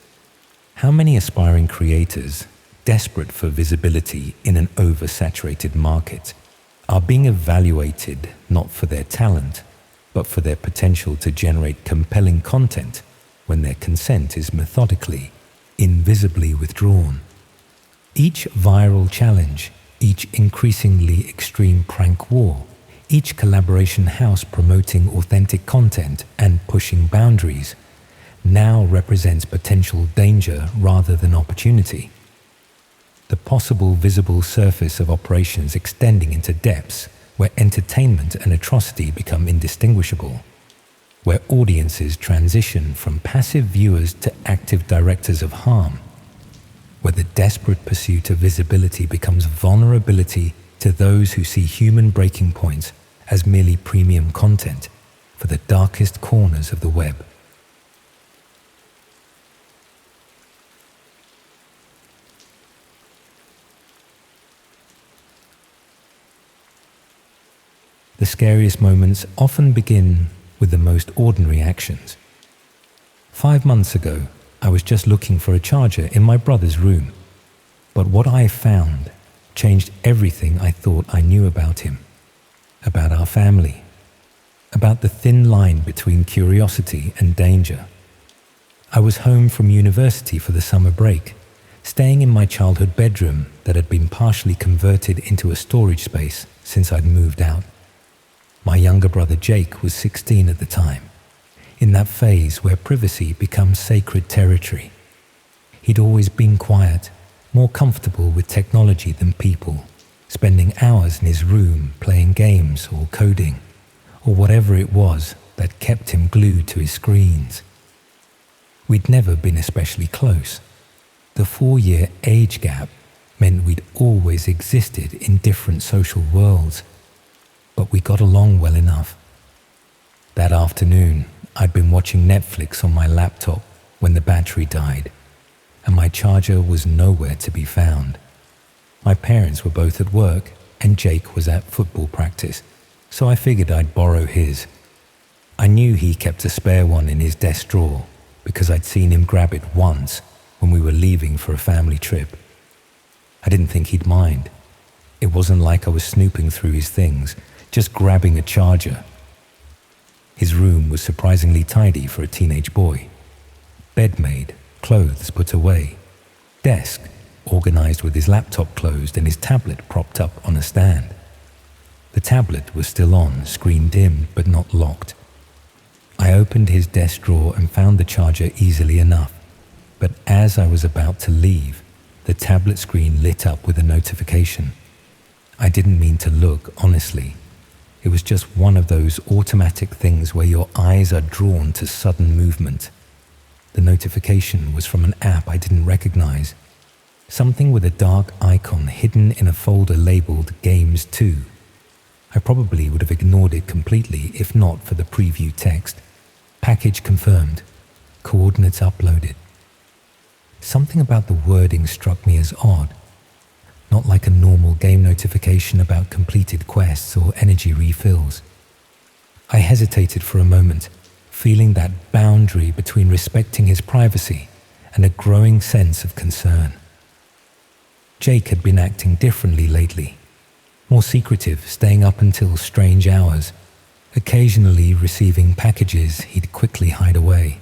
[SPEAKER 1] How many aspiring creators, desperate for visibility in an oversaturated market, are being evaluated not for their talent, but for their potential to generate compelling content when their consent is methodically, invisibly withdrawn? Each viral challenge, each increasingly extreme prank war, each collaboration house promoting authentic content and pushing boundaries now represents potential danger rather than opportunity. The possible visible surface of operations extending into depths where entertainment and atrocity become indistinguishable, where audiences transition from passive viewers to active directors of harm, where the desperate pursuit of visibility becomes vulnerability to those who see human breaking points as merely premium content for the darkest corners of the web. The scariest moments often begin with the most ordinary actions. 5 months ago, I was just looking for a charger in my brother's room, but what I found changed everything I thought I knew about him, about our family, about the thin line between curiosity and danger. I was home from university for the summer break, staying in my childhood bedroom that had been partially converted into a storage space since I'd moved out. My younger brother Jake was 16 at the time, in that phase where privacy becomes sacred territory. He'd always been quiet, more comfortable with technology than people, spending hours in his room playing games or coding, or whatever it was that kept him glued to his screens. We'd never been especially close. The 4-year age gap meant we'd always existed in different social worlds, but we got along well enough. That afternoon, I'd been watching Netflix on my laptop when the battery died, and my charger was nowhere to be found. My parents were both at work, and Jake was at football practice, so I figured I'd borrow his. I knew he kept a spare one in his desk drawer because I'd seen him grab it once when we were leaving for a family trip. I didn't think he'd mind. It wasn't like I was snooping through his things, just grabbing a charger. His room was surprisingly tidy for a teenage boy. Bed made, clothes put away, desk organized with his laptop closed and his tablet propped up on a stand. The tablet was still on, screen dim but not locked. I opened his desk drawer and found the charger easily enough, but as I was about to leave, the tablet screen lit up with a notification. I didn't mean to look, honestly. It was just one of those automatic things where your eyes are drawn to sudden movement. The notification was from an app I didn't recognize, something with a dark icon hidden in a folder labeled Games 2. I probably would have ignored it completely if not for the preview text. Package confirmed. Coordinates uploaded. Something about the wording struck me as odd. Not like a normal game notification about completed quests or energy refills. I hesitated for a moment, feeling that boundary between respecting his privacy and a growing sense of concern. Jake had been acting differently lately. More secretive, staying up until strange hours, occasionally receiving packages he'd quickly hide away.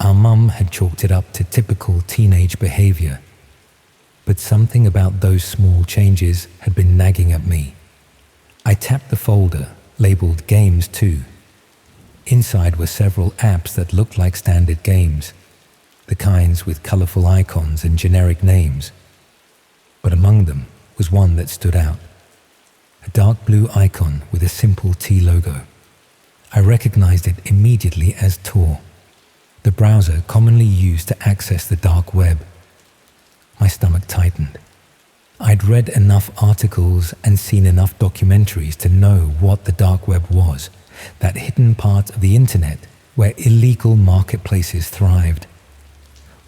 [SPEAKER 1] Our mum had chalked it up to typical teenage behavior, but something about those small changes had been nagging at me. I tapped the folder, labeled Games 2. Inside were several apps that looked like standard games, the kinds with colorful icons and generic names. But among them was one that stood out. A dark blue icon with a simple T logo. I recognized it immediately as Tor, the browser commonly used to access the dark web. My stomach tightened. I'd read enough articles and seen enough documentaries to know what the dark web was, that hidden part of the internet where illegal marketplaces thrived.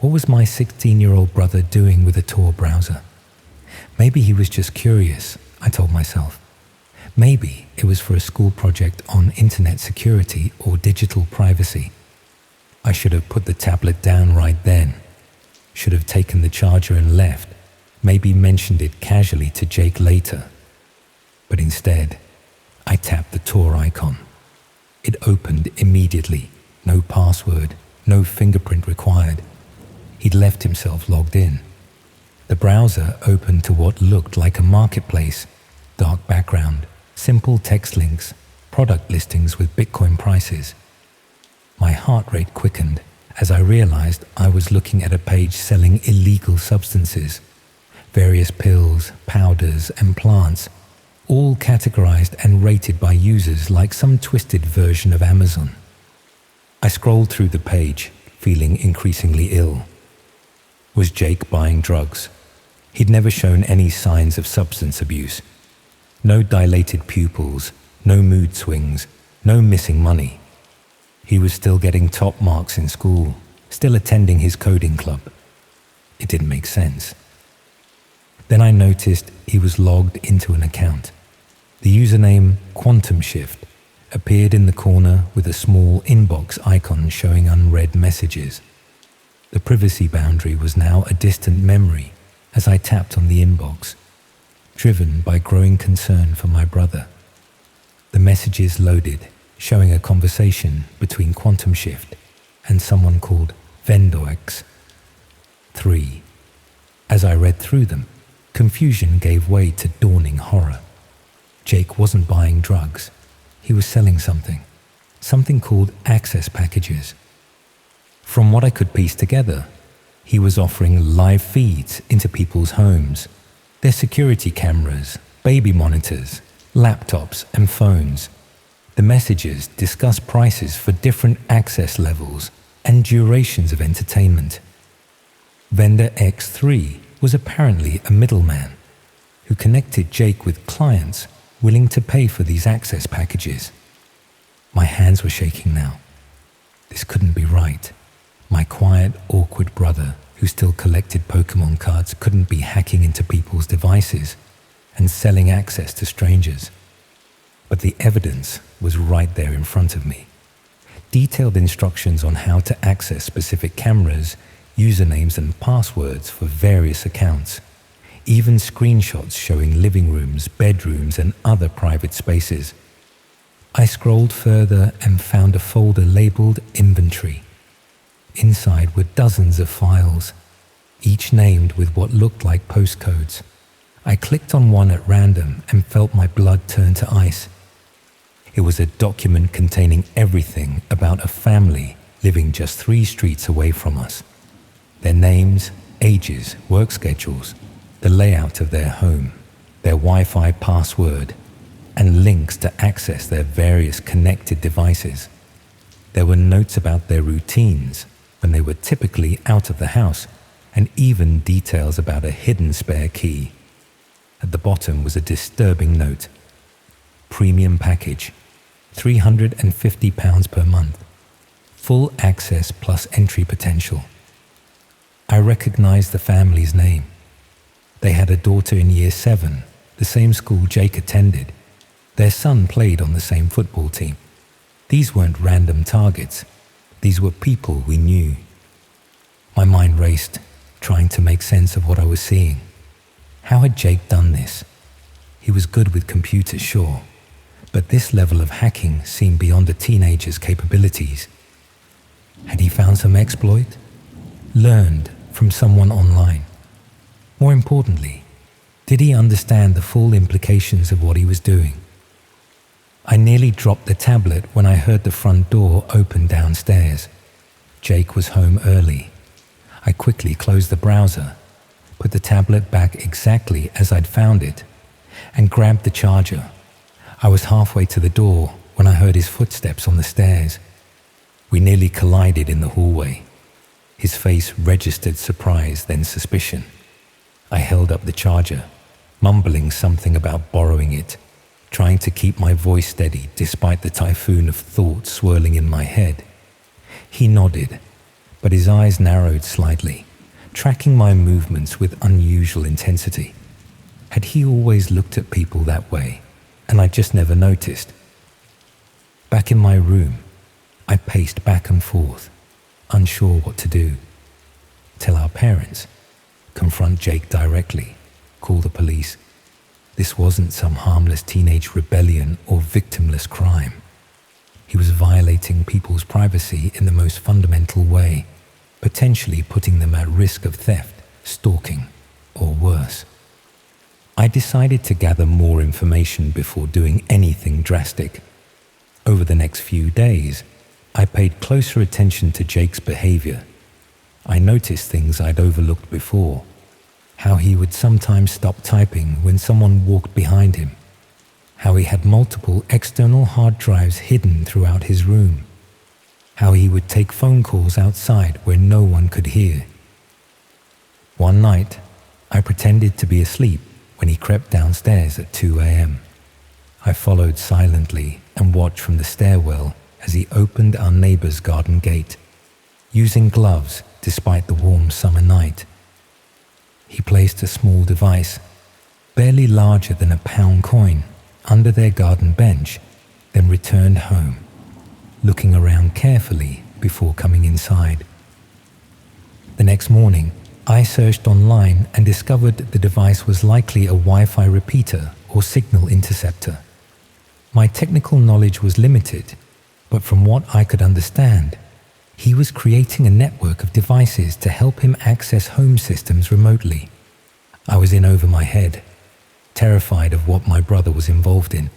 [SPEAKER 1] What was my 16-year-old brother doing with a Tor browser? Maybe he was just curious, I told myself. Maybe it was for a school project on internet security or digital privacy. I should have put the tablet down right then. Should have taken the charger and left, maybe mentioned it casually to Jake later. But instead, I tapped the Tor icon. It opened immediately, no password, no fingerprint required. He'd left himself logged in. The browser opened to what looked like a marketplace, dark background, simple text links, product listings with Bitcoin prices. My heart rate quickened as I realized I was looking at a page selling illegal substances, various pills, powders, and plants, all categorized and rated by users like some twisted version of Amazon. I scrolled through the page, feeling increasingly ill. Was Jake buying drugs? He'd never shown any signs of substance abuse. No dilated pupils, no mood swings, no missing money. He was still getting top marks in school, still attending his coding club. It didn't make sense. Then I noticed he was logged into an account. The username Quantum Shift, appeared in the corner with a small inbox icon showing unread messages. The privacy boundary was now a distant memory as I tapped on the inbox, driven by growing concern for my brother. The messages loaded, showing a conversation between Quantum Shift and someone called Vendox 3. As I read through them, confusion gave way to dawning horror. Jake wasn't buying drugs. He was selling something called access packages. From what I could piece together, he was offering live feeds into people's homes, their security cameras, baby monitors, laptops and phones. The messages discuss prices for different access levels and durations of entertainment. Vendor X3 was apparently a middleman who connected Jake with clients willing to pay for these access packages. My hands were shaking now. This couldn't be right. My quiet, awkward brother, who still collected Pokemon cards, couldn't be hacking into people's devices and selling access to strangers. But the evidence was right there in front of me. Detailed instructions on how to access specific cameras, usernames and passwords for various accounts. Even screenshots showing living rooms, bedrooms and other private spaces. I scrolled further and found a folder labeled Inventory. Inside were dozens of files, each named with what looked like postcodes. I clicked on one at random and felt my blood turn to ice. It was a document containing everything about a family living just 3 streets away from us. Their names, ages, work schedules, the layout of their home, their Wi-Fi password, and links to access their various connected devices. There were notes about their routines when they were typically out of the house, and even details about a hidden spare key. At the bottom was a disturbing note. Premium package, £350 per month. Full access plus entry potential. I recognized the family's name. They had a daughter in year 7, the same school Jake attended. Their son played on the same football team. These weren't random targets. These were people we knew. My mind raced, trying to make sense of what I was seeing. How had Jake done this? He was good with computers, sure, but this level of hacking seemed beyond a teenager's capabilities. Had he found some exploit? Learned from someone online? More importantly, did he understand the full implications of what he was doing? I nearly dropped the tablet when I heard the front door open downstairs. Jake was home early. I quickly closed the browser, put the tablet back exactly as I'd found it, and grabbed the charger. I was halfway to the door when I heard his footsteps on the stairs. We nearly collided in the hallway. His face registered surprise, then suspicion. I held up the charger, mumbling something about borrowing it, trying to keep my voice steady despite the typhoon of thoughts swirling in my head. He nodded, but his eyes narrowed slightly, tracking my movements with unusual intensity. Had he always looked at people that way, and I just never noticed? Back in my room, I paced back and forth, unsure what to do. Tell our parents, confront Jake directly, call the police. This wasn't some harmless teenage rebellion or victimless crime. He was violating people's privacy in the most fundamental way, potentially putting them at risk of theft, stalking, or worse. I decided to gather more information before doing anything drastic. Over the next few days, I paid closer attention to Jake's behavior. I noticed things I'd overlooked before. How he would sometimes stop typing when someone walked behind him. How he had multiple external hard drives hidden throughout his room. How he would take phone calls outside where no one could hear. One night, I pretended to be asleep when he crept downstairs at 2 a.m. I followed silently and watched from the stairwell as he opened our neighbor's garden gate, using gloves despite the warm summer night. He placed a small device, barely larger than a pound coin, under their garden bench then returned home, looking around carefully before coming inside. The next morning, I searched online and discovered the device was likely a Wi-Fi repeater or signal interceptor. My technical knowledge was limited, but from what I could understand, he was creating a network of devices to help him access home systems remotely. I was in over my head, terrified of what my brother was involved in,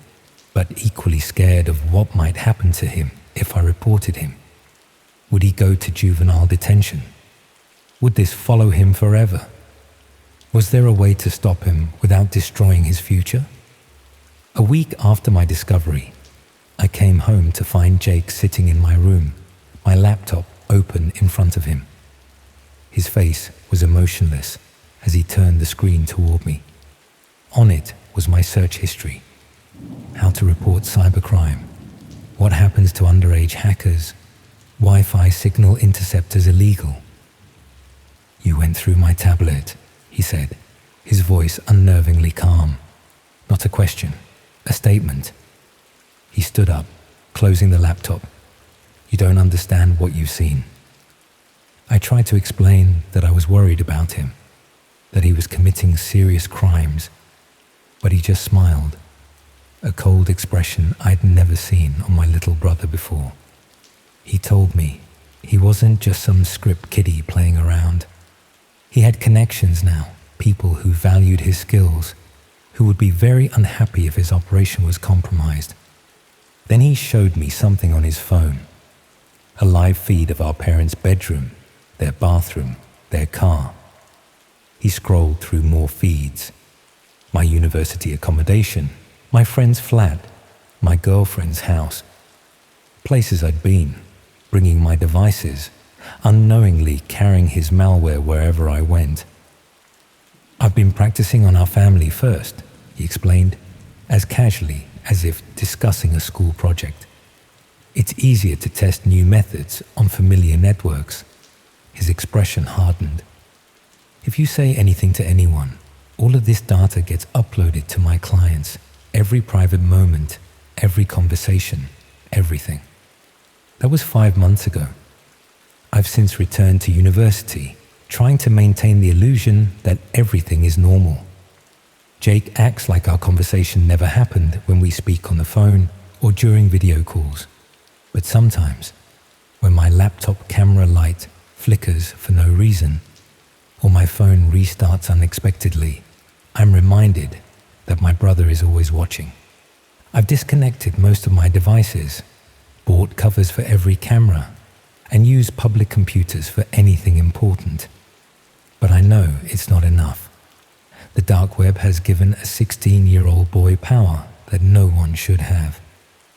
[SPEAKER 1] but equally scared of what might happen to him if I reported him. Would he go to juvenile detention? Would this follow him forever? Was there a way to stop him without destroying his future? A week after my discovery, I came home to find Jake sitting in my room, my laptop open in front of him. His face was emotionless as he turned the screen toward me. On it was my search history: how to report cybercrime, what happens to underage hackers, Wi-Fi signal interceptors illegal. "You went through my tablet," he said, his voice unnervingly calm. Not a question, a statement. He stood up, closing the laptop. "You don't understand what you've seen." I tried to explain that I was worried about him, that he was committing serious crimes, but he just smiled, a cold expression I'd never seen on my little brother before. He told me he wasn't just some script kiddie playing around. He had connections now, people who valued his skills, who would be very unhappy if his operation was compromised. Then he showed me something on his phone, a live feed of our parents' bedroom, their bathroom, their car. He scrolled through more feeds: my university accommodation, my friend's flat, my girlfriend's house. Places I'd been, bringing my devices, unknowingly carrying his malware wherever I went. "I've been practicing on our family first," he explained, as casually as if discussing a school project. "It's easier to test new methods on familiar networks." His expression hardened. "If you say anything to anyone, all of this data gets uploaded to my clients, every private moment, every conversation, everything." That was 5 months ago. I've since returned to university, trying to maintain the illusion that everything is normal. Jake acts like our conversation never happened when we speak on the phone or during video calls. But sometimes, when my laptop camera light flickers for no reason, or my phone restarts unexpectedly, I'm reminded that my brother is always watching. I've disconnected most of my devices, bought covers for every camera, and use public computers for anything important. But I know it's not enough. The dark web has given a 16-year-old boy power that no one should have,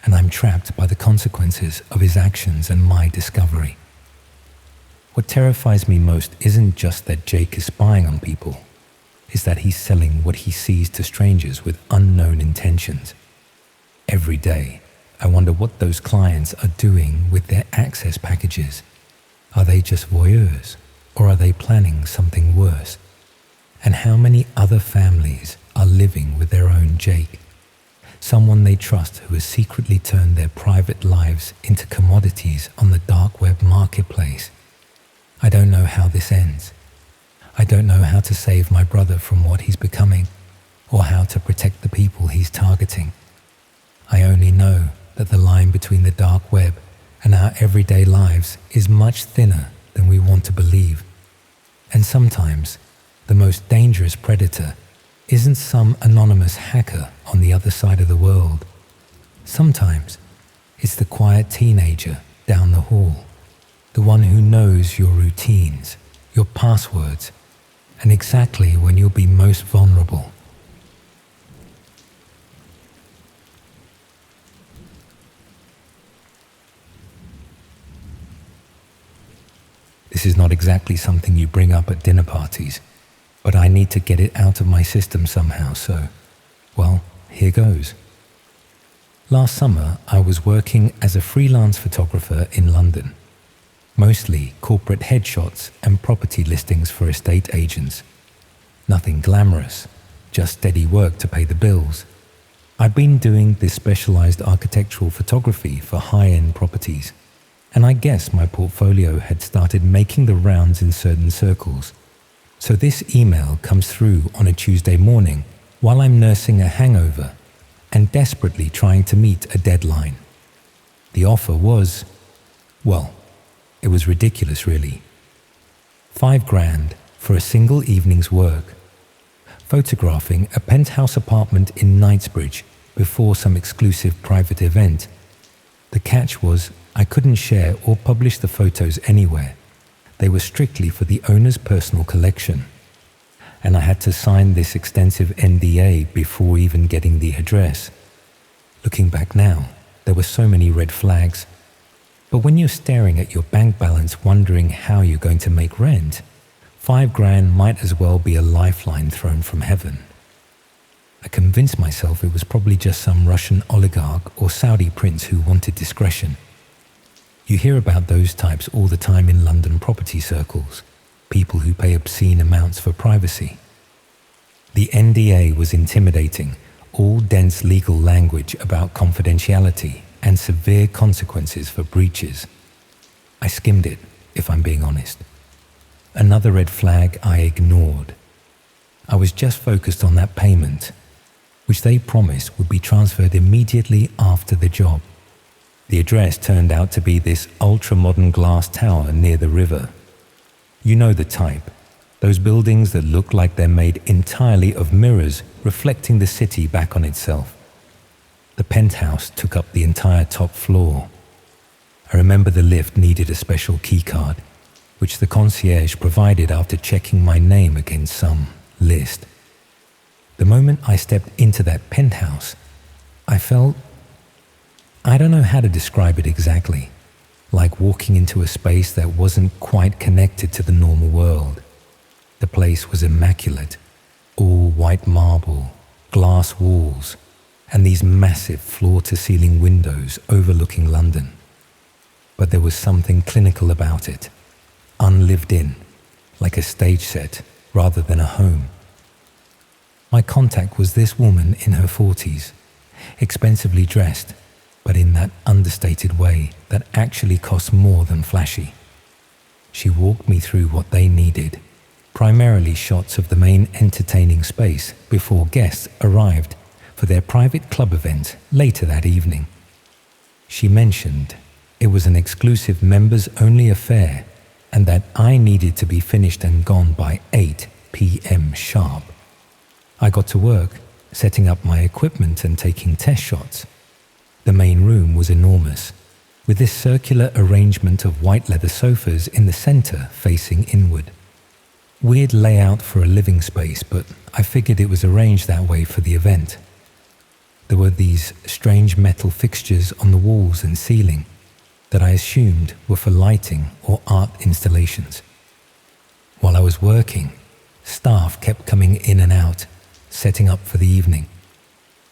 [SPEAKER 1] and I'm trapped by the consequences of his actions and my discovery. What terrifies me most isn't just that Jake is spying on people, it's that he's selling what he sees to strangers with unknown intentions. Every day, I wonder what those clients are doing with their access packages. Are they just voyeurs, or are they planning something worse? And how many other families are living with their own Jake? Someone they trust who has secretly turned their private lives into commodities on the dark web marketplace. I don't know how this ends. I don't know how to save my brother from what he's becoming, or how to protect the people he's targeting. I only know that the line between the dark web and our everyday lives is much thinner than we want to believe. And sometimes, the most dangerous predator isn't some anonymous hacker on the other side of the world. Sometimes, it's the quiet teenager down the hall, the one who knows your routines, your passwords, and exactly when you'll be most vulnerable. This is not exactly something you bring up at dinner parties, but I need to get it out of my system somehow, so, well, here goes. Last summer, I was working as a freelance photographer in London, mostly corporate headshots and property listings for estate agents. Nothing glamorous, just steady work to pay the bills. I'd been doing this specialized architectural photography for high-end properties, and I guess my portfolio had started making the rounds in certain circles. So this email comes through on a Tuesday morning while I'm nursing a hangover and desperately trying to meet a deadline. The offer was, well, it was ridiculous really. $5,000 for a single evening's work, photographing a penthouse apartment in Knightsbridge before some exclusive private event. The catch was I couldn't share or publish the photos anywhere. They were strictly for the owner's personal collection, and I had to sign this extensive NDA before even getting the address. Looking back now, there were so many red flags. But when you're staring at your bank balance wondering how you're going to make rent, $5,000 might as well be a lifeline thrown from heaven. I convinced myself it was probably just some Russian oligarch or Saudi prince who wanted discretion. You hear about those types all the time in London property circles, people who pay obscene amounts for privacy. The NDA was intimidating, all dense legal language about confidentiality and severe consequences for breaches. I skimmed it, if I'm being honest. Another red flag I ignored. I was just focused on that payment, which they promised would be transferred immediately after the job. The address turned out to be this ultra-modern glass tower near the river. You know the type, those buildings that look like they're made entirely of mirrors reflecting the city back on itself. The penthouse took up the entire top floor. I remember the lift needed a special key card, which the concierge provided after checking my name against some list. The moment I stepped into that penthouse, I felt, I don't know how to describe it exactly, like walking into a space that wasn't quite connected to the normal world. The place was immaculate, all white marble, glass walls, and these massive floor-to-ceiling windows overlooking London. But there was something clinical about it, unlived in, like a stage set rather than a home. My contact was this woman in her 40s, expensively dressed, but in that understated way that actually costs more than flashy. She walked me through what they needed, primarily shots of the main entertaining space before guests arrived for their private club event later that evening. She mentioned it was an exclusive members-only affair and that I needed to be finished and gone by 8 p.m. sharp. I got to work, setting up my equipment and taking test shots. The main room was enormous, with this circular arrangement of white leather sofas in the center facing inward. Weird layout for a living space, but I figured it was arranged that way for the event. There were these strange metal fixtures on the walls and ceiling that I assumed were for lighting or art installations. While I was working, staff kept coming in and out, setting up for the evening.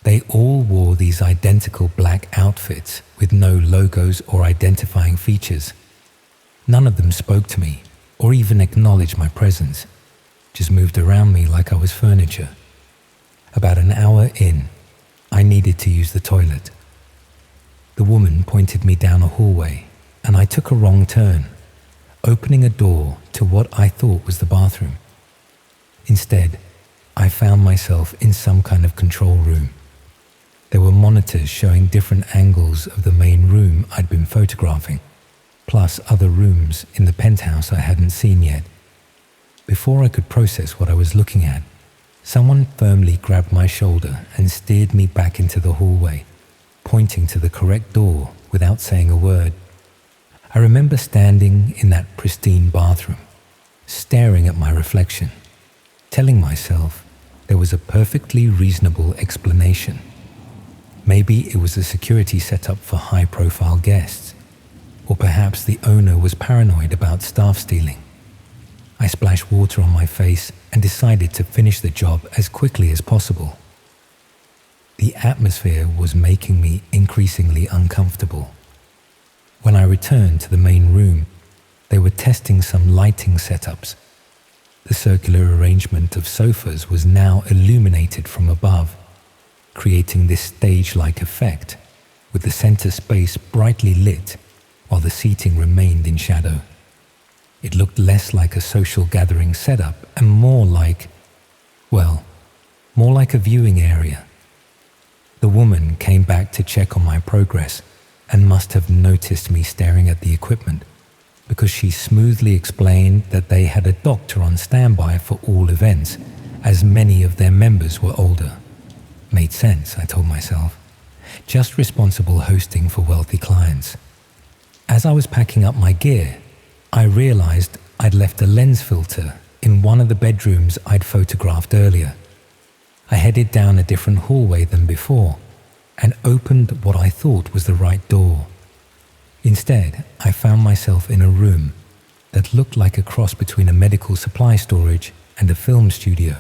[SPEAKER 1] They all wore these identical black outfits with no logos or identifying features. None of them spoke to me or even acknowledged my presence, just moved around me like I was furniture. About an hour in, I needed to use the toilet. The woman pointed me down a hallway, and I took a wrong turn, opening a door to what I thought was the bathroom. Instead, I found myself in some kind of control room. There were monitors showing different angles of the main room I'd been photographing, plus other rooms in the penthouse I hadn't seen yet. Before I could process what I was looking at, someone firmly grabbed my shoulder and steered me back into the hallway, pointing to the correct door without saying a word. I remember standing in that pristine bathroom, staring at my reflection, telling myself there was a perfectly reasonable explanation. Maybe it was a security setup for high-profile guests, or perhaps the owner was paranoid about staff stealing. I splashed water on my face and decided to finish the job as quickly as possible. The atmosphere was making me increasingly uncomfortable. When I returned to the main room, they were testing some lighting setups. The circular arrangement of sofas was now illuminated from above, creating this stage-like effect, with the center space brightly lit while the seating remained in shadow. It looked less like a social gathering setup and more like a viewing area. The woman came back to check on my progress and must have noticed me staring at the equipment, because she smoothly explained that they had a doctor on standby for all events, as many of their members were older. Made sense, I told myself. Just responsible hosting for wealthy clients. As I was packing up my gear, I realized I'd left a lens filter in one of the bedrooms I'd photographed earlier. I headed down a different hallway than before and opened what I thought was the right door. Instead, I found myself in a room that looked like a cross between a medical supply storage and a film studio.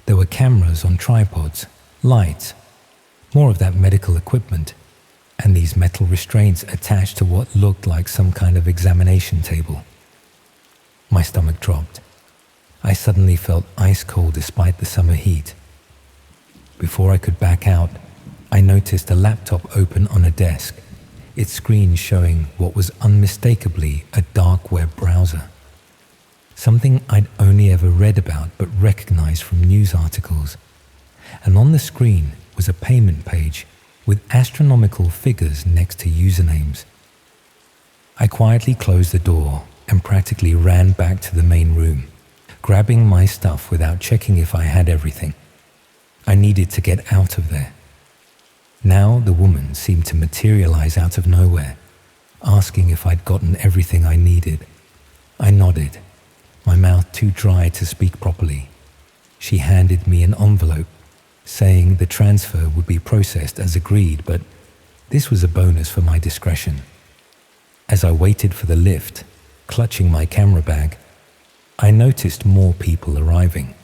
[SPEAKER 1] There were cameras on tripods, lights, more of that medical equipment, and these metal restraints attached to what looked like some kind of examination table. My stomach dropped. I suddenly felt ice cold despite the summer heat. Before I could back out, I noticed a laptop open on a desk, its screen showing what was unmistakably a dark web browser. Something I'd only ever read about but recognized from news articles. And on the screen was a payment page with astronomical figures next to usernames. I quietly closed the door and practically ran back to the main room, grabbing my stuff without checking if I had everything. I needed to get out of there. Now the woman seemed to materialize out of nowhere, asking if I'd gotten everything I needed. I nodded, my mouth too dry to speak properly. She handed me an envelope, saying the transfer would be processed as agreed, but this was a bonus for my discretion. As I waited for the lift, clutching my camera bag, I noticed more people arriving.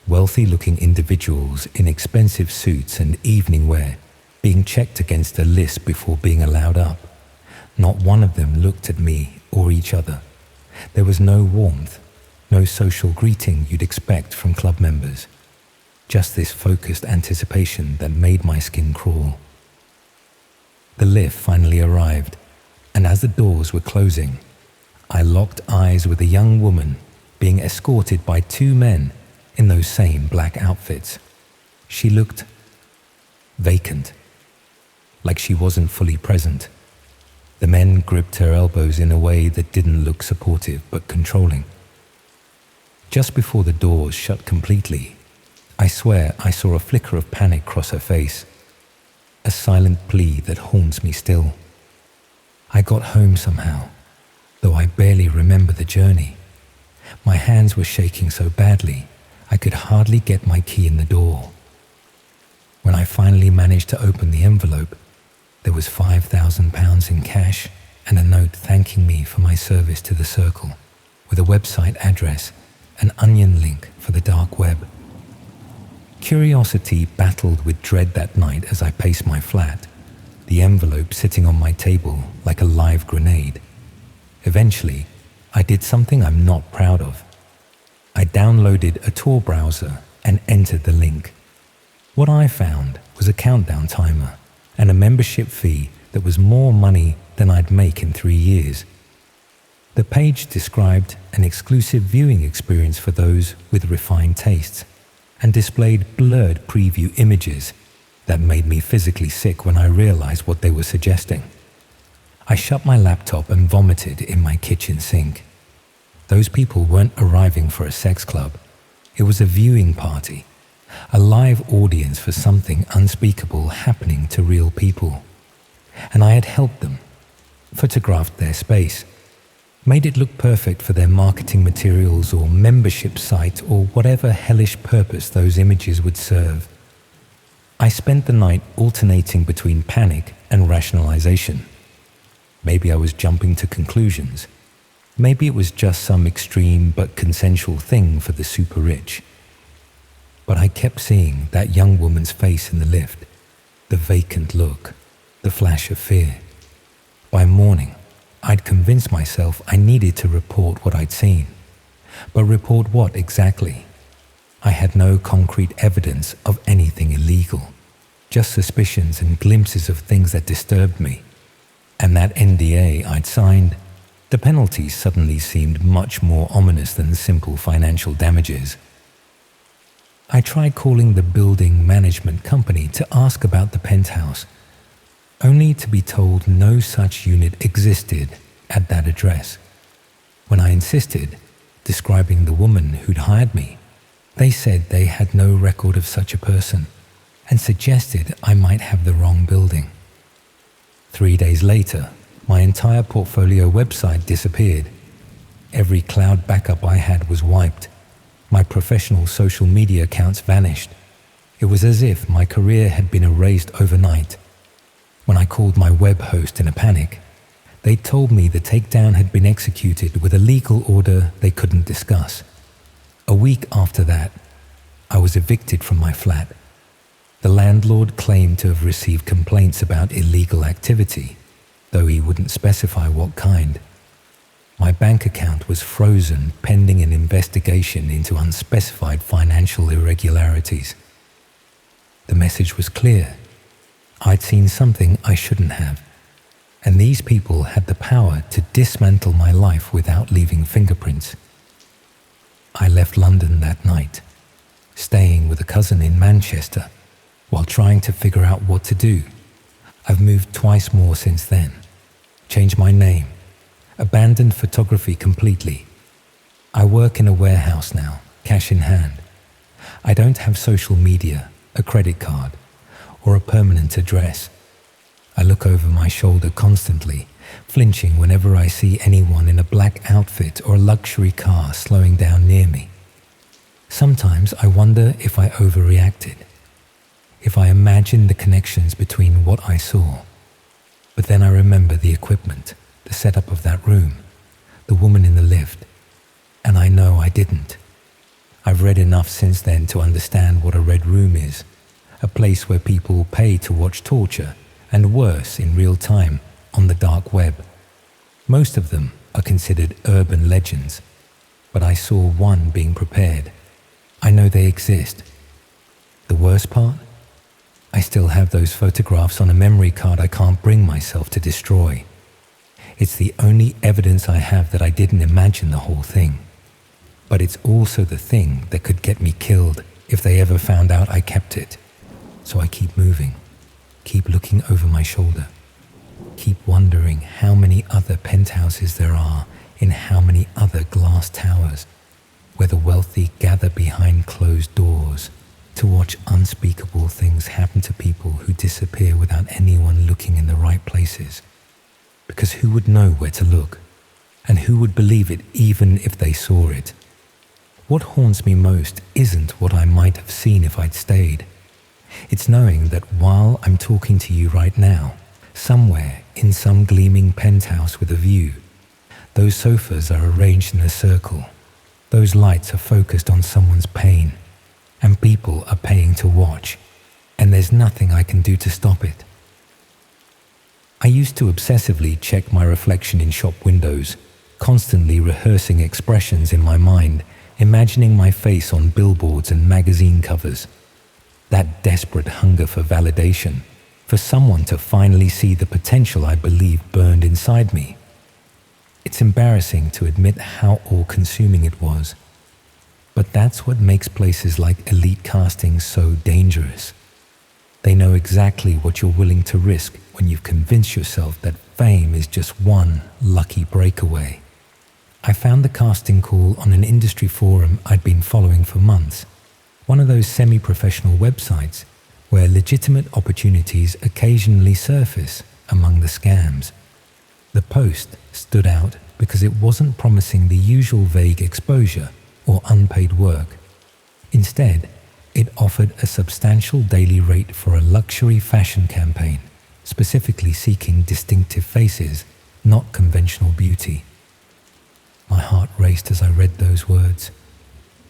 [SPEAKER 1] Wealthy-looking individuals in expensive suits and evening wear being checked against a list before being allowed up. Not one of them looked at me or each other. There was no warmth, no social greeting you'd expect from club members. Just this focused anticipation that made my skin crawl. The lift finally arrived, and as the doors were closing, I locked eyes with a young woman being escorted by two men in those same black outfits. She looked vacant, like she wasn't fully present. The men gripped her elbows in a way that didn't look supportive but controlling. Just before the doors shut completely, I swear I saw a flicker of panic cross her face, a silent plea that haunts me still. I got home somehow, though I barely remember the journey. My hands were shaking so badly, I could hardly get my key in the door. When I finally managed to open the envelope, there was £5,000 in cash and a note thanking me for my service to the circle, with a website address, an onion link for the dark web. Curiosity battled with dread that night as I paced my flat, the envelope sitting on my table like a live grenade. Eventually, I did something I'm not proud of. I downloaded a Tor browser and entered the link. What I found was a countdown timer and a membership fee that was more money than I'd make in 3 years. The page described an exclusive viewing experience for those with refined tastes and displayed blurred preview images that made me physically sick when I realized what they were suggesting. I shut my laptop and vomited in my kitchen sink. Those people weren't arriving for a sex club. It was a viewing party, a live audience for something unspeakable happening to real people. And I had helped them, photographed their space, made it look perfect for their marketing materials or membership site or whatever hellish purpose those images would serve. I spent the night alternating between panic and rationalization. Maybe I was jumping to conclusions. Maybe it was just some extreme but consensual thing for the super rich. But I kept seeing that young woman's face in the lift, the vacant look, the flash of fear. By morning, I'd convinced myself I needed to report what I'd seen. But report what exactly? I had no concrete evidence of anything illegal, just suspicions and glimpses of things that disturbed me. And that NDA I'd signed, the penalties suddenly seemed much more ominous than simple financial damages. I tried calling the building management company to ask about the penthouse, only to be told no such unit existed at that address. When I insisted, describing the woman who'd hired me, they said they had no record of such a person and suggested I might have the wrong building. 3 days later, my entire portfolio website disappeared. Every cloud backup I had was wiped. My professional social media accounts vanished. It was as if my career had been erased overnight. When I called my web host in a panic, they told me the takedown had been executed with a legal order they couldn't discuss. A week after that, I was evicted from my flat. The landlord claimed to have received complaints about illegal activity, though he wouldn't specify what kind. My bank account was frozen pending an investigation into unspecified financial irregularities. The message was clear. I'd seen something I shouldn't have, and these people had the power to dismantle my life without leaving fingerprints. I left London that night, staying with a cousin in Manchester, while trying to figure out what to do. I've moved twice more since then, changed my name, abandoned photography completely. I work in a warehouse now, cash in hand. I don't have social media, a credit card, or a permanent address. I look over my shoulder constantly, flinching whenever I see anyone in a black outfit or a luxury car slowing down near me. Sometimes I wonder if I overreacted, if I imagined the connections between what I saw. But then I remember the equipment, the setup of that room, the woman in the lift, and I know I didn't. I've read enough since then to understand what a red room is, a place where people pay to watch torture, and worse, in real time, on the dark web. Most of them are considered urban legends, but I saw one being prepared. I know they exist. The worst part? I still have those photographs on a memory card I can't bring myself to destroy. It's the only evidence I have that I didn't imagine the whole thing. But it's also the thing that could get me killed if they ever found out I kept it. So I keep moving, keep looking over my shoulder, keep wondering how many other penthouses there are in how many other glass towers, where the wealthy gather behind closed doors to watch unspeakable things happen to people who disappear without anyone looking in the right places. Because who would know where to look? And who would believe it even if they saw it? What haunts me most isn't what I might have seen if I'd stayed. It's knowing that while I'm talking to you right now, somewhere in some gleaming penthouse with a view, those sofas are arranged in a circle, those lights are focused on someone's pain, and people are paying to watch, and there's nothing I can do to stop it. I used to obsessively check my reflection in shop windows, constantly rehearsing expressions in my mind, imagining my face on billboards and magazine covers. That desperate hunger for validation, for someone to finally see the potential I believe burned inside me. It's embarrassing to admit how all-consuming it was. But that's what makes places like elite casting so dangerous. They know exactly what you're willing to risk when you've convinced yourself that fame is just one lucky breakaway. I found the casting call on an industry forum I'd been following for months, one of those semi-professional websites where legitimate opportunities occasionally surface among the scams. The post stood out because it wasn't promising the usual vague exposure or unpaid work. Instead, it offered a substantial daily rate for a luxury fashion campaign, specifically seeking distinctive faces, not conventional beauty. My heart raced as I read those words.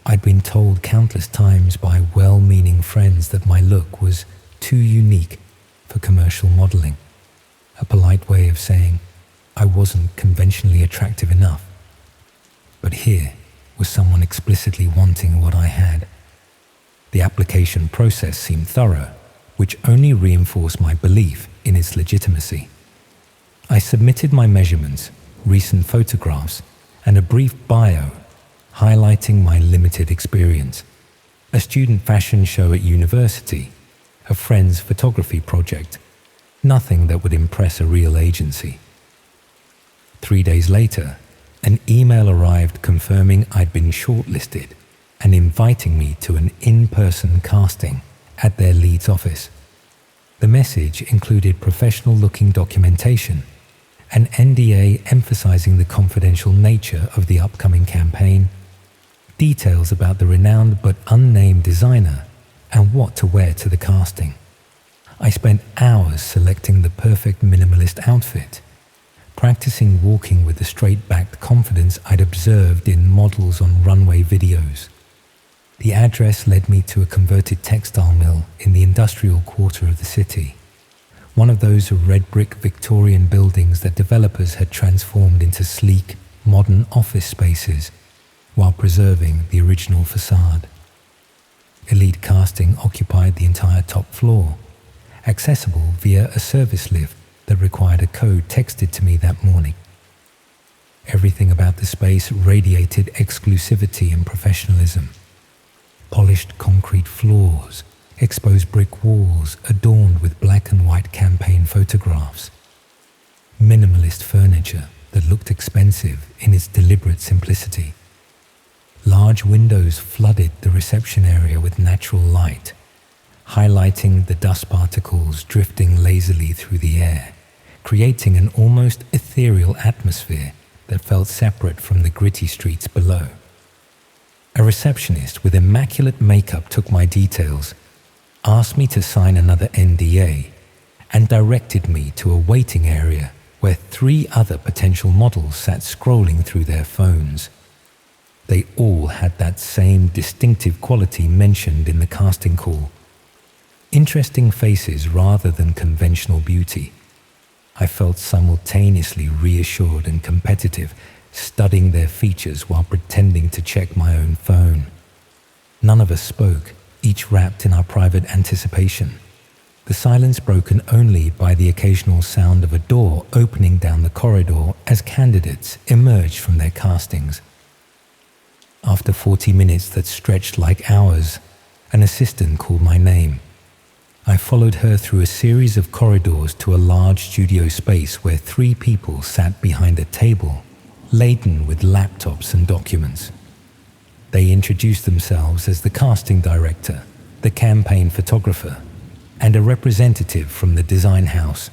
[SPEAKER 1] I'd been told countless times by well-meaning friends that my look was too unique for commercial modeling, a polite way of saying I wasn't conventionally attractive enough. But here was someone explicitly wanting what I had, The application process seemed thorough, which only reinforced my belief in its legitimacy. I submitted my measurements, recent photographs, and a brief bio highlighting my limited experience. A student fashion show at university, a friend's photography project, nothing that would impress a real agency. 3 days later, an email arrived confirming I'd been shortlisted and inviting me to an in-person casting at their Leeds office. The message included professional-looking documentation, an NDA emphasizing the confidential nature of the upcoming campaign, details about the renowned but unnamed designer, and what to wear to the casting. I spent hours selecting the perfect minimalist outfit, practicing walking with the straight-backed confidence I'd observed in models on runway videos. The address led me to a converted textile mill in the industrial quarter of the city, one of those red brick Victorian buildings that developers had transformed into sleek, modern office spaces while preserving the original facade. Elite casting occupied the entire top floor, accessible via a service lift that required a code texted to me that morning. Everything about the space radiated exclusivity and professionalism. Polished concrete floors, exposed brick walls adorned with black and white campaign photographs. Minimalist furniture that looked expensive in its deliberate simplicity. Large windows flooded the reception area with natural light, highlighting the dust particles drifting lazily through the air, creating an almost ethereal atmosphere that felt separate from the gritty streets below. A receptionist with immaculate makeup took my details, asked me to sign another NDA, and directed me to a waiting area where 3 other potential models sat scrolling through their phones. They all had that same distinctive quality mentioned in the casting call. Interesting faces rather than conventional beauty. I felt simultaneously reassured and competitive, studying their features while pretending to check my own phone. None of us spoke, each wrapped in our private anticipation. The silence broken only by the occasional sound of a door opening down the corridor as candidates emerged from their castings. After 40 minutes that stretched like hours, an assistant called my name. I followed her through a series of corridors to a large studio space where 3 people sat behind a table, laden with laptops and documents. They introduced themselves as the casting director, the campaign photographer, and a representative from the design house.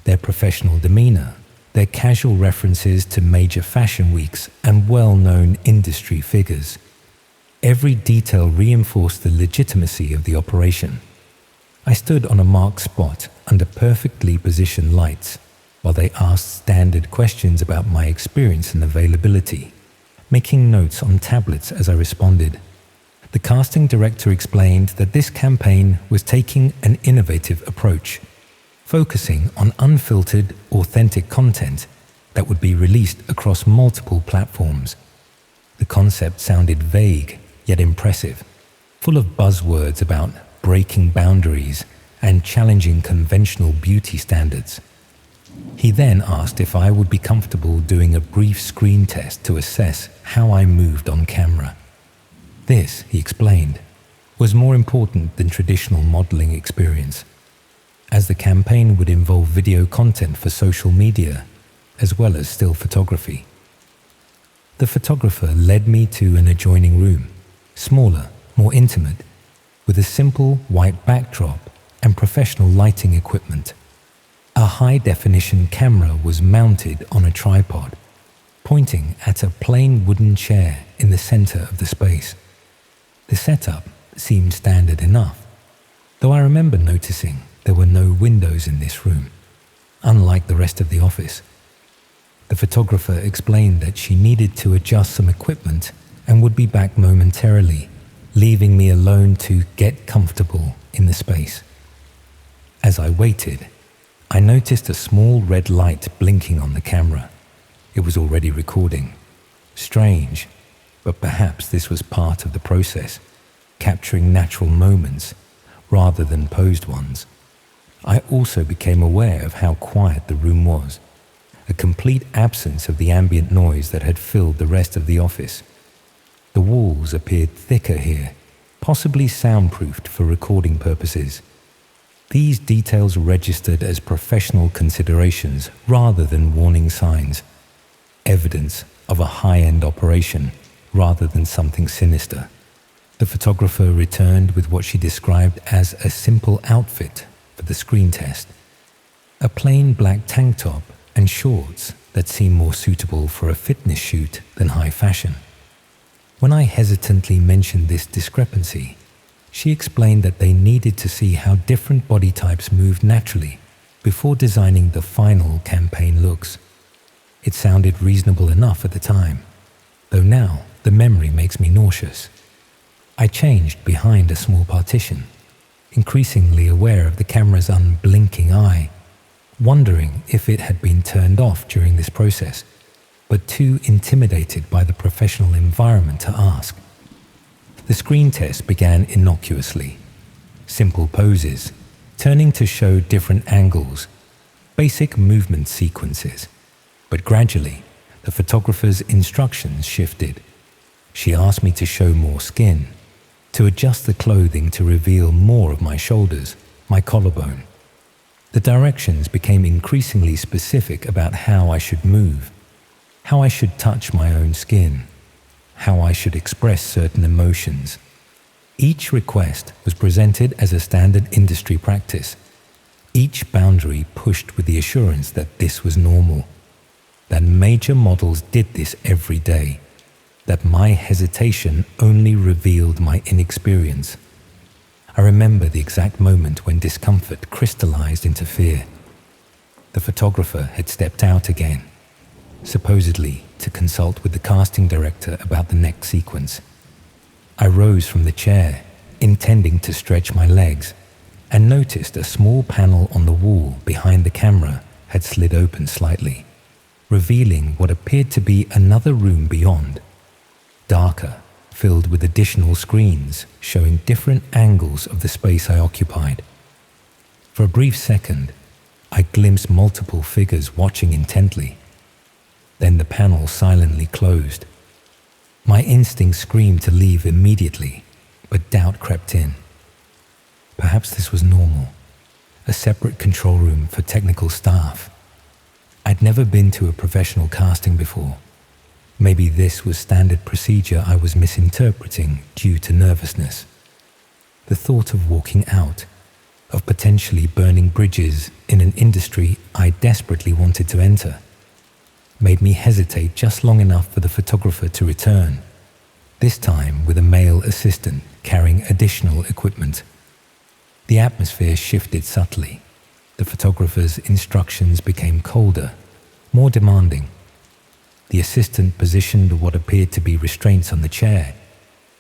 [SPEAKER 1] Their professional demeanor, their casual references to major fashion weeks and well-known industry figures. Every detail reinforced the legitimacy of the operation. I stood on a marked spot under perfectly positioned lights while they asked standard questions about my experience and availability, making notes on tablets as I responded. The casting director explained that this campaign was taking an innovative approach, focusing on unfiltered, authentic content that would be released across multiple platforms. The concept sounded vague, yet impressive, full of buzzwords about breaking boundaries and challenging conventional beauty standards. He then asked if I would be comfortable doing a brief screen test to assess how I moved on camera. This, he explained, was more important than traditional modeling experience, as the campaign would involve video content for social media, as well as still photography. The photographer led me to an adjoining room, smaller, more intimate, with a simple white backdrop and professional lighting equipment. A high-definition camera was mounted on a tripod, pointing at a plain wooden chair in the center of the space. The setup seemed standard enough, though I remember noticing there were no windows in this room, unlike the rest of the office. The photographer explained that she needed to adjust some equipment and would be back momentarily, leaving me alone to get comfortable in the space. As I waited, I noticed a small red light blinking on the camera. It was already recording. Strange, but perhaps this was part of the process. capturing natural moments rather than posed ones. I also became aware of how quiet the room was, a complete absence of the ambient noise that had filled the rest of the office. The walls appeared thicker here, possibly soundproofed for recording purposes. These details registered as professional considerations rather than warning signs, evidence of a high-end operation rather than something sinister. The photographer returned with what she described as a simple outfit for the screen test. A plain black tank top and shorts that seemed more suitable for a fitness shoot than high fashion. When I hesitantly mentioned this discrepancy, she explained that they needed to see how different body types moved naturally before designing the final campaign looks. It sounded reasonable enough at the time, though now the memory makes me nauseous. I changed behind a small partition, increasingly aware of the camera's unblinking eye, wondering if it had been turned off during this process, but too intimidated by the professional environment to ask. The screen test began innocuously. Simple poses, turning to show different angles, basic movement sequences. But gradually, the photographer's instructions shifted. She asked me to show more skin, to adjust the clothing to reveal more of my shoulders, my collarbone. The directions became increasingly specific about how I should move, how I should touch my own skin, how I should express certain emotions. Each request was presented as a standard industry practice, each boundary pushed with the assurance that this was normal, that major models did this every day, that my hesitation only revealed my inexperience. I remember the exact moment when discomfort crystallized into fear. The photographer had stepped out again, supposedly to consult with the casting director about the next sequence. I rose from the chair, intending to stretch my legs, and noticed a small panel on the wall behind the camera had slid open slightly, revealing what appeared to be another room beyond, darker, filled with additional screens showing different angles of the space I occupied. For a brief second, I glimpsed multiple figures watching intently. Then the panel silently closed. My instinct screamed to leave immediately, but doubt crept in. Perhaps this was normal, a separate control room for technical staff. I'd never been to a professional casting before. Maybe this was standard procedure I was misinterpreting due to nervousness. The thought of walking out, of potentially burning bridges in an industry I desperately wanted to enter, made me hesitate just long enough for the photographer to return, this time with a male assistant carrying additional equipment. The atmosphere shifted subtly. The photographer's instructions became colder, more demanding. The assistant positioned what appeared to be restraints on the chair,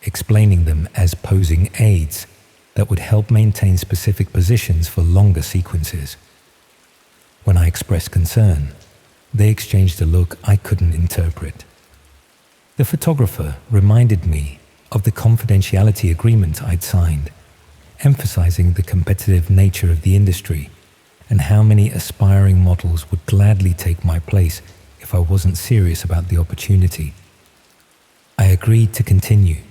[SPEAKER 1] explaining them as posing aids that would help maintain specific positions for longer sequences. When I expressed concern, they exchanged a look I couldn't interpret. The photographer reminded me of the confidentiality agreement I'd signed, emphasizing the competitive nature of the industry and how many aspiring models would gladly take my place if I wasn't serious about the opportunity. I agreed to continue,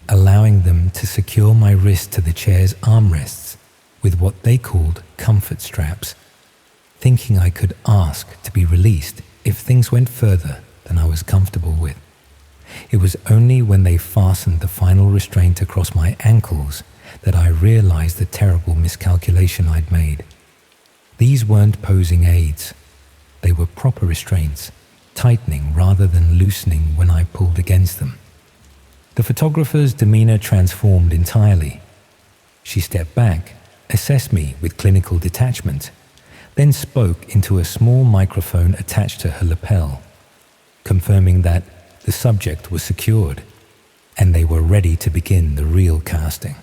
[SPEAKER 1] allowing them to secure my wrist to the chair's armrests with what they called comfort straps, thinking I could ask to be released if things went further than I was comfortable with. It was only when they fastened the final restraint across my ankles that I realized the terrible miscalculation I'd made. These weren't posing aids. They were proper restraints, tightening rather than loosening when I pulled against them. The photographer's demeanor transformed entirely. She stepped back, assessed me with clinical detachment, then spoke into a small microphone attached to her lapel, confirming that the subject was secured and they were ready to begin the real casting.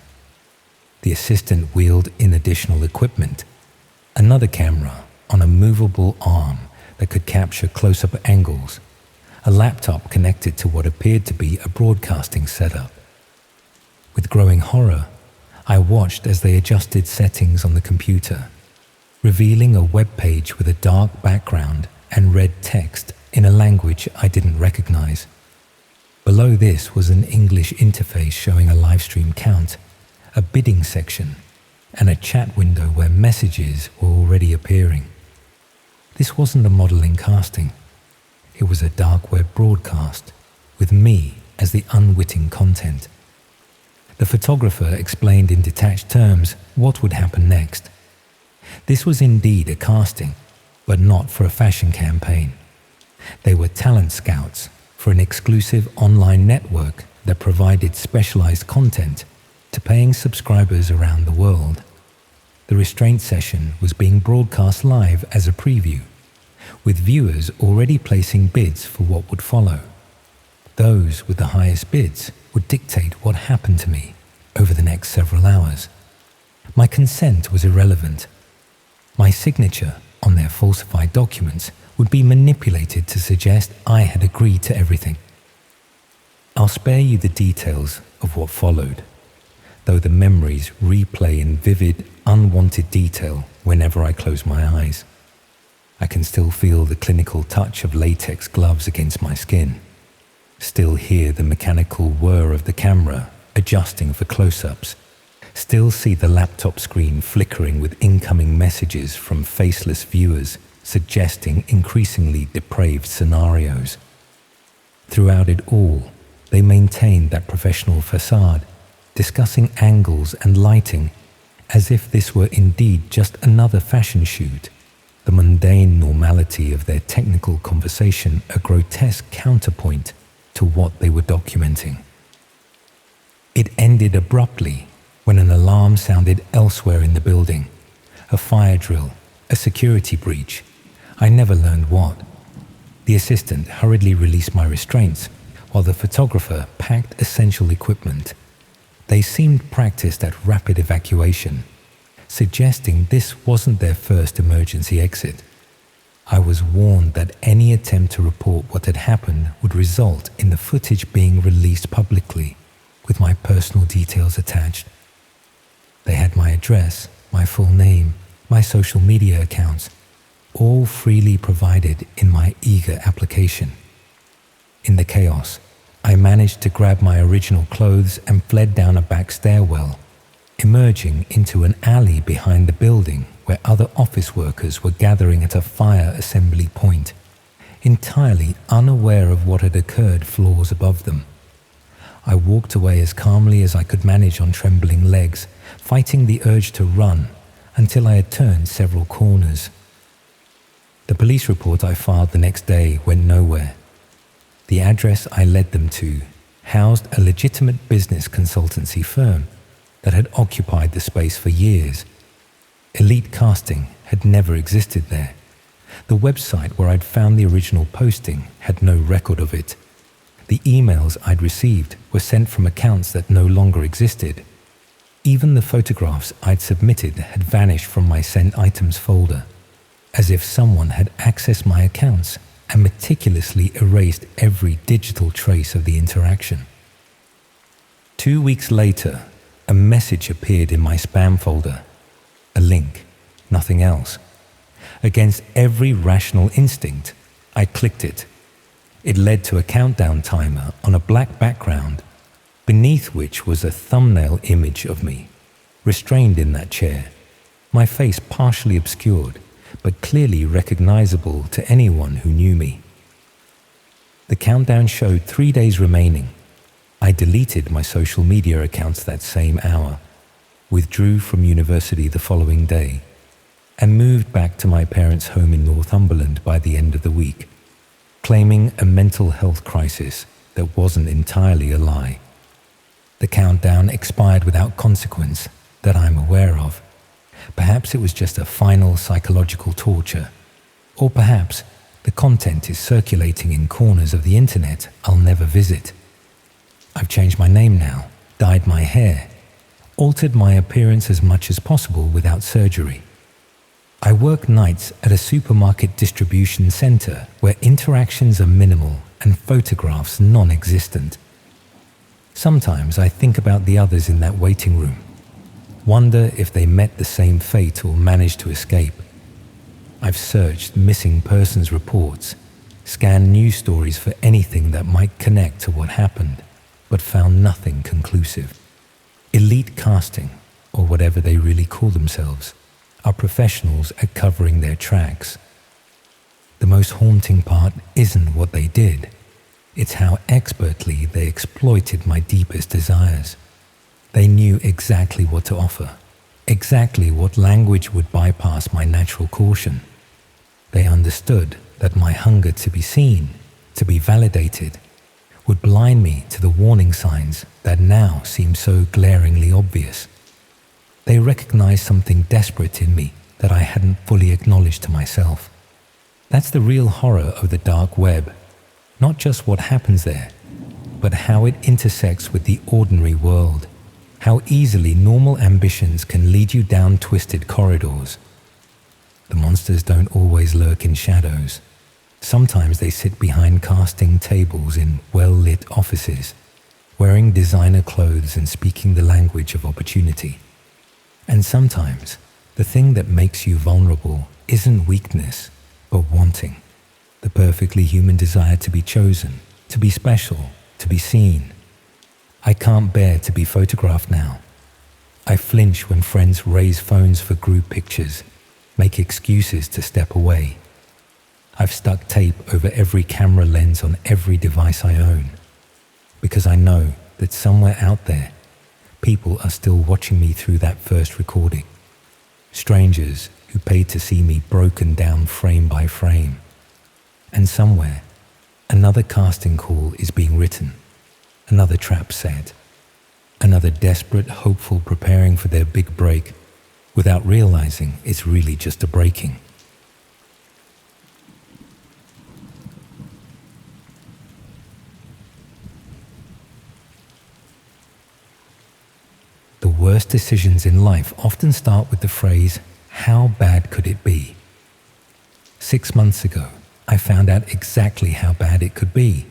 [SPEAKER 1] The assistant wheeled in additional equipment, another camera on a movable arm that could capture close-up angles, a laptop connected to what appeared to be a broadcasting setup. With growing horror, I watched as they adjusted settings on the computer, revealing a web page with a dark background and red text in a language I didn't recognize. Below this was an English interface showing a livestream count, a bidding section, and a chat window where messages were already appearing. This wasn't a modeling casting. It was a dark web broadcast, with me as the unwitting content. The photographer explained in detached terms what would happen next. This was indeed a casting, but not for a fashion campaign. They were talent scouts for an exclusive online network that provided specialized content to paying subscribers around the world. The restraint session was being broadcast live as a preview, with viewers already placing bids for what would follow. Those with the highest bids would dictate what happened to me over the next several hours. My consent was irrelevant. My signature on their falsified documents would be manipulated to suggest I had agreed to everything. I'll spare you the details of what followed, though the memories replay in vivid, unwanted detail whenever I close my eyes. I can still feel the clinical touch of latex gloves against my skin, still hear the mechanical whir of the camera adjusting for close-ups, still see the laptop screen flickering with incoming messages from faceless viewers suggesting increasingly depraved scenarios. Throughout it all, they maintained that professional facade, discussing angles and lighting as if this were indeed just another fashion shoot, the mundane normality of their technical conversation a grotesque counterpoint to what they were documenting. It ended abruptly when an alarm sounded elsewhere in the building, a fire drill, a security breach. I never learned what. The assistant hurriedly released my restraints while the photographer packed essential equipment. They seemed practiced at rapid evacuation, suggesting this wasn't their first emergency exit. I was warned that any attempt to report what had happened would result in the footage being released publicly, with my personal details attached. They had my address, my full name, my social media accounts, all freely provided in my eager application. In the chaos, I managed to grab my original clothes and fled down a back stairwell, emerging into an alley behind the building where other office workers were gathering at a fire assembly point, entirely unaware of what had occurred floors above them. I walked away as calmly as I could manage on trembling legs, fighting the urge to run until I had turned several corners. The police report I filed the next day went nowhere. The address I led them to housed a legitimate business consultancy firm that had occupied the space for years. Elite casting had never existed there. The website where I'd found the original posting had no record of it. The emails I'd received were sent from accounts that no longer existed. Even the photographs I'd submitted had vanished from my sent items folder, as if someone had accessed my accounts and meticulously erased every digital trace of the interaction. 2 weeks later, a message appeared in my spam folder. A link, nothing else. Against every rational instinct, I clicked it. It led to a countdown timer on a black background, beneath which was a thumbnail image of me, restrained in that chair, my face partially obscured, but clearly recognizable to anyone who knew me. The countdown showed 3 days remaining. I deleted my social media accounts that same hour, withdrew from university the following day, and moved back to my parents' home in Northumberland by the end of the week, claiming a mental health crisis that wasn't entirely a lie. The countdown expired without consequence that I'm aware of. Perhaps it was just a final psychological torture, or perhaps the content is circulating in corners of the internet I'll never visit. I've changed my name now, dyed my hair, altered my appearance as much as possible without surgery. I work nights at a supermarket distribution center where interactions are minimal and photographs non-existent. Sometimes I think about the others in that waiting room, wonder if they met the same fate or managed to escape. I've searched missing persons reports, scanned news stories for anything that might connect to what happened, but found nothing conclusive. Elite casting, or whatever they really call themselves, are professionals at covering their tracks. The most haunting part isn't what they did. It's how expertly they exploited my deepest desires. They knew exactly what to offer, exactly what language would bypass my natural caution. They understood that my hunger to be seen, to be validated, would blind me to the warning signs that now seem so glaringly obvious. They recognized something desperate in me that I hadn't fully acknowledged to myself. That's the real horror of the dark web. Not just what happens there, but how it intersects with the ordinary world, how easily normal ambitions can lead you down twisted corridors. The monsters don't always lurk in shadows. Sometimes they sit behind casting tables in well-lit offices, wearing designer clothes and speaking the language of opportunity. And sometimes the thing that makes you vulnerable isn't weakness, but wanting. The perfectly human desire to be chosen, to be special, to be seen. I can't bear to be photographed now. I flinch when friends raise phones for group pictures, make excuses to step away. I've stuck tape over every camera lens on every device I own, because I know that somewhere out there, people are still watching me through that first recording. Strangers who paid to see me broken down frame by frame. And somewhere, another casting call is being written, another trap set, another desperate hopeful preparing for their big break without realizing it's really just a breaking. The worst decisions in life often start with the phrase, "How bad could it be?" 6 months ago, I found out exactly how bad it could be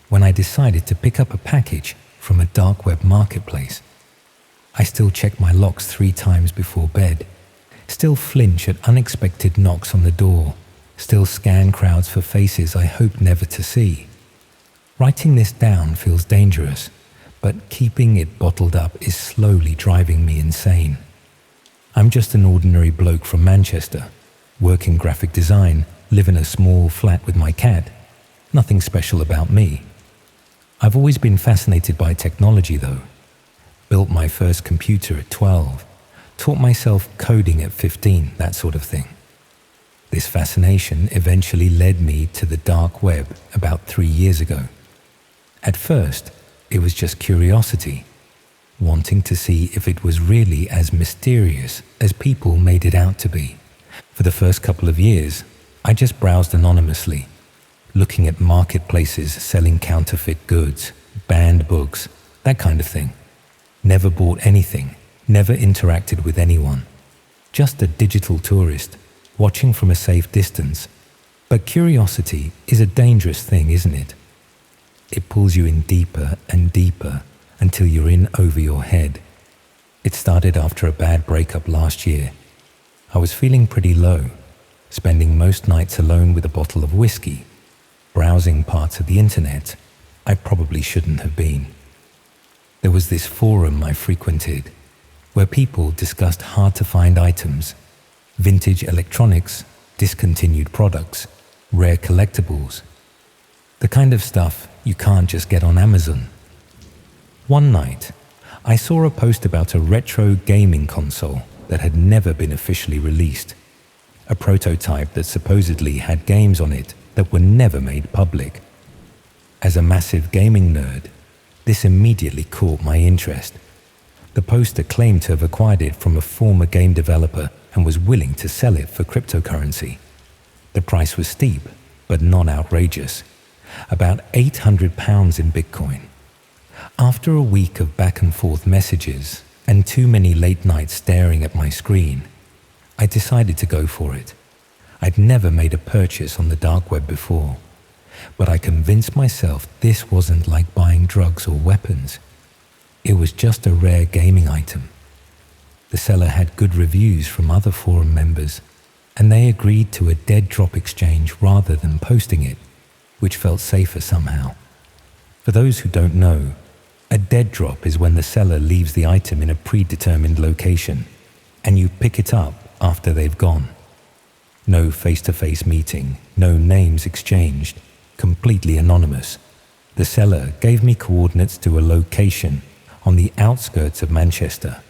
[SPEAKER 1] when I decided to pick up a package from a dark web marketplace. I still check my locks 3 times before bed, still flinch at unexpected knocks on the door, still scan crowds for faces I hope never to see. Writing this down feels dangerous, but keeping it bottled up is slowly driving me insane. I'm just an ordinary bloke from Manchester, working graphic design, live in a small flat with my cat. Nothing special about me. I've always been fascinated by technology though. Built my first computer at 12, taught myself coding at 15, that sort of thing. This fascination eventually led me to the dark web about 3 years ago. At first, it was just curiosity, wanting to see if it was really as mysterious as people made it out to be. For the first couple of years, I just browsed anonymously, looking at marketplaces selling counterfeit goods, banned books, that kind of thing. Never bought anything, never interacted with anyone. Just a digital tourist, watching from a safe distance. But curiosity is a dangerous thing, isn't it? It pulls you in deeper and deeper until you're in over your head. It started after a bad breakup last year. I was feeling pretty low, spending most nights alone with a bottle of whiskey, browsing parts of the internet I probably shouldn't have been. There was this forum I frequented where people discussed hard-to-find items, vintage electronics, discontinued products, rare collectibles, the kind of stuff you can't just get on Amazon. One night, I saw a post about a retro gaming console that had never been officially released, a prototype that supposedly had games on it that were never made public. As a massive gaming nerd, this immediately caught my interest. The poster claimed to have acquired it from a former game developer and was willing to sell it for cryptocurrency. The price was steep, but not outrageous, about £800 in Bitcoin. After a week of back and forth messages and too many late nights staring at my screen, I decided to go for it. I'd never made a purchase on the dark web before, but I convinced myself this wasn't like buying drugs or weapons. It was just a rare gaming item. The seller had good reviews from other forum members, and they agreed to a dead drop exchange rather than posting it, which felt safer somehow. For those who don't know, a dead drop is when the seller leaves the item in a predetermined location, and you pick it up after they've gone. No face-to-face meeting, no names exchanged, completely anonymous. The seller gave me coordinates to a location on the outskirts of Manchester,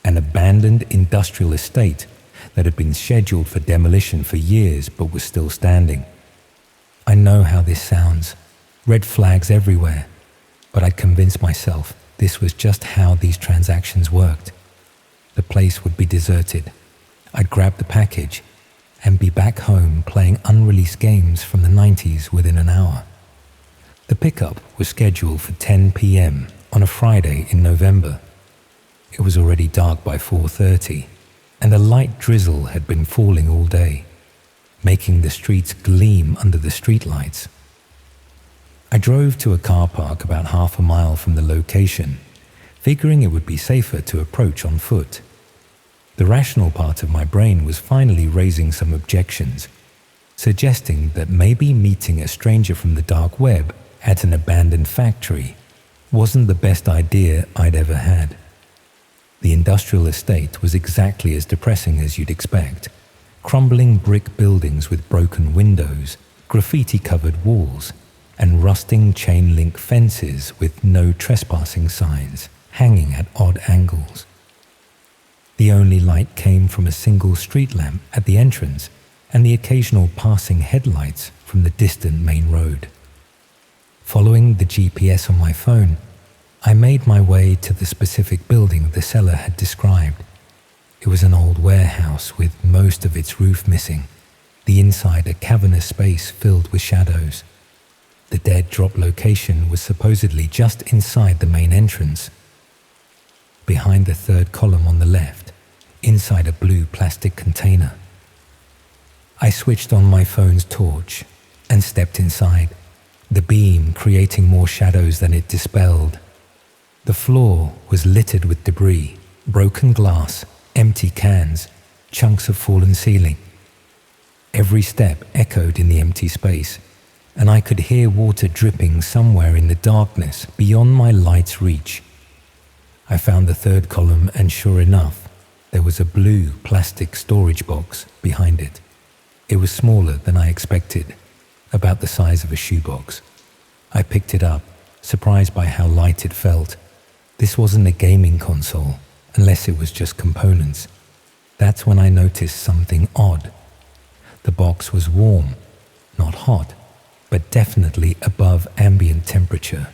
[SPEAKER 1] an abandoned industrial estate that had been scheduled for demolition for years but was still standing. I know how this sounds, red flags everywhere, but I convinced myself this was just how these transactions worked. The place would be deserted. I'd grab the package and be back home playing unreleased games from the 90s within an hour. The pickup was scheduled for 10 p.m. on a Friday in November. It was already dark by 4:30, and a light drizzle had been falling all day, making the streets gleam under the streetlights. I drove to a car park about half a mile from the location, figuring it would be safer to approach on foot. The rational part of my brain was finally raising some objections, suggesting that maybe meeting a stranger from the dark web at an abandoned factory wasn't the best idea I'd ever had. The industrial estate was exactly as depressing as you'd expect. Crumbling brick buildings with broken windows, graffiti-covered walls, and rusting chain-link fences with no trespassing signs hanging at odd angles. The only light came from a single street lamp at the entrance and the occasional passing headlights from the distant main road. Following the GPS on my phone, I made my way to the specific building the seller had described. It was an old warehouse with most of its roof missing, the inside a cavernous space filled with shadows. The dead drop location was supposedly just inside the main entrance. Behind the third column on the left, inside a blue plastic container. I switched on my phone's torch and stepped inside, the beam creating more shadows than it dispelled. The floor was littered with debris, broken glass, empty cans, chunks of fallen ceiling. Every step echoed in the empty space, and I could hear water dripping somewhere in the darkness beyond my light's reach. I found the third column, and sure enough, there was a blue plastic storage box behind it. It was smaller than I expected, about the size of a shoebox. I picked it up, surprised by how light it felt. This wasn't a gaming console, unless it was just components. That's when I noticed something odd. The box was warm, not hot, but definitely above ambient temperature,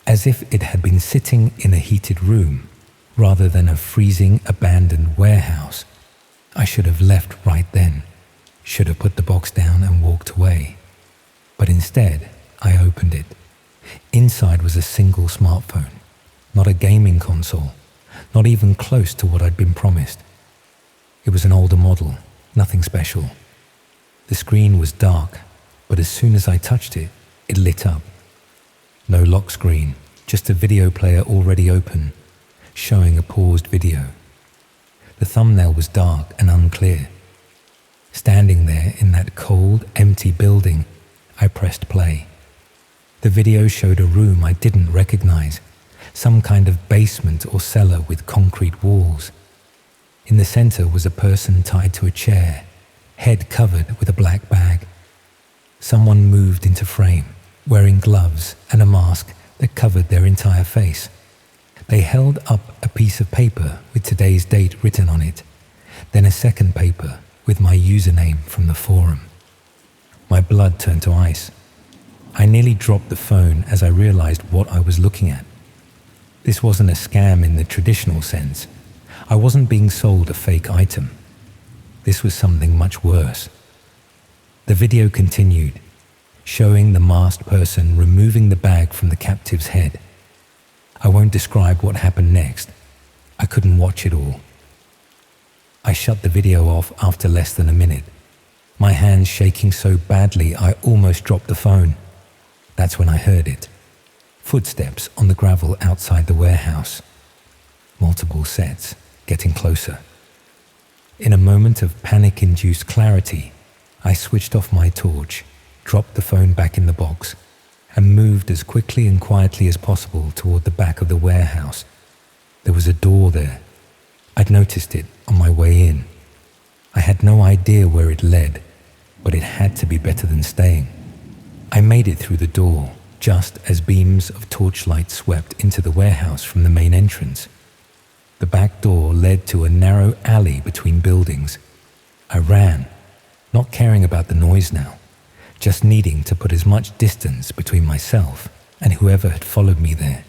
[SPEAKER 1] as if it had been sitting in a heated room rather than a freezing abandoned warehouse. I should have left right then, should have put the box down and walked away. But instead, I opened it. Inside was a single smartphone, not a gaming console, not even close to what I'd been promised. It was an older model, nothing special. The screen was dark, but as soon as I touched it, it lit up. No lock screen, just a video player already open, showing a paused video. The thumbnail was dark and unclear. Standing there in that cold, empty building, I pressed play. The video showed a room I didn't recognize, some kind of basement or cellar with concrete walls. In the center was a person tied to a chair, head covered with a black bag. Someone moved into frame, wearing gloves and a mask that covered their entire face. They held up a piece of paper with today's date written on it, then a second paper with my username from the forum. My blood turned to ice. I nearly dropped the phone as I realized what I was looking at. This wasn't a scam in the traditional sense. I wasn't being sold a fake item. This was something much worse. The video continued, showing the masked person removing the bag from the captive's head. I won't describe what happened next. I couldn't watch it all. I shut the video off after less than a minute, my hands shaking so badly I almost dropped the phone. That's when I heard it. Footsteps on the gravel outside the warehouse. Multiple sets, getting closer. In a moment of panic-induced clarity, I switched off my torch, dropped the phone back in the box, and moved as quickly and quietly as possible toward the back of the warehouse. There was a door there. I'd noticed it on my way in. I had no idea where it led, but it had to be better than staying. I made it through the door, just as beams of torchlight swept into the warehouse from the main entrance. The back door led to a narrow alley between buildings. I ran, not caring about the noise now, just needing to put as much distance between myself and whoever had followed me there.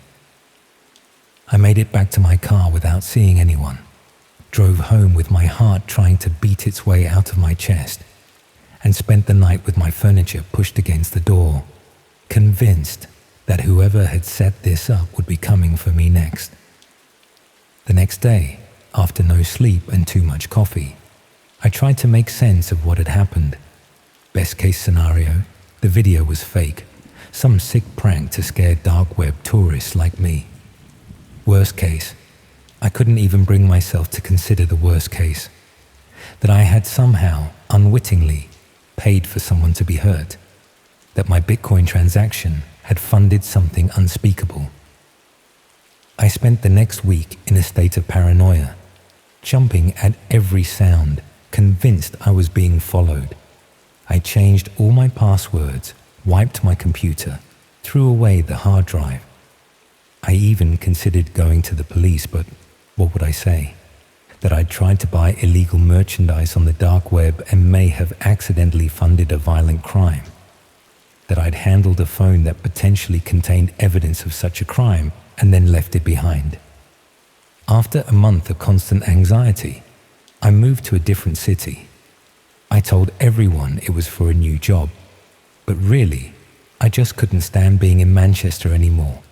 [SPEAKER 1] I made it back to my car without seeing anyone, drove home with my heart trying to beat its way out of my chest, and spent the night with my furniture pushed against the door, convinced that whoever had set this up would be coming for me next. The next day, after no sleep and too much coffee, I tried to make sense of what had happened. Best case scenario, the video was fake, some sick prank to scare dark web tourists like me. Worst case, I couldn't even bring myself to consider the worst case, that I had somehow, unwittingly, paid for someone to be hurt, that my Bitcoin transaction had funded something unspeakable. I spent the next week in a state of paranoia, jumping at every sound, convinced I was being followed. I changed all my passwords, wiped my computer, threw away the hard drive. I even considered going to the police, but what would I say? That I'd tried to buy illegal merchandise on the dark web and may have accidentally funded a violent crime. That I'd handled a phone that potentially contained evidence of such a crime and then left it behind. After a month of constant anxiety, I moved to a different city. I told everyone it was for a new job, but really, I just couldn't stand being in Manchester anymore.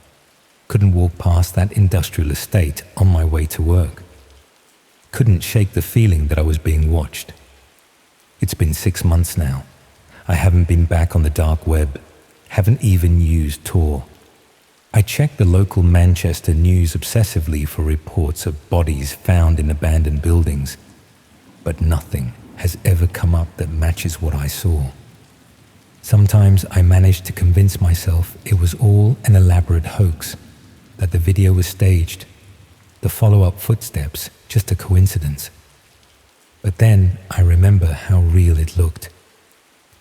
[SPEAKER 1] Couldn't walk past that industrial estate on my way to work. Couldn't shake the feeling that I was being watched. It's been 6 months now. I haven't been back on the dark web, haven't even used Tor. I checked the local Manchester news obsessively for reports of bodies found in abandoned buildings, but nothing has ever come up that matches what I saw. Sometimes I managed to convince myself it was all an elaborate hoax, that the video was staged, the follow-up footsteps just a coincidence. But then I remember how real it looked,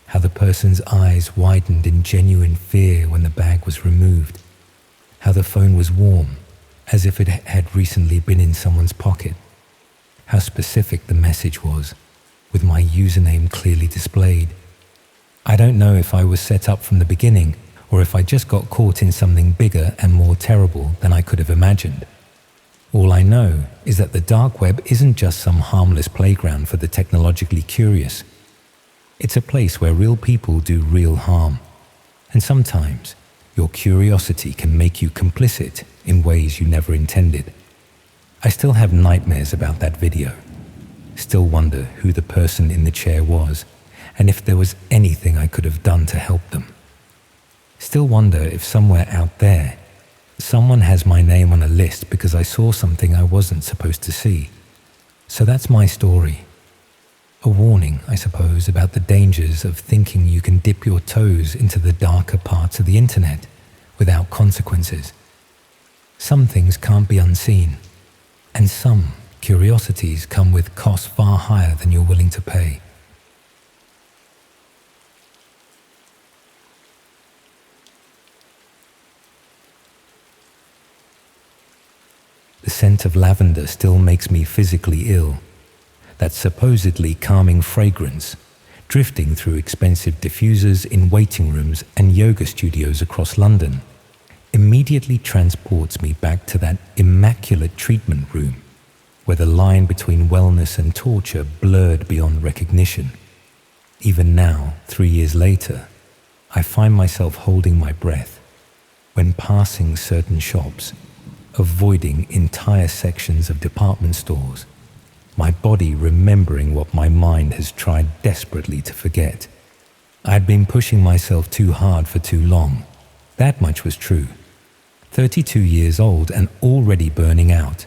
[SPEAKER 1] how the person's eyes widened in genuine fear when the bag was removed, how the phone was warm, as if it had recently been in someone's pocket, how specific the message was, with my username clearly displayed. I don't know if I was set up from the beginning or if I just got caught in something bigger and more terrible than I could have imagined. All I know is that the dark web isn't just some harmless playground for the technologically curious. It's a place where real people do real harm, and sometimes your curiosity can make you complicit in ways you never intended. I still have nightmares about that video. Still wonder who the person in the chair was, and if there was anything I could have done to help them. Still wonder if somewhere out there, someone has my name on a list because I saw something I wasn't supposed to see. So that's my story. A warning, I suppose, about the dangers of thinking you can dip your toes into the darker parts of the internet without consequences. Some things can't be unseen, and some curiosities come with costs far higher than you're willing to pay. The scent of lavender still makes me physically ill. That supposedly calming fragrance, drifting through expensive diffusers in waiting rooms and yoga studios across London, immediately transports me back to that immaculate treatment room, where the line between wellness and torture blurred beyond recognition. Even now, 3 years later, I find myself holding my breath when passing certain shops, avoiding entire sections of department stores, my body remembering what my mind has tried desperately to forget. I had been pushing myself too hard for too long. That much was true. 32 years old and already burning out,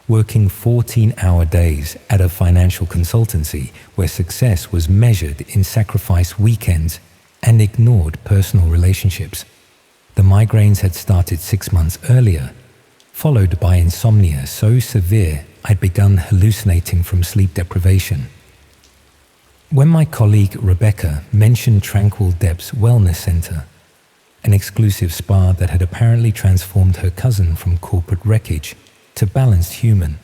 [SPEAKER 1] working 14-hour days at a financial consultancy where success was measured in sacrificed weekends and ignored personal relationships. The migraines had started 6 months earlier, followed by insomnia so severe I'd begun hallucinating from sleep deprivation. When my colleague Rebecca mentioned Tranquil Depths Wellness Center, an exclusive spa that had apparently transformed her cousin from corporate wreckage to balanced human,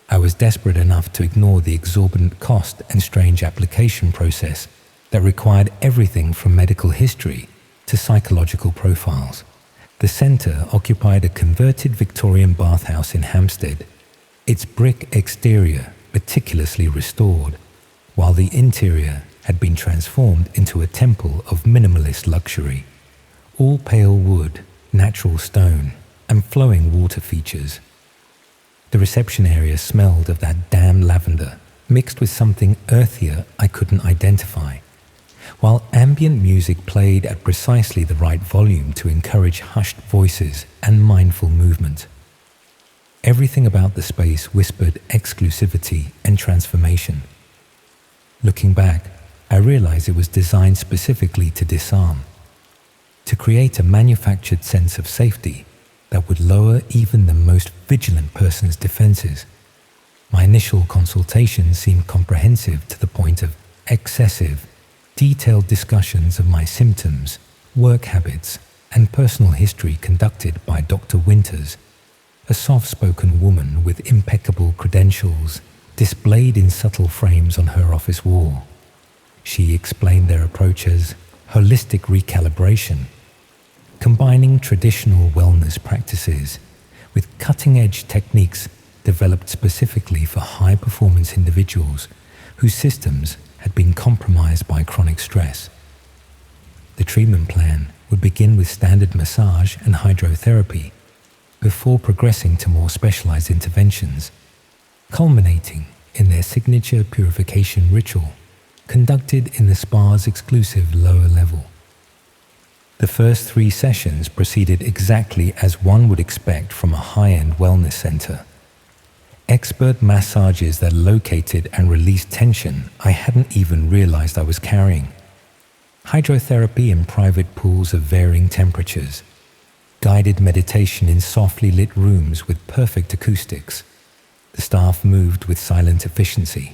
[SPEAKER 1] I was desperate enough to ignore the exorbitant cost and strange application process that required everything from medical history to psychological profiles. The center occupied a converted Victorian bathhouse in Hampstead, its brick exterior meticulously restored, while the interior had been transformed into a temple of minimalist luxury. All pale wood, natural stone, and flowing water features. The reception area smelled of that damn lavender, mixed with something earthier I couldn't identify, while ambient music played at precisely the right volume to encourage hushed voices and mindful movement. Everything about the space whispered exclusivity and transformation. Looking back, I realized it was designed specifically to disarm, to create a manufactured sense of safety that would lower even the most vigilant person's defenses. My initial consultation seemed comprehensive to the point of excessive, detailed discussions of my symptoms, work habits, and personal history conducted by Dr. Winters, a soft-spoken woman with impeccable credentials displayed in subtle frames on her office wall. She explained their approach as holistic recalibration, combining traditional wellness practices with cutting-edge techniques developed specifically for high-performance individuals whose systems had been compromised by chronic stress. The treatment plan would begin with standard massage and hydrotherapy before progressing to more specialized interventions, culminating in their signature purification ritual conducted in the spa's exclusive lower level. The first 3 sessions proceeded exactly as one would expect from a high-end wellness center. Expert massages that located and released tension I hadn't even realized I was carrying. Hydrotherapy in private pools of varying temperatures. Guided meditation in softly lit rooms with perfect acoustics. The staff moved with silent efficiency,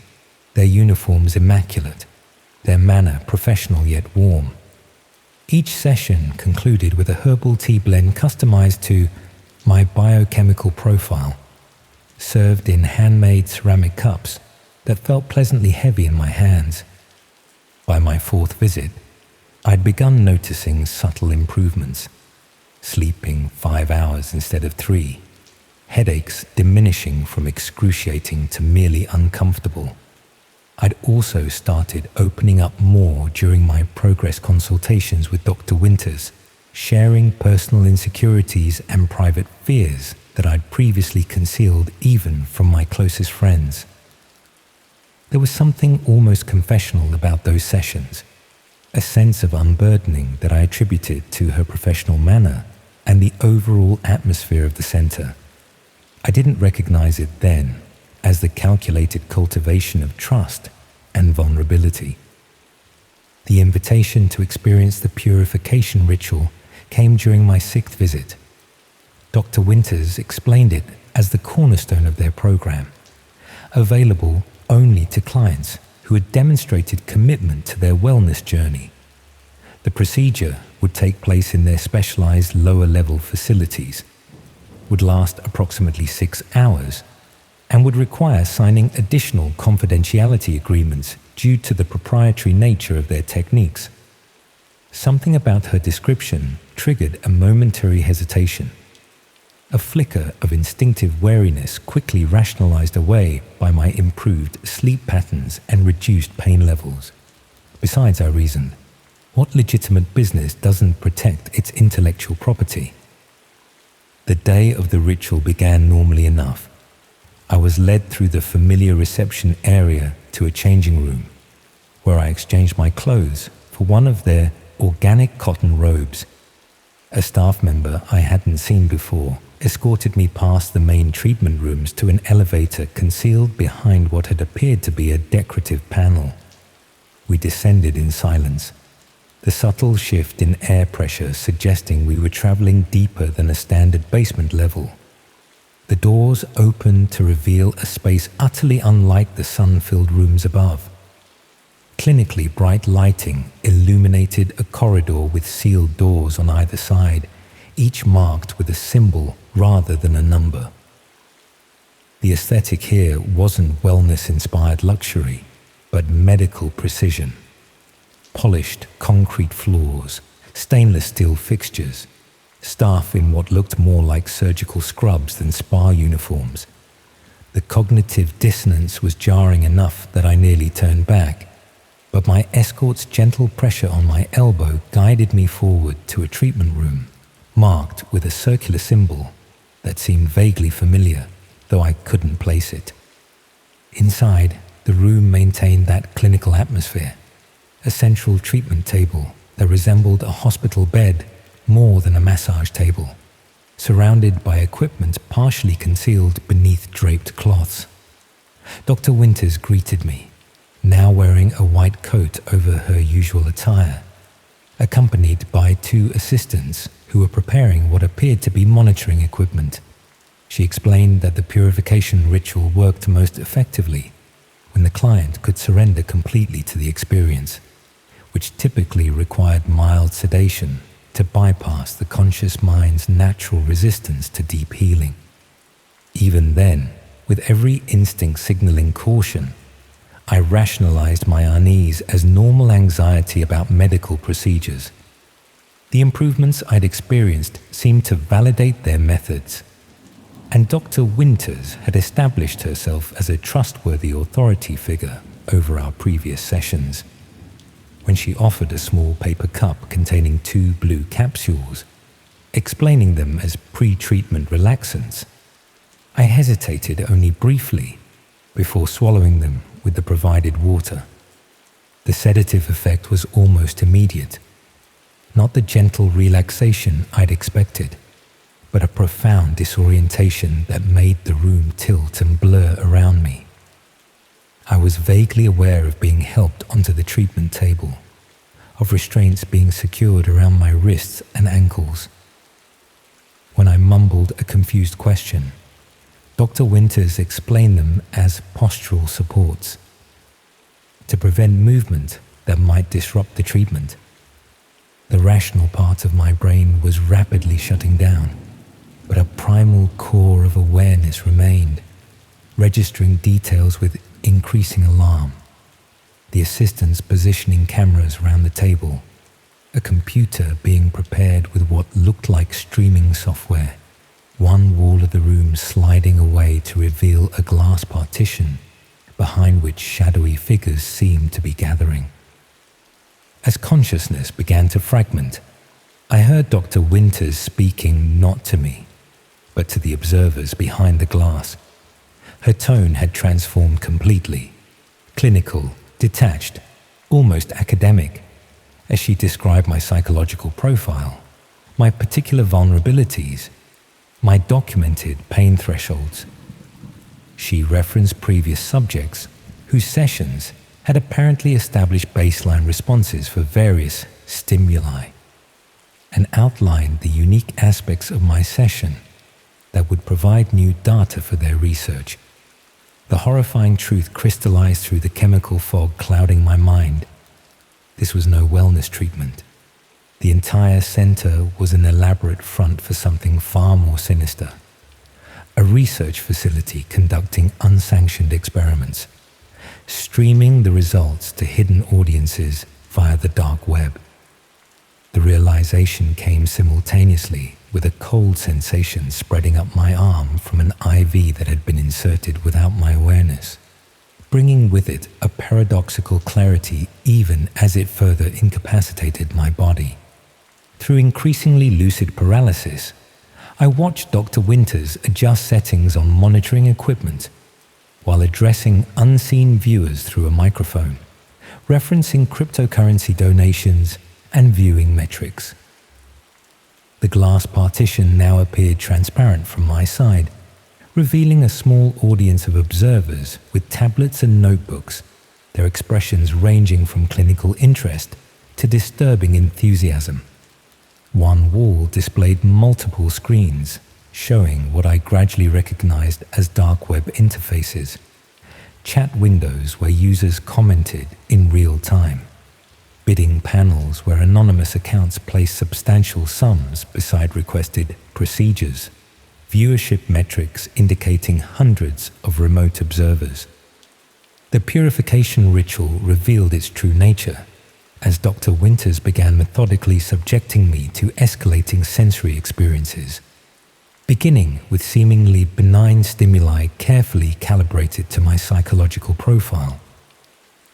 [SPEAKER 1] their uniforms immaculate, their manner professional yet warm. Each session concluded with a herbal tea blend customized to my biochemical profile, served in handmade ceramic cups that felt pleasantly heavy in my hands. By my 4th visit, I'd begun noticing subtle improvements. Sleeping 5 hours instead of 3, headaches diminishing from excruciating to merely uncomfortable. I'd also started opening up more during my progress consultations with Dr. Winters, sharing personal insecurities and private fears that I'd previously concealed even from my closest friends. There was something almost confessional about those sessions, a sense of unburdening that I attributed to her professional manner and the overall atmosphere of the center. I didn't recognize it then as the calculated cultivation of trust and vulnerability. The invitation to experience the purification ritual came during my 6th visit. Dr. Winters explained it as the cornerstone of their program, available only to clients who had demonstrated commitment to their wellness journey. The procedure would take place in their specialized lower-level facilities, would last approximately 6 hours, and would require signing additional confidentiality agreements due to the proprietary nature of their techniques. Something about her description triggered a momentary hesitation. A flicker of instinctive wariness quickly rationalized away by my improved sleep patterns and reduced pain levels. Besides, I reasoned, what legitimate business doesn't protect its intellectual property? The day of the ritual began normally enough. I was led through the familiar reception area to a changing room, where I exchanged my clothes for one of their organic cotton robes. A staff member I hadn't seen before escorted me past the main treatment rooms to an elevator concealed behind what had appeared to be a decorative panel. We descended in silence, the subtle shift in air pressure suggesting we were traveling deeper than a standard basement level. The doors opened to reveal a space utterly unlike the sun-filled rooms above. Clinically bright lighting illuminated a corridor with sealed doors on either side, each marked with a symbol rather than a number. The aesthetic here wasn't wellness-inspired luxury, but medical precision. Polished concrete floors, stainless steel fixtures, staff in what looked more like surgical scrubs than spa uniforms. The cognitive dissonance was jarring enough that I nearly turned back, but my escort's gentle pressure on my elbow guided me forward to a treatment room, marked with a circular symbol that seemed vaguely familiar, though I couldn't place it. Inside, the room maintained that clinical atmosphere, a central treatment table that resembled a hospital bed more than a massage table, surrounded by equipment partially concealed beneath draped cloths. Dr. Winters greeted me, now wearing a white coat over her usual attire, accompanied by 2 assistants who were preparing what appeared to be monitoring equipment. She explained that the purification ritual worked most effectively when the client could surrender completely to the experience, which typically required mild sedation to bypass the conscious mind's natural resistance to deep healing. Even then, with every instinct signaling caution, I rationalized my unease as normal anxiety about medical procedures. The improvements I'd experienced seemed to validate their methods, and Dr. Winters had established herself as a trustworthy authority figure over our previous sessions. When she offered a small paper cup containing 2 blue capsules, explaining them as pre-treatment relaxants, I hesitated only briefly before swallowing them with the provided water. The sedative effect was almost immediate, not the gentle relaxation I'd expected, but a profound disorientation that made the room tilt and blur around me. I was vaguely aware of being helped onto the treatment table, of restraints being secured around my wrists and ankles. When I mumbled a confused question, Dr. Winters explained them as postural supports, to prevent movement that might disrupt the treatment. The rational part of my brain was rapidly shutting down, but a primal core of awareness remained, registering details with increasing alarm. The assistants positioning cameras around the table, a computer being prepared with what looked like streaming software, one wall of the room sliding away to reveal a glass partition behind which shadowy figures seemed to be gathering. As consciousness began to fragment, I heard Dr. Winters speaking not to me, but to the observers behind the glass. Her tone had transformed completely, clinical, detached, almost academic, as she described my psychological profile, my particular vulnerabilities, my documented pain thresholds. She referenced previous subjects whose sessions had apparently established baseline responses for various stimuli, and outlined the unique aspects of my session that would provide new data for their research. The horrifying truth crystallized through the chemical fog clouding my mind. This was no wellness treatment. The entire center was an elaborate front for something far more sinister. A research facility conducting unsanctioned experiments, streaming the results to hidden audiences via the dark web. The realization came simultaneously with a cold sensation spreading up my arm from an IV that had been inserted without my awareness, bringing with it a paradoxical clarity even as it further incapacitated my body. Through increasingly lucid paralysis, I watched Dr. Winters adjust settings on monitoring equipment while addressing unseen viewers through a microphone, referencing cryptocurrency donations and viewing metrics. The glass partition now appeared transparent from my side, revealing a small audience of observers with tablets and notebooks, their expressions ranging from clinical interest to disturbing enthusiasm. One wall displayed multiple screens, showing what I gradually recognized as dark web interfaces, chat windows where users commented in real time, bidding panels where anonymous accounts placed substantial sums beside requested procedures, viewership metrics indicating hundreds of remote observers. The purification ritual revealed its true nature, as Dr. Winters began methodically subjecting me to escalating sensory experiences, beginning with seemingly benign stimuli carefully calibrated to my psychological profile,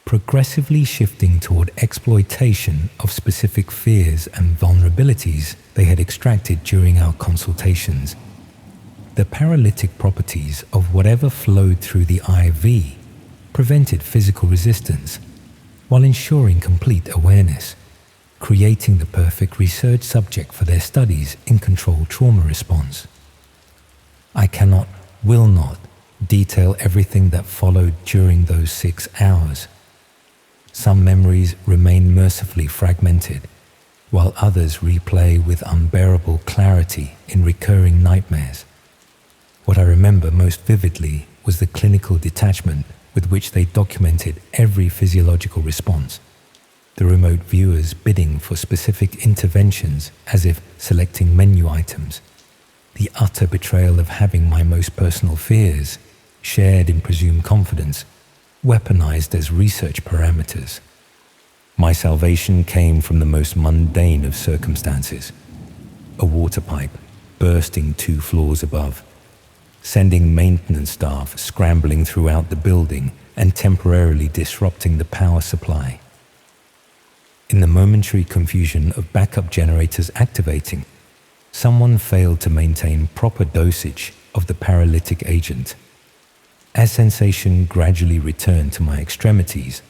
[SPEAKER 1] progressively shifting toward exploitation of specific fears and vulnerabilities they had extracted during our consultations. The paralytic properties of whatever flowed through the IV prevented physical resistance, while ensuring complete awareness, creating the perfect research subject for their studies in controlled trauma response. I cannot, will not, detail everything that followed during those 6 hours. Some memories remain mercifully fragmented, while others replay with unbearable clarity in recurring nightmares. What I remember most vividly was the clinical detachment with which they documented every physiological response, the remote viewers bidding for specific interventions as if selecting menu items, the utter betrayal of having my most personal fears, shared in presumed confidence, weaponized as research parameters. My salvation came from the most mundane of circumstances: a water pipe bursting 2 floors above, sending maintenance staff scrambling throughout the building and temporarily disrupting the power supply. In the momentary confusion of backup generators activating, someone failed to maintain proper dosage of the paralytic agent. As sensation gradually returned to my extremities,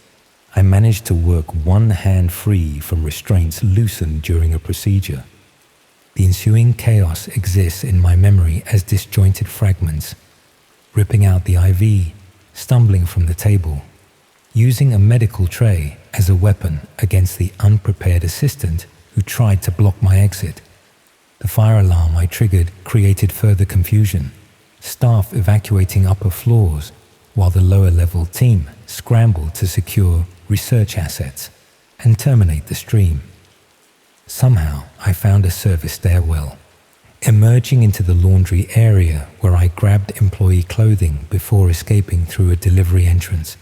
[SPEAKER 1] I managed to work one hand free from restraints loosened during a procedure. The ensuing chaos exists in my memory as disjointed fragments, ripping out the IV, stumbling from the table, using a medical tray as a weapon against the unprepared assistant who tried to block my exit. The fire alarm I triggered created further confusion, staff evacuating upper floors while the lower level team scrambled to secure research assets and terminate the stream. Somehow, I found a service stairwell, emerging into the laundry area where I grabbed employee clothing before escaping through a delivery entrance.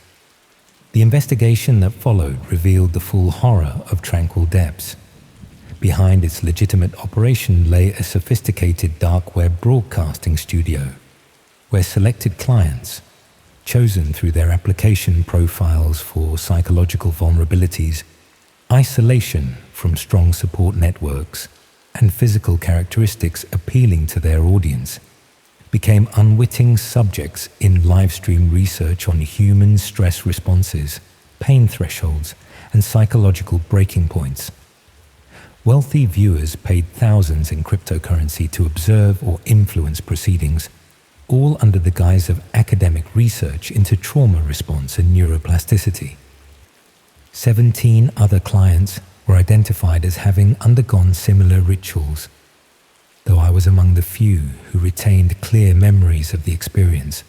[SPEAKER 1] The investigation that followed revealed the full horror of Tranquil Depths. Behind its legitimate operation lay a sophisticated dark web broadcasting studio, where selected clients, chosen through their application profiles for psychological vulnerabilities, isolation from strong support networks, and physical characteristics appealing to their audience, became unwitting subjects in livestream research on human stress responses, pain thresholds, and psychological breaking points. Wealthy viewers paid thousands in cryptocurrency to observe or influence proceedings, all under the guise of academic research into trauma response and neuroplasticity. 17 other clients were identified as having undergone similar rituals, though I was among the few who retained clear memories of the experience.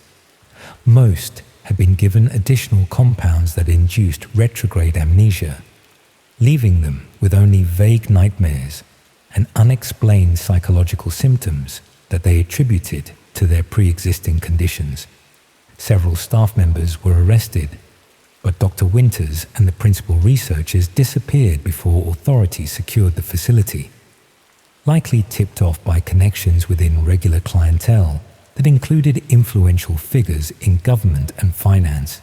[SPEAKER 1] Most had been given additional compounds that induced retrograde amnesia, leaving them with only vague nightmares and unexplained psychological symptoms that they attributed to their pre-existing conditions. Several staff members were arrested, but Dr. Winters and the principal researchers disappeared before authorities secured the facility, likely tipped off by connections within regular clientele that included influential figures in government and finance.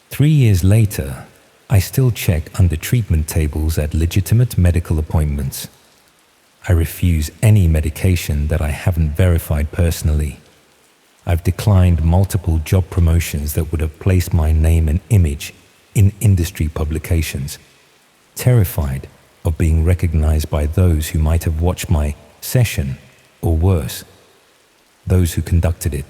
[SPEAKER 1] 3 years later, I still check under treatment tables at legitimate medical appointments. I refuse any medication that I haven't verified personally. I've declined multiple job promotions that would have placed my name and image in industry publications, terrified of being recognized by those who might have watched my session, or worse, those who conducted it.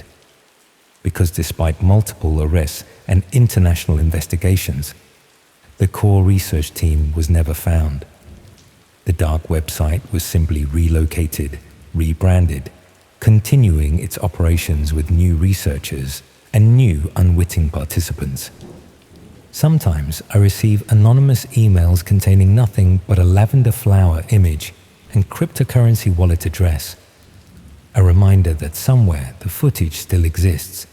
[SPEAKER 1] Because despite multiple arrests and international investigations, the core research team was never found. The dark website was simply relocated, rebranded, continuing its operations with new researchers and new unwitting participants. Sometimes I receive anonymous emails containing nothing but a lavender flower image and cryptocurrency wallet address. A reminder that somewhere the footage still exists,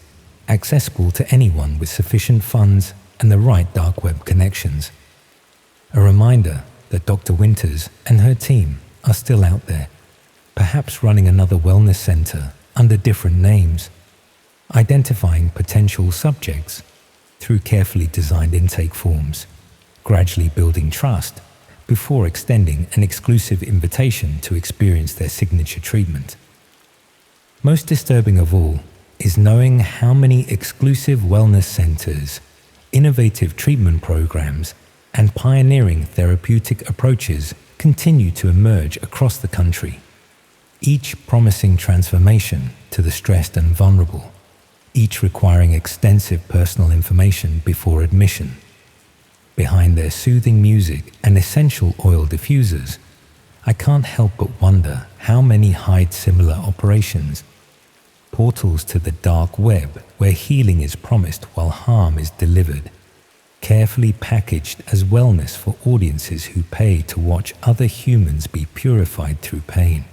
[SPEAKER 1] accessible to anyone with sufficient funds and the right dark web connections. A reminder that Dr. Winters and her team are still out there, perhaps running another wellness center under different names, identifying potential subjects through carefully designed intake forms, gradually building trust before extending an exclusive invitation to experience their signature treatment. Most disturbing of all is knowing how many exclusive wellness centers, innovative treatment programs, and pioneering therapeutic approaches continue to emerge across the country, each promising transformation to the stressed and vulnerable, each requiring extensive personal information before admission. Behind their soothing music and essential oil diffusers, I can't help but wonder how many hide similar operations, portals to the dark web where healing is promised while harm is delivered, carefully packaged as wellness for audiences who pay to watch other humans be purified through pain.